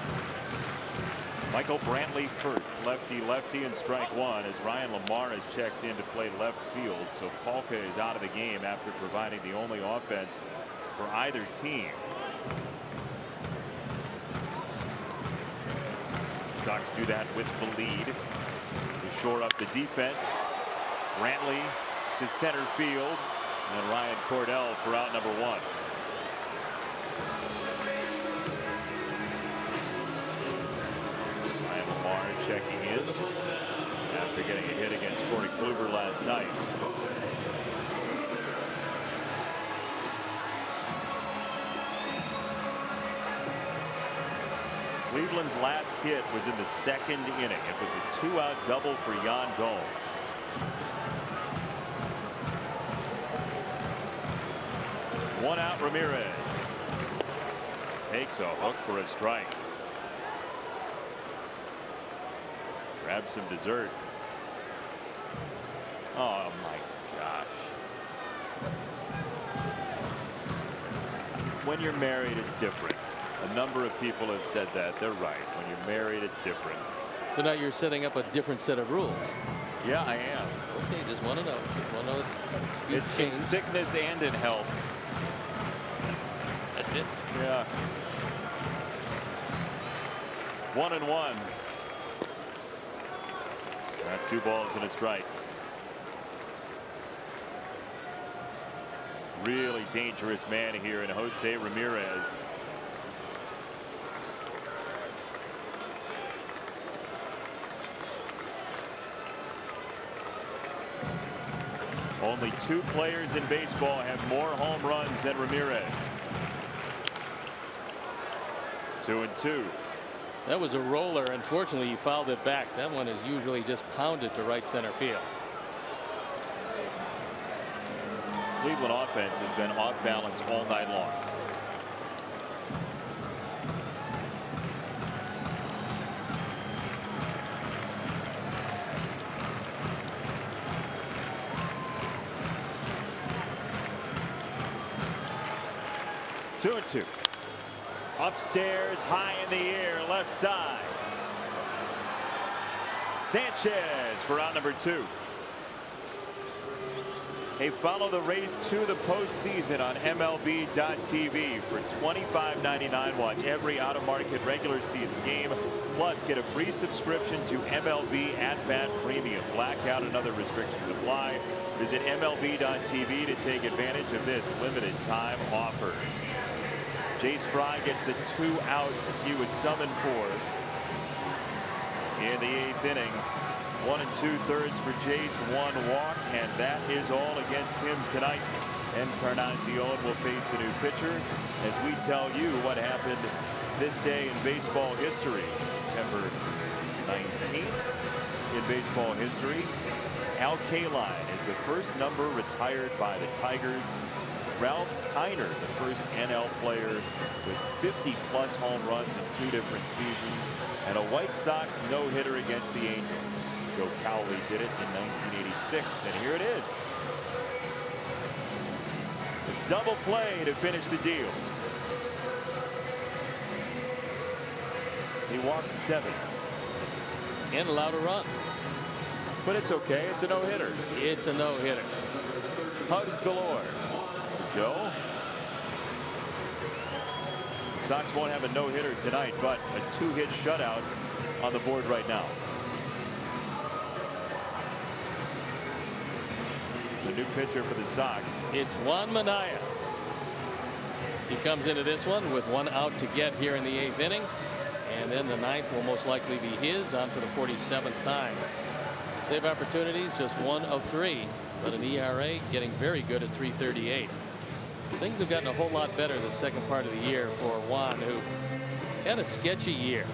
S5: Michael Brantley first, lefty, and strike 1 as Ryan Lamar has checked in to play left field. So Polka is out of the game after providing the only offense for either team. Sox do that with the lead to shore up the defense. Brantley to center field, and then Ryan Cordell for out number 1. Checking in after getting a hit against Corey Kluber last night. Cleveland's last hit was in the 2nd inning. It was a 2-out double for Yan Gomes. One out. Ramirez takes a hook for a strike. Grab some dessert. Oh my gosh. When you're married, it's different. A number of people have said that. They're right. When you're married, it's different.
S4: So now you're setting up a different set of rules.
S5: Yeah, I am.
S4: Okay, just want to know.
S5: It's in sickness and in health.
S4: That's it.
S5: Yeah. 1-1. Got 2 balls and a strike. Really dangerous man here in Jose Ramirez. Only 2 players in baseball have more home runs than Ramirez. 2-2.
S4: That was a roller. Unfortunately, he fouled it back. That one is usually just pounded to right center field.
S5: This Cleveland offense has been off balance all night long. Two and 2. Upstairs, high in the air, left side. Sanchez for out number 2. Hey, follow the race to the postseason on MLB.tv for $25.99. Watch every out-of-market regular season game. Plus, get a free subscription to MLB At-Bat Premium. Blackout and other restrictions apply. Visit MLB.tv to take advantage of this limited time offer. Jace Fry gets the 2 outs he was summoned for in the 8th inning. 1 2/3 for Jace, 1 walk, and that is all against him tonight. Encarnacion will face a new pitcher as we tell you what happened this day in baseball history. September 19th in baseball history. Al Kaline is the first number retired by the Tigers. Ralph Kiner, the first NL player with 50+ home runs in 2 different seasons, and a White Sox no-hitter against the Angels. Joe Cowley did it in 1986, and here it is. A double play to finish the deal. He walked 7
S4: and allowed a run.
S5: But it's okay. It's a no-hitter.
S4: It's a no-hitter.
S5: Hugs galore. Joe. The Sox won't have a no-hitter tonight, but a 2-hit shutout on the board right now. It's a new pitcher for the Sox.
S4: It's Juan Minaya. He comes into this one with 1 out to get here in the 8th inning, and then the 9th will most likely be his, on for the 47th time. Save opportunities, just 1 of 3, but an ERA getting very good at 3.38. Things have gotten a whole lot better the second part of the year for Juan, who had a sketchy year.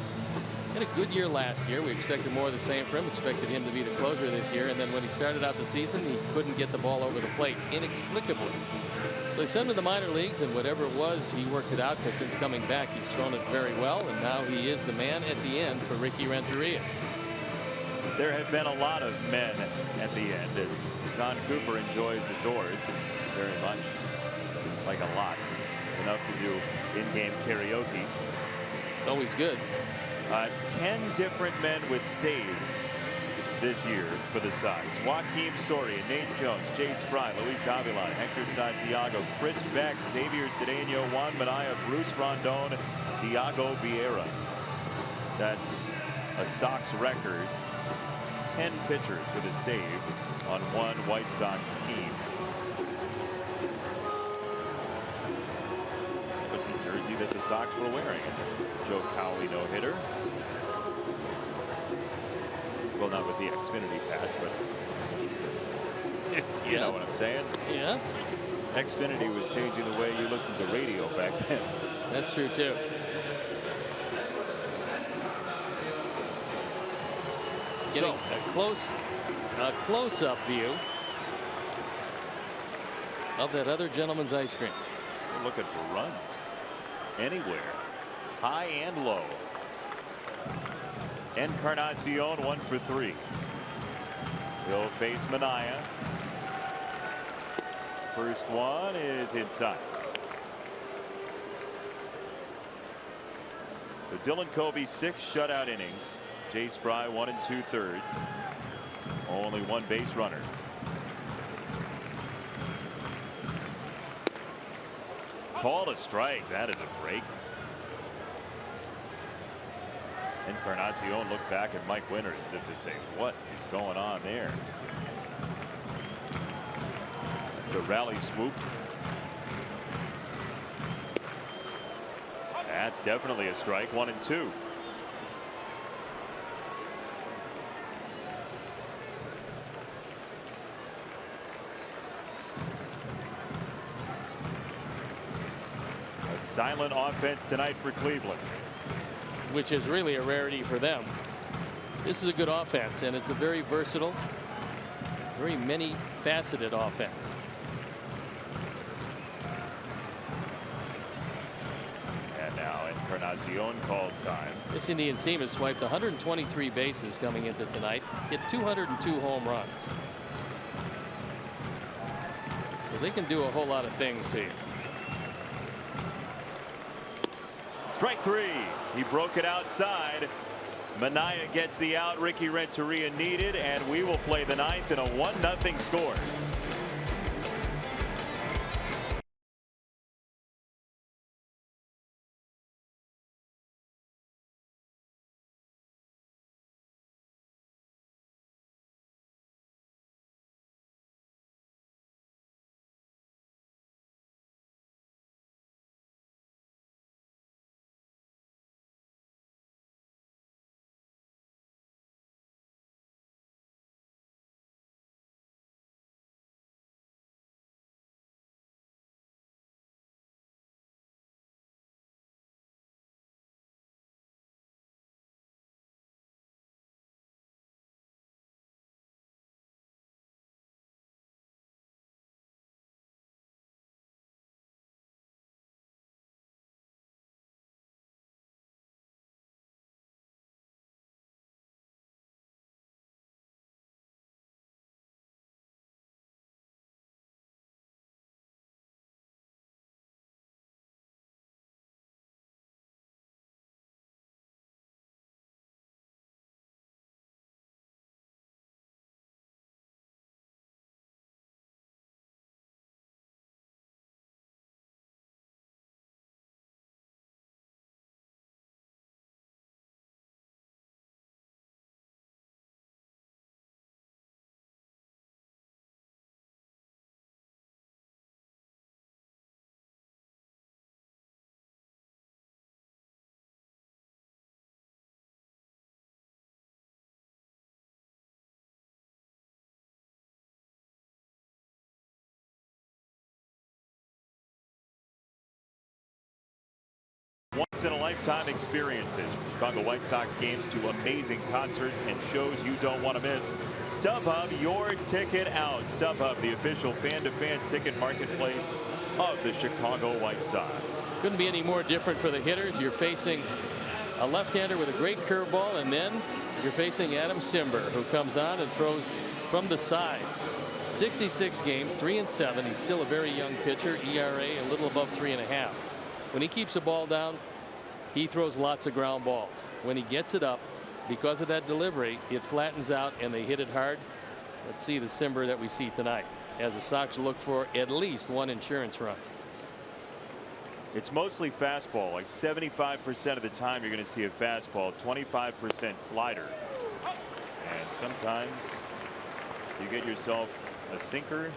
S4: Had a good year last year. We expected more of the same from him. Expected him to be the closer this year, and then when he started out the season, he couldn't get the ball over the plate inexplicably. So they sent him to the minor leagues, and whatever it was, he worked it out, because since coming back, he's thrown it very well, and now he is the man at the end for Ricky Renteria.
S5: There have been a lot of men at the end, as Don Cooper enjoys the Doors very much, like a lot, enough to do in-game karaoke.
S4: It's always good.
S5: 10 different men with saves this year for the Sox. Joaquim Soria, Nate Jones, Jace Fry, Luis Avila, Hector Santiago, Chris Beck, Xavier Cedeno, Juan Minaya, Bruce Rondon, Tiago Vieira. That's a Sox record. 10 pitchers with a save on one White Sox team. That was the jersey that the Sox were wearing. Joe Cowley no-hitter. Well, not with the Xfinity patch, but you know what I'm saying.
S4: Yeah.
S5: Xfinity was changing the way you listened to radio back then.
S4: That's true too. Getting a close-up view of that other gentleman's ice cream.
S5: We're looking for runs anywhere, high and low. Encarnacion 1 for 3. He'll face Minaya. First one is inside. So Dylan Covey 6 shutout innings. Jace Fry 1 2/3. Only 1 base runner. Called a strike. That is a break. Encarnacion looked back at Mike Winters as if to say, what is going on there? That's the rally swoop. That's definitely a strike. 1 2. Silent offense tonight for Cleveland,
S4: which is really a rarity for them. This is a good offense, and it's a very versatile, very many faceted offense.
S5: And now Encarnacion calls time.
S4: This Indians team has swiped 123 bases coming into tonight, hit 202 home runs. So they can do a whole lot of things to you.
S5: Strike 3. He broke it outside. Minaya gets the out. Ricky Renteria needed, and we will play the 9th in a 1-0 score. once-in-a-lifetime experiences, from Chicago White Sox games to amazing concerts and shows you don't want to miss. StubHub, your ticket out. StubHub, the official fan-to-fan ticket marketplace of the Chicago White Sox.
S4: Couldn't be any more different for the hitters. You're facing a left-hander with a great curveball, and then you're facing Adam Cimber, who comes on and throws from the side. 66 games, 3-7. He's still a very young pitcher. ERA a little above 3.5. When he keeps the ball down, he throws lots of ground balls. When he gets it up, because of that delivery, it flattens out and they hit it hard. Let's see the Cimber that we see tonight, as the Sox look for at least one insurance run.
S5: It's mostly fastball. Like 75% of the time you're going to see a fastball, 25% slider. And sometimes you get yourself a sinker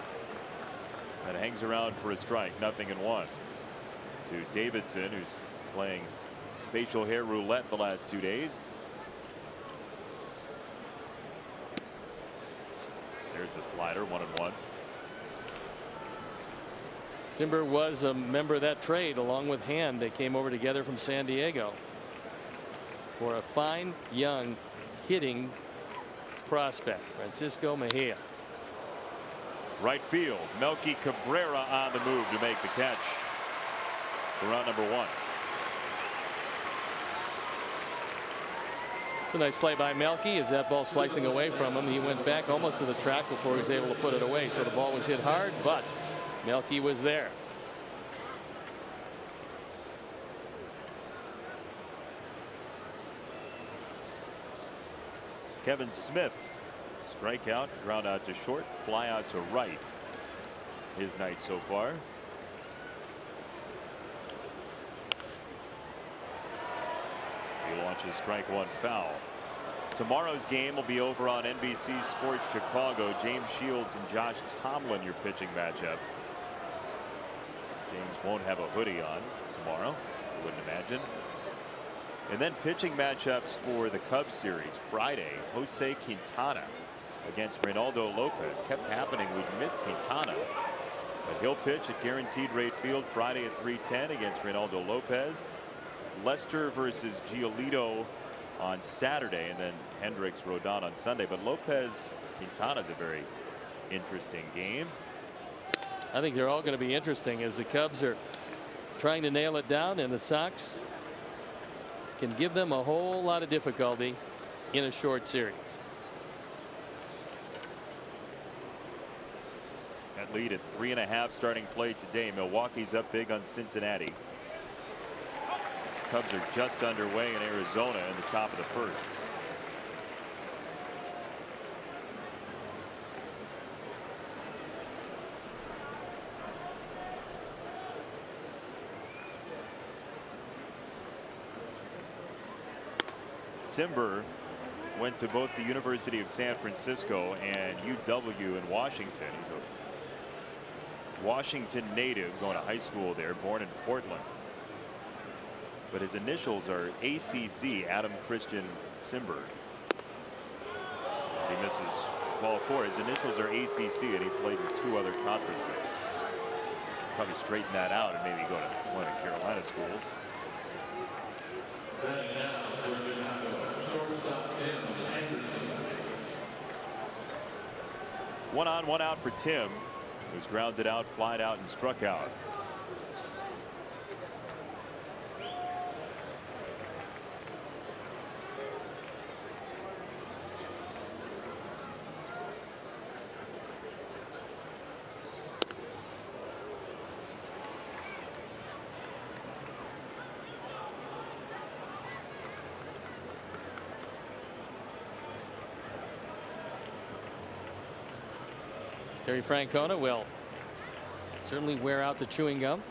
S5: that hangs around for a strike. 0-1 to Davidson, who's playing facial hair roulette the last 2 days. There's the slider. 1-1.
S4: Cimber was a member of that trade along with Hand. They came over together from San Diego for a fine young hitting prospect, Francisco Mejia.
S5: Right field, Melky Cabrera on the move to make the catch for out #1.
S4: It's a nice play by Melky. As that ball slicing away from him, he went back almost to the track before he was able to put it away. So the ball was hit hard, but Melky was there.
S5: Kevin Smith, strikeout, ground out to short, fly out to right. His night so far. He launches strike one, foul. Tomorrow's game will be over on NBC Sports Chicago. James Shields and Josh Tomlin, your pitching matchup. James won't have a hoodie on tomorrow, I wouldn't imagine. And then pitching matchups for the Cubs series. Friday, Jose Quintana against Reynaldo Lopez. Kept happening. We'd miss Quintana, but he'll pitch at Guaranteed Rate Field Friday at 3:10 against Reynaldo Lopez. Lester versus Giolito on Saturday, and then Hendricks Rodon on Sunday. But Lopez Quintana is a very interesting game.
S4: I think they're all going to be interesting as the Cubs are trying to nail it down, and the Sox can give them a whole lot of difficulty in a short series.
S5: That lead at 3.5 starting play today. Milwaukee's up big on Cincinnati. Cubs are just underway in Arizona in the top of the first. Cimber went to both the University of San Francisco and UW in Washington. He's a Washington native, going to high school there, born in Portland. But his initials are ACC, Adam Christian Cimber. As he misses ball 4, his initials are ACC, and he played in 2 other conferences. Probably straighten that out and maybe go to one of the Carolina schools. One on, one out for Tim, who's grounded out, flied out, and struck out.
S4: Terry Francona will certainly wear out the chewing gum.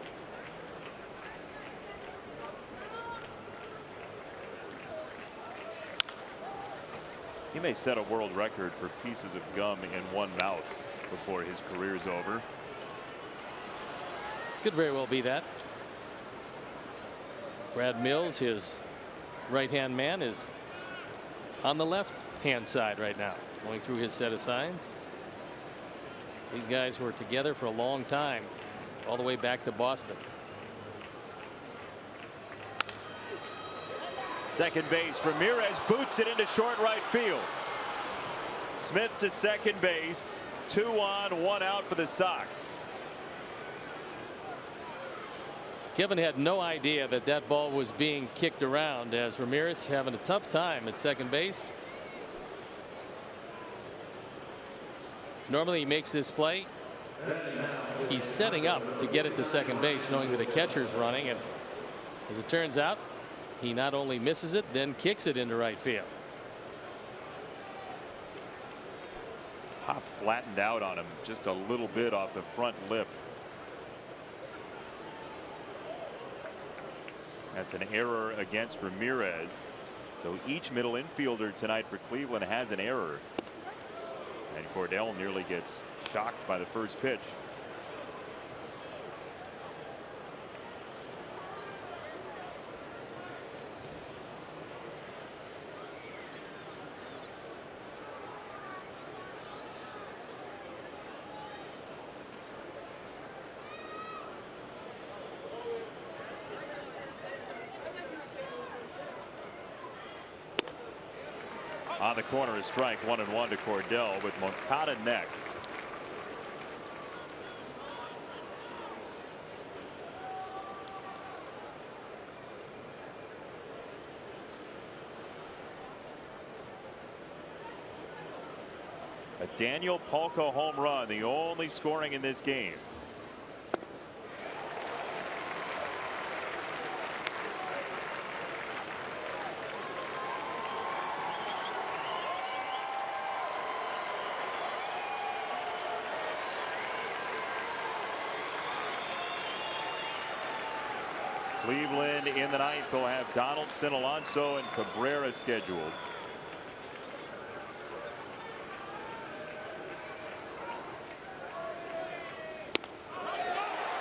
S5: He may set a world record for pieces of gum in one mouth before his career's over.
S4: Could very well be that. Brad Mills, his right-hand man, is on the left-hand side right now, going through his set of signs. These guys were together for a long time, all the way back to Boston.
S5: Second base, Ramirez boots it into short right field. Smith to second base. 2 on, 1 out for the Sox.
S4: Kevin had no idea that that ball was being kicked around, as Ramirez having a tough time at second base. Normally he makes this play. He's setting up to get it to second base, knowing that a catcher's running, and as it turns out, he not only misses it, then kicks it into right field.
S5: Pop flattened out on him just a little bit off the front lip. That's an error against Ramirez. So each middle infielder tonight for Cleveland has an error. And Cordell nearly gets shocked by the first pitch. On the corner, a strike, 1-1 to Cordell, with Moncada next. A Daniel Palka home run, the only scoring in this game. Cleveland in the ninth will have Donaldson, Alonso, and Cabrera scheduled.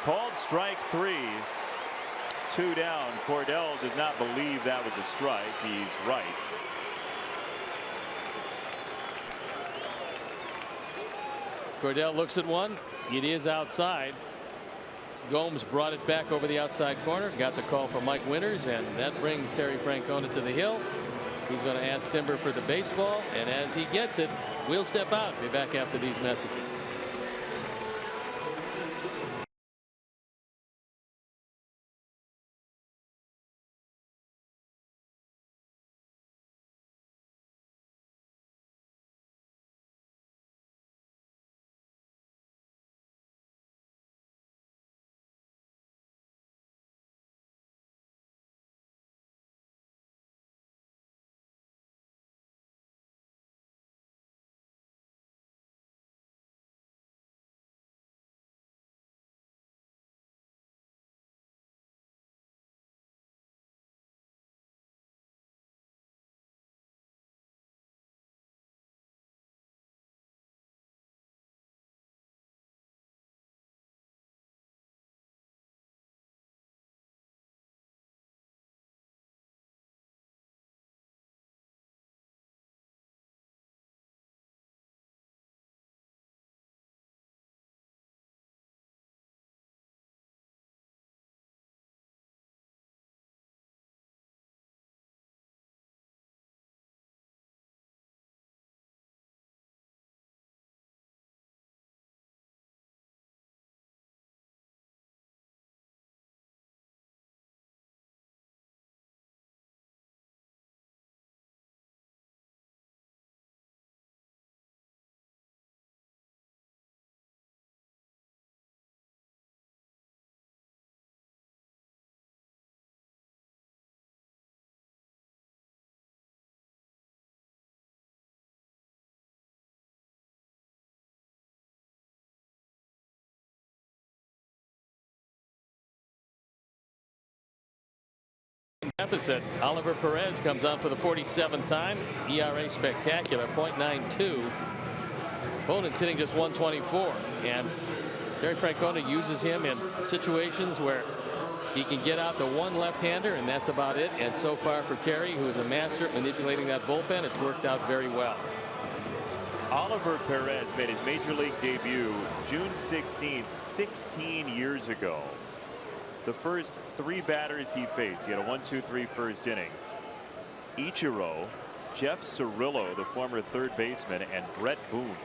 S5: Called strike 3. 2 down. Cordell does not believe that was a strike. He's right.
S4: Cordell looks at one. It is outside. Gomes brought it back over the outside corner, got the call from Mike Winters, and that brings Terry Francona to the hill. He's going to ask Simber for the baseball, and as he gets it, we'll step out. Be back after these messages. Deficit. Oliver Perez comes on for the 47th time. ERA spectacular, .92. Opponent's hitting just 124, and Terry Francona uses him in situations where he can get out to one left-hander, and that's about it. And so far for Terry, who is a master at manipulating that bullpen, it's worked out very well.
S5: Oliver Perez made his major league debut June 16th, 16 years ago. The first 3 batters he faced, he had a 1-2-3 first inning. Ichiro, Jeff Cirillo, the former third baseman, and Brett Boone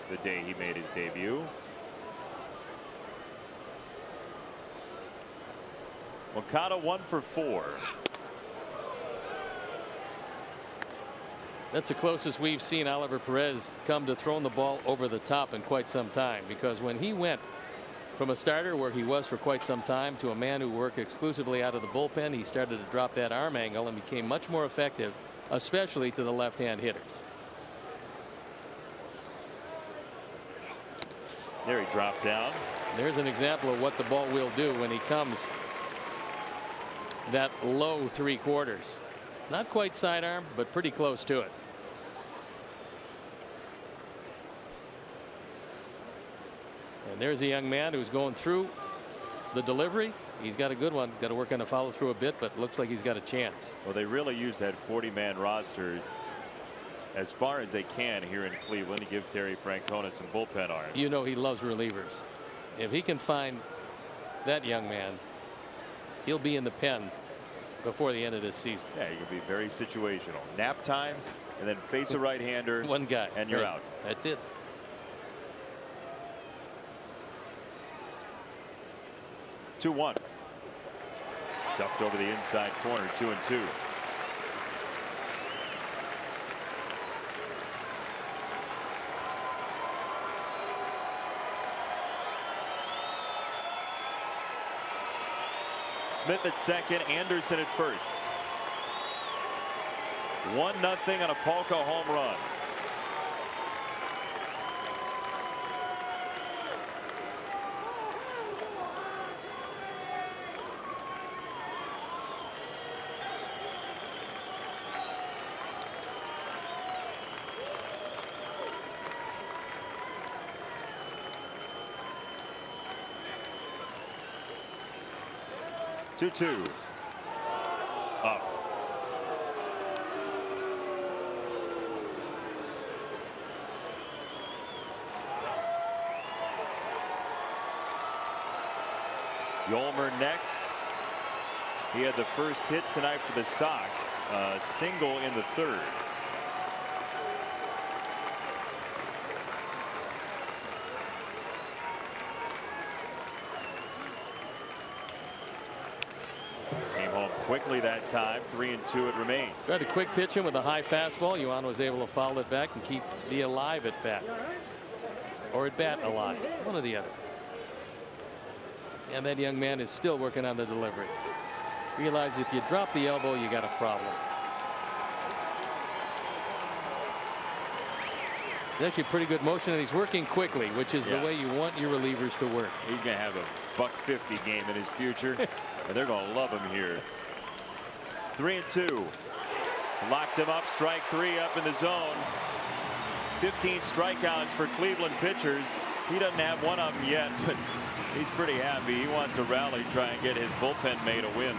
S5: the day he made his debut. Okada 1 for 4.
S4: That's the closest we've seen Oliver Perez come to throwing the ball over the top in quite some time, because when he went from a starter where he was for quite some time to a man who worked exclusively out of the bullpen, he started to drop that arm angle and became much more effective, especially to the left-hand hitters.
S5: There he dropped down.
S4: There's an example of what the ball will do when he comes that low 3/4. Not quite sidearm, but pretty close to it. And there's a young man who's going through the delivery. He's got a good one. Got to work on the follow through a bit, but looks like he's got a chance.
S5: Well, they really use that 40-man roster as far as they can here in Cleveland to give Terry Francona some bullpen arms.
S4: You know he loves relievers. If he can find that young man, he'll be in the pen before the end of this season.
S5: Yeah, you can be very situational. Nap time, and then face a right-hander.
S4: One guy,
S5: and you're
S4: right.
S5: out.
S4: That's it.
S5: Two 1. Stuffed over the inside corner. 2-2. Smith at second, Anderson at first. 1-0 on a Polka home run. Two. Up. Yolmer next. He had the first hit tonight for the Sox. Single in the third. Quickly that time. 3-2 it remains.
S4: Tried a quick pitch in with a high fastball. Yuan was able to foul it back and keep the alive at bat. Or at bat alive. One or the other. And that young man is still working on the delivery. Realize if you drop the elbow, you got a problem. It's actually pretty good motion, and he's working quickly, which is the way you want your relievers to work.
S5: He's going to have a $150 game in his future. And they're going to love him here. 3-2. Locked him up. Strike 3 up in the zone. 15 strikeouts for Cleveland pitchers. He doesn't have one of them yet, but he's pretty happy. He wants a rally to try and get his bullpen mate a win.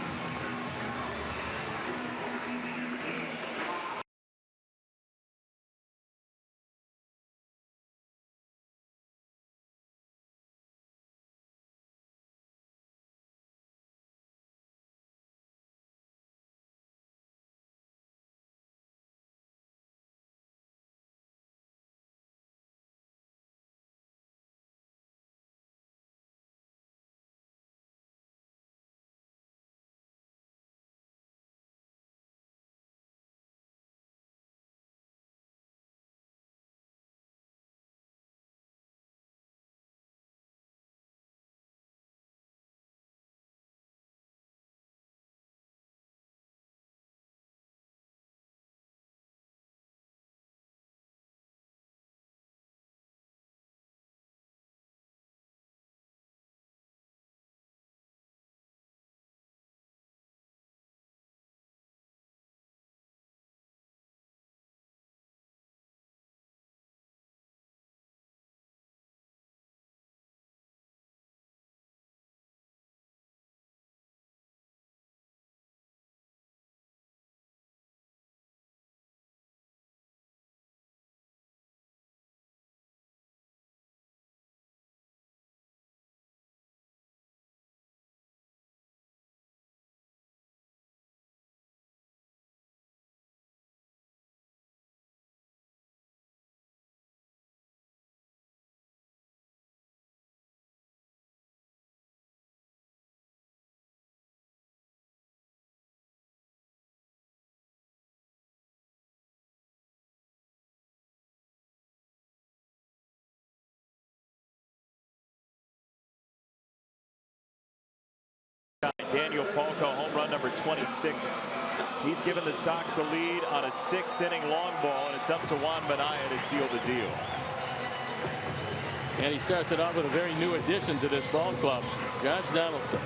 S5: Daniel Palco, home run number 26. He's given the Sox the lead on a 6th inning long ball, and it's up to Juan Minaya to seal the deal.
S4: And he starts it off with a very new addition to this ball club, Josh Donaldson.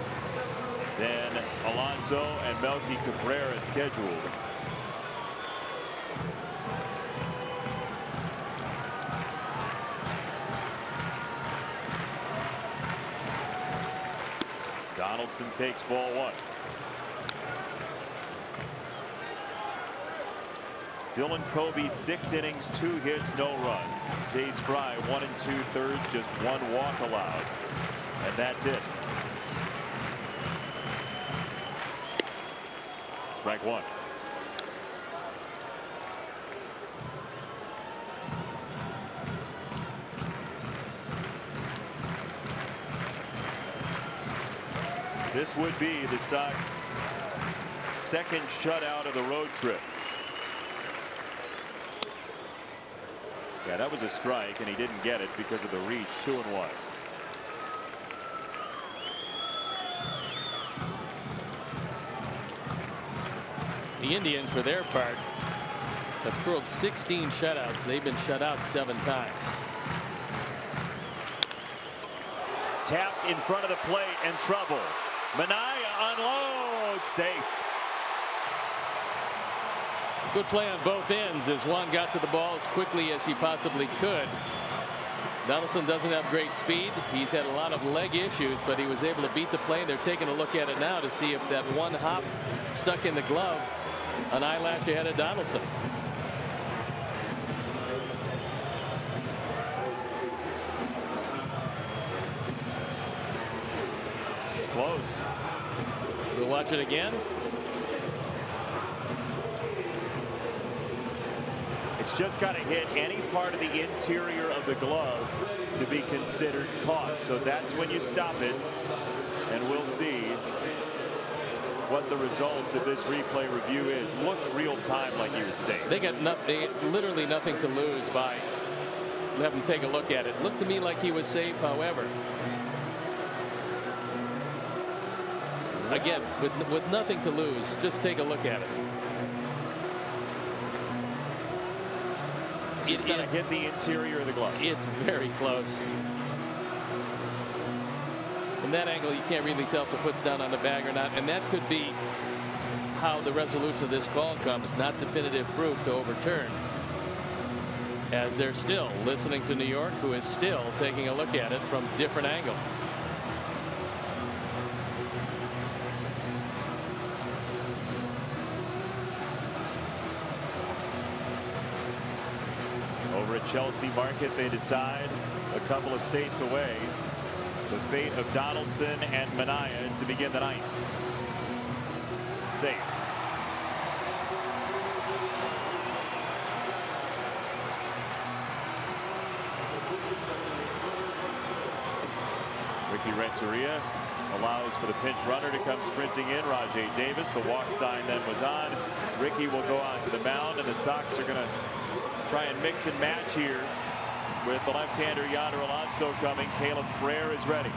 S5: Then Alonso and Melky Cabrera scheduled. Donaldson takes ball 1. Dylan Covey, 6 innings, 2 hits, no runs. Jace Fry, 1 2/3, just 1 walk allowed. And that's it. Strike 1. This would be the Sox' second shutout of the road trip. Yeah, that was a strike, and he didn't get it because of the reach. 2-1.
S4: The Indians, for their part, have curled 16 shutouts. They've been shut out 7 times.
S5: Tapped in front of the plate and trouble. Minaya unloads, safe.
S4: Good play on both ends as Juan got to the ball as quickly as he possibly could. Donaldson doesn't have great speed. He's had a lot of leg issues, but he was able to beat the play. They're taking a look at it now to see if that one hop stuck in the glove an eyelash ahead of Donaldson.
S5: It's close.
S4: We'll watch it again.
S5: It's just got to hit any part of the interior of the glove to be considered caught. So that's when you stop it, and we'll see what the result of this replay review is. Looked real time like he was safe.
S4: They got literally nothing to lose by having him take a look at it. Looked to me like he was safe, however. Again, with nothing to lose, just take a look at it.
S5: It's going to hit the interior of the glove.
S4: It's very close. From that angle, you can't really tell if the foot's down on the bag or not, and that could be how the resolution of this call comes. Not definitive proof to overturn, as they're still listening to New York, who is still taking a look at it from different angles.
S5: Over at Chelsea Market, they decide a couple of states away the fate of Donaldson and Minaya to begin the 9th. Safe. Ricky Renteria allows for the pinch runner to come sprinting in. Rajay Davis, the walk sign then was on. Ricky will go on to the mound, and the Sox are going to try and mix and match here with the left-hander Yonder Alonso coming. Caleb Frere is ready.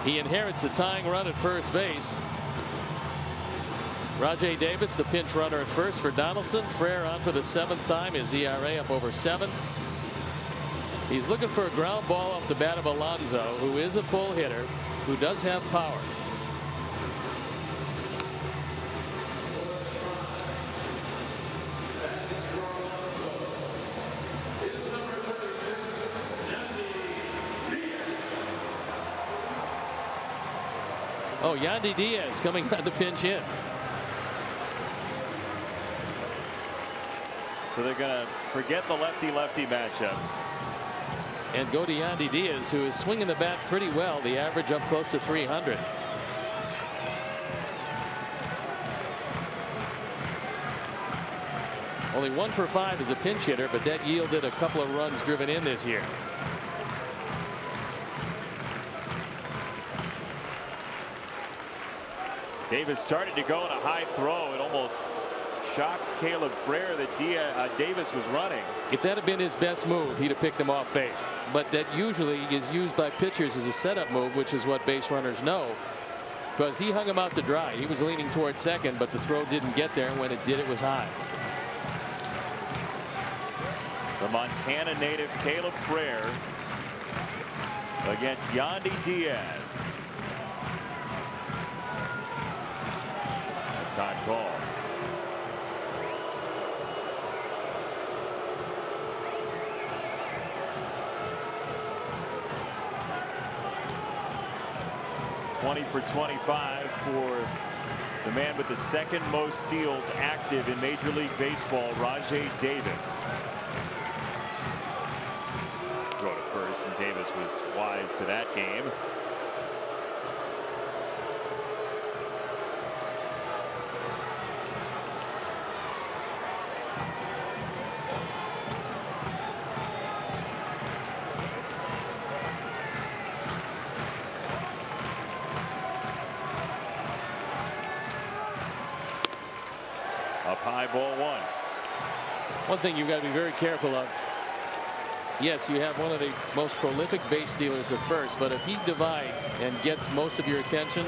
S4: He inherits the tying run at first base. Rajai Davis, the pinch runner at first for Donaldson. Frere on for the 7th time. His ERA up over 7. He's looking for a ground ball off the bat of Alonso, who is a pull hitter, who does have power. Oh, Yandy Diaz coming on the pinch hit.
S5: So they're going to forget the lefty-lefty matchup
S4: and go to Yandy Diaz, who is swinging the bat pretty well. The average up close to 300. Only 1 for 5 as a pinch hitter, but that yielded a couple of runs driven in this year.
S5: Davis started to go on a high throw. It almost shocked Caleb Frere that Davis was running.
S4: If that had been his best move, he'd have picked him off base. But that usually is used by pitchers as a setup move, which is what base runners know. Because he hung him out to dry. He was leaning towards second, but the throw didn't get there, and when it did, it was high.
S5: The Montana native Caleb Frere against Yandy Diaz. Time call. .20 for 25 for the man with the 2nd most steals active in Major League Baseball, Rajai Davis. Throw to first, and Davis was wise to that game. Up high, ball 1.
S4: One thing you've got to be very careful of. Yes, you have one of the most prolific base stealers at first, but if he divides and gets most of your attention,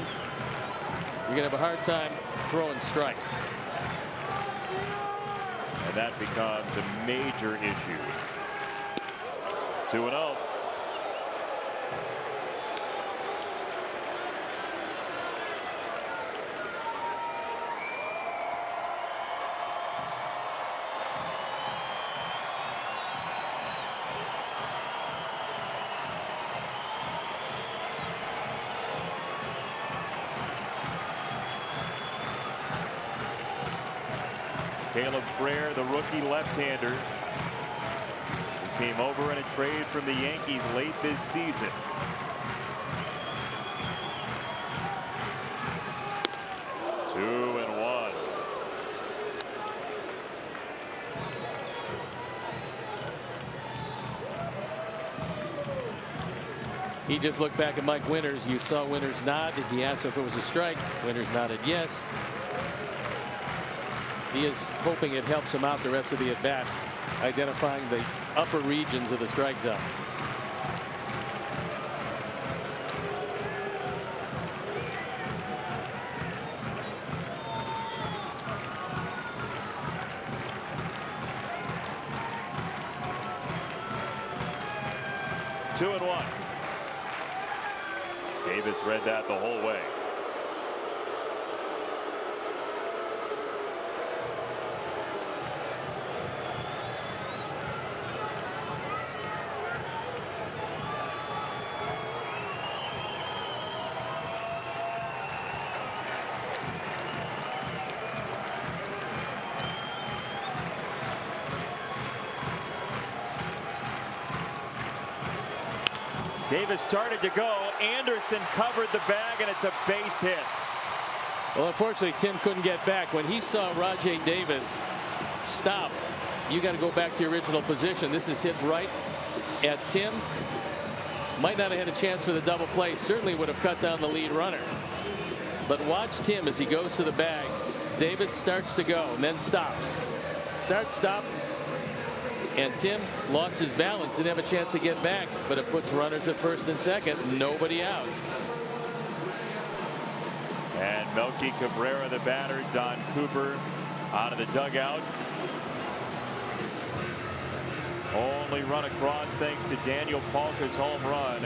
S4: you're going to have a hard time throwing strikes.
S5: And that becomes a major issue. 2-0. Caleb Frere, the rookie left-hander, who came over in a trade from the Yankees late this season. Two and one.
S4: He just looked back at Mike Winters. You saw Winters nod. He asked if it was a strike. Winters nodded yes. He is hoping it helps him out the rest of the at-bat, identifying the upper regions of the strike zone.
S5: Two and one. Davis read that the whole way. Davis started to go. Anderson covered the bag, and it's a base hit.
S4: Well, unfortunately, Tim couldn't get back. When he saw Rajai Davis stop, you got to go back to your original position. This is hit right at Tim. Might not have had a chance for the double play. Certainly would have cut down the lead runner. But watch Tim as he goes to the bag. Davis starts to go and then stops. Start, stop. And Tim lost his balance, didn't have a chance to get back, but it puts runners at first and second, nobody out.
S5: And Melky Cabrera, the batter. Don Cooper out of the dugout. Only run across thanks to Daniel Palka's home run.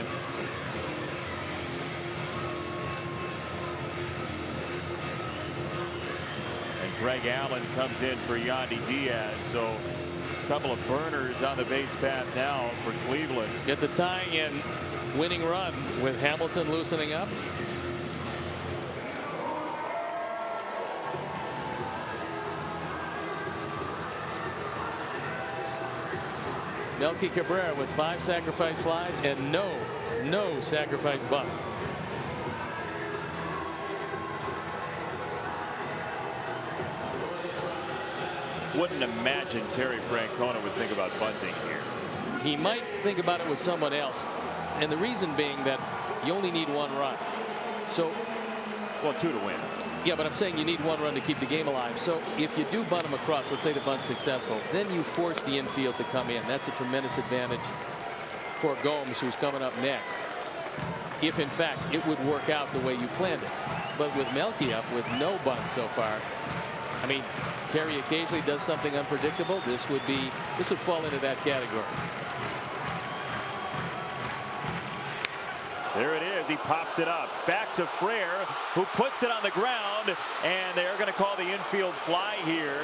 S5: And Greg Allen comes in for Yandy Diaz. So a couple of burners on the base path now for Cleveland.
S4: Get the tying in winning run with Hamilton loosening up. Melky Cabrera with 5 sacrifice flies and no sacrifice bunts.
S5: Wouldn't imagine Terry Francona would think about bunting here.
S4: He might think about it with someone else, and the reason being that you only need 1 run. So,
S5: well, 2 to win.
S4: Yeah, but I'm saying you need 1 run to keep the game alive. So if you do bunt him across, let's say the bunt's successful, then you force the infield to come in. That's a tremendous advantage for Gomes, who's coming up next, if in fact it would work out the way you planned it. But with Melky up with no bunts so far, I mean, Terry occasionally does something unpredictable. This would fall into that category.
S5: There it is. He pops it up. Back to Frere, who puts it on the ground, and they're going to call the infield fly here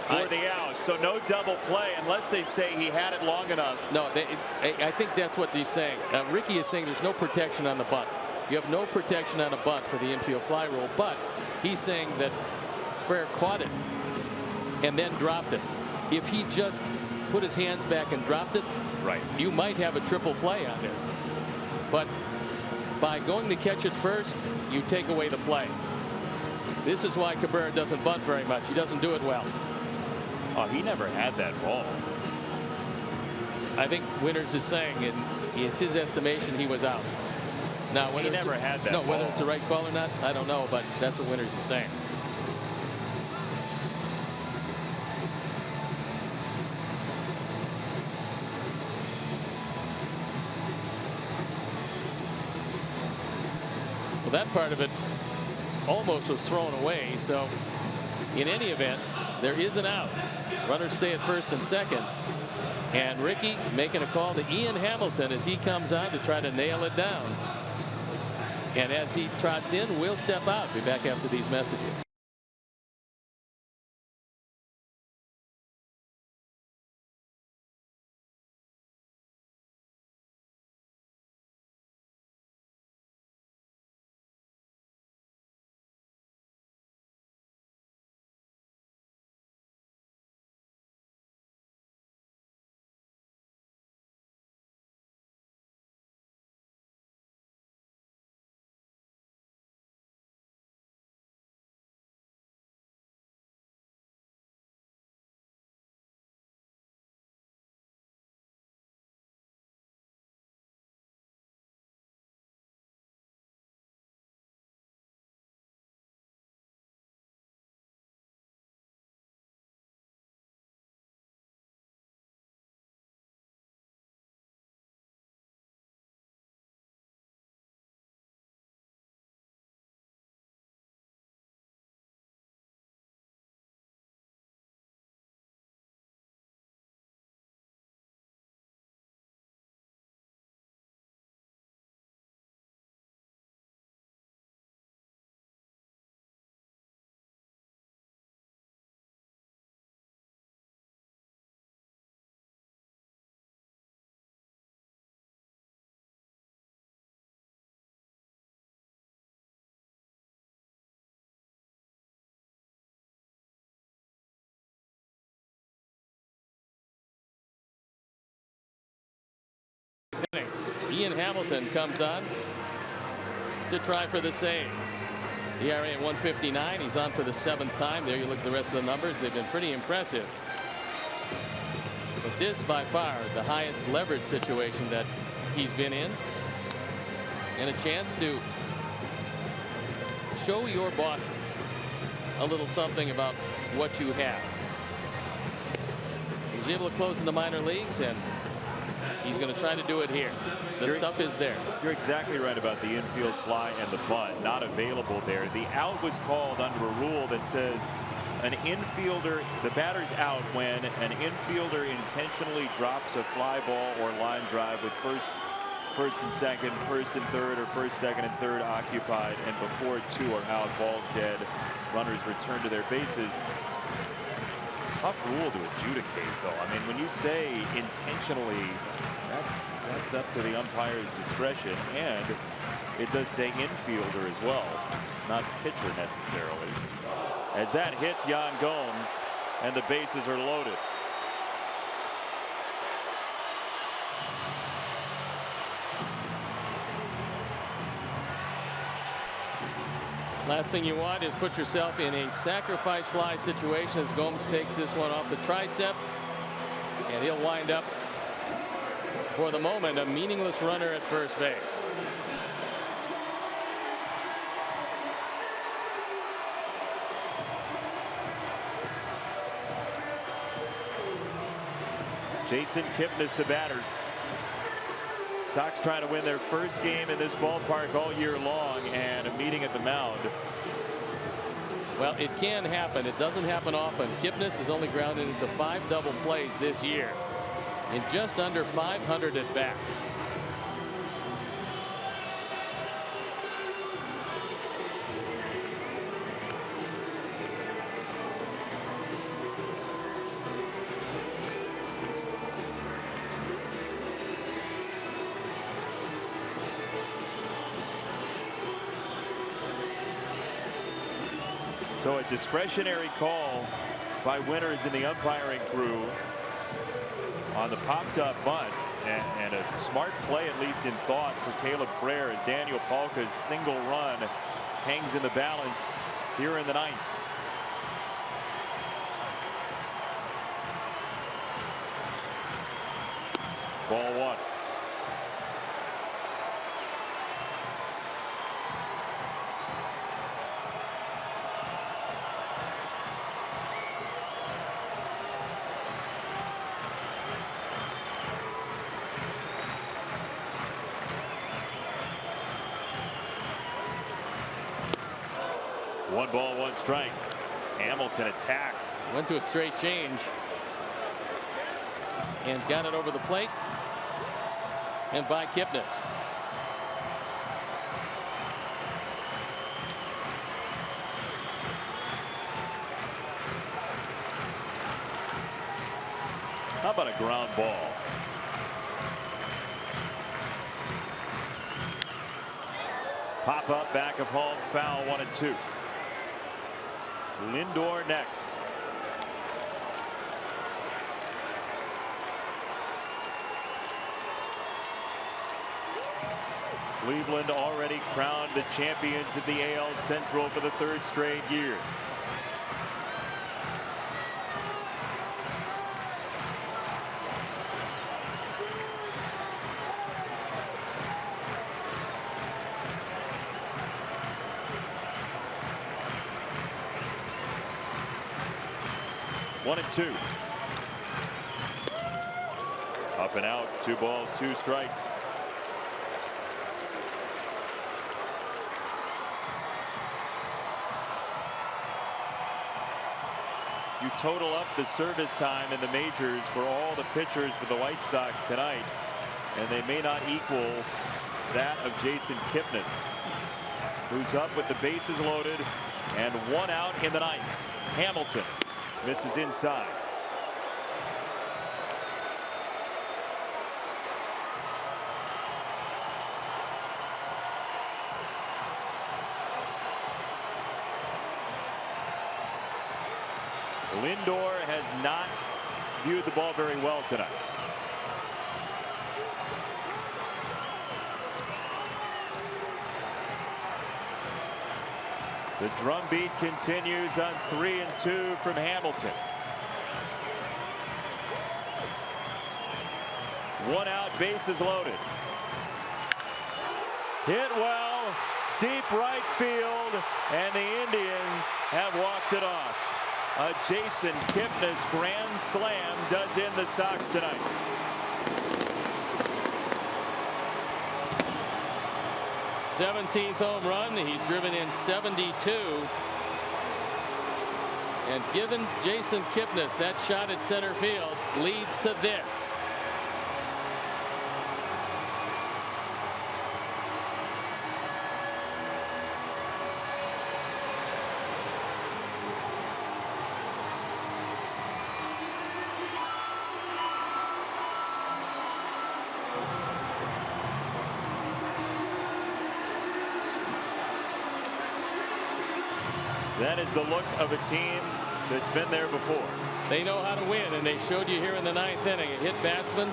S5: for the out. So no double play unless they say he had it long enough.
S4: No, I think that's what he's saying. Ricky is saying there's no protection on the bunt. You have no protection on a bunt for the infield fly rule, but he's saying that Frere caught it and then dropped it. If he just put his hands back and dropped it,
S5: right,
S4: you might have a triple play on this. But by going to catch it first, you take away the play. This is why Cabrera doesn't bunt very much. He doesn't do it well.
S5: Oh, he never had that ball.
S4: I think Winters is saying, and it's his estimation, he was out. Now, whether
S5: he never had that ball.
S4: Whether it's the right call or not, I don't know, but that's what Winters is saying. Well, that part of it almost was thrown away. So in any event, there is an out. Runners stay at first and second. And Ricky making a call to Ian Hamilton as he comes on to try to nail it down. And as he trots in, we'll step out. Be back after these messages. Ian Hamilton comes on to try for the save. ERA at 159. He's on for the 7th time. There you look at the rest of the numbers. They've been pretty impressive. But this by far the highest leverage situation that he's been in. And a chance to show your bosses a little something about what you have. He was able to close in the minor leagues, and He's going to try to do it here. The stuff is there.
S5: You're exactly right about the infield fly and the bunt. Not available there. The out was called under a rule that says an infielder, the batter's out when an infielder intentionally drops a fly ball or line drive with first and second, first and third, or first, second, and third occupied, and before two are out, ball's dead, runners return to their bases. It's a tough rule to adjudicate, though. I mean, when you say intentionally, that's up to the umpire's discretion, and it does say infielder as well, not pitcher necessarily. As that hits Yan Gomes, and the bases are loaded.
S4: Last thing you want is put yourself in a sacrifice fly situation as Gomes takes this one off the tricep, and he'll wind up, for the moment, a meaningless runner at first base.
S5: Jason Kipnis, the batter. Sox trying to win their first game in this ballpark all year long, and a meeting at the mound.
S4: Well, it can happen. It doesn't happen often. Kipnis has only grounded into 5 double plays this year in just under 500 at bats.
S5: So a discretionary call by Winters in the umpiring crew on the popped up bunt, and a smart play, at least in thought, for Caleb Frere, as Daniel Palka's single run hangs in the balance here in the 9th. Ball 1. One ball, one strike. Hamilton attacks.
S4: Went to a straight change and got it over the plate and by Kipnis.
S5: How about a ground ball? Pop up back of home, foul, 1-2. Lindor next. Cleveland already crowned the champions of the AL Central for the 3rd straight year. One and two. Up and out. 2 balls, 2 strikes. You total up the service time in the majors for all the pitchers for the White Sox tonight, and they may not equal that of Jason Kipnis, who's up with the bases loaded and 1 out in the 9th. Hamilton misses inside. Lindor has not viewed the ball very well tonight. The drumbeat continues on 3-2 from Hamilton. 1 out, bases loaded. Hit well, deep right field, and the Indians have walked it off. A Jason Kipnis grand slam does in the Sox tonight.
S4: 17th home run. He's driven in 72. And given Jason Kipnis that shot at center field leads to this.
S5: That is the look of a team that's been there before.
S4: They know how to win, and they showed you here in the 9th inning. A hit batsman,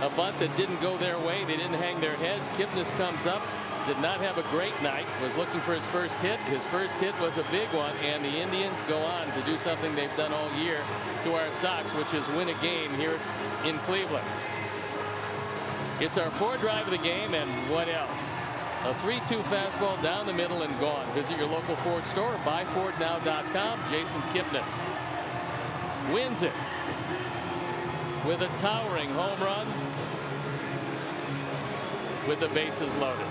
S4: a bunt that didn't go their way. They didn't hang their heads. Kipnis comes up, did not have a great night, was looking for his first hit. His first hit was a big one, and the Indians go on to do something they've done all year to our Sox, which is win a game here in Cleveland. It's our 4th drive of the game, and what else? A 3-2 fastball down the middle and gone. Visit your local Ford store or buyfordnow.com. Jason Kipnis wins it with a towering home run with the bases loaded.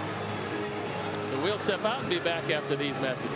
S4: So we'll step out and be back after these messages.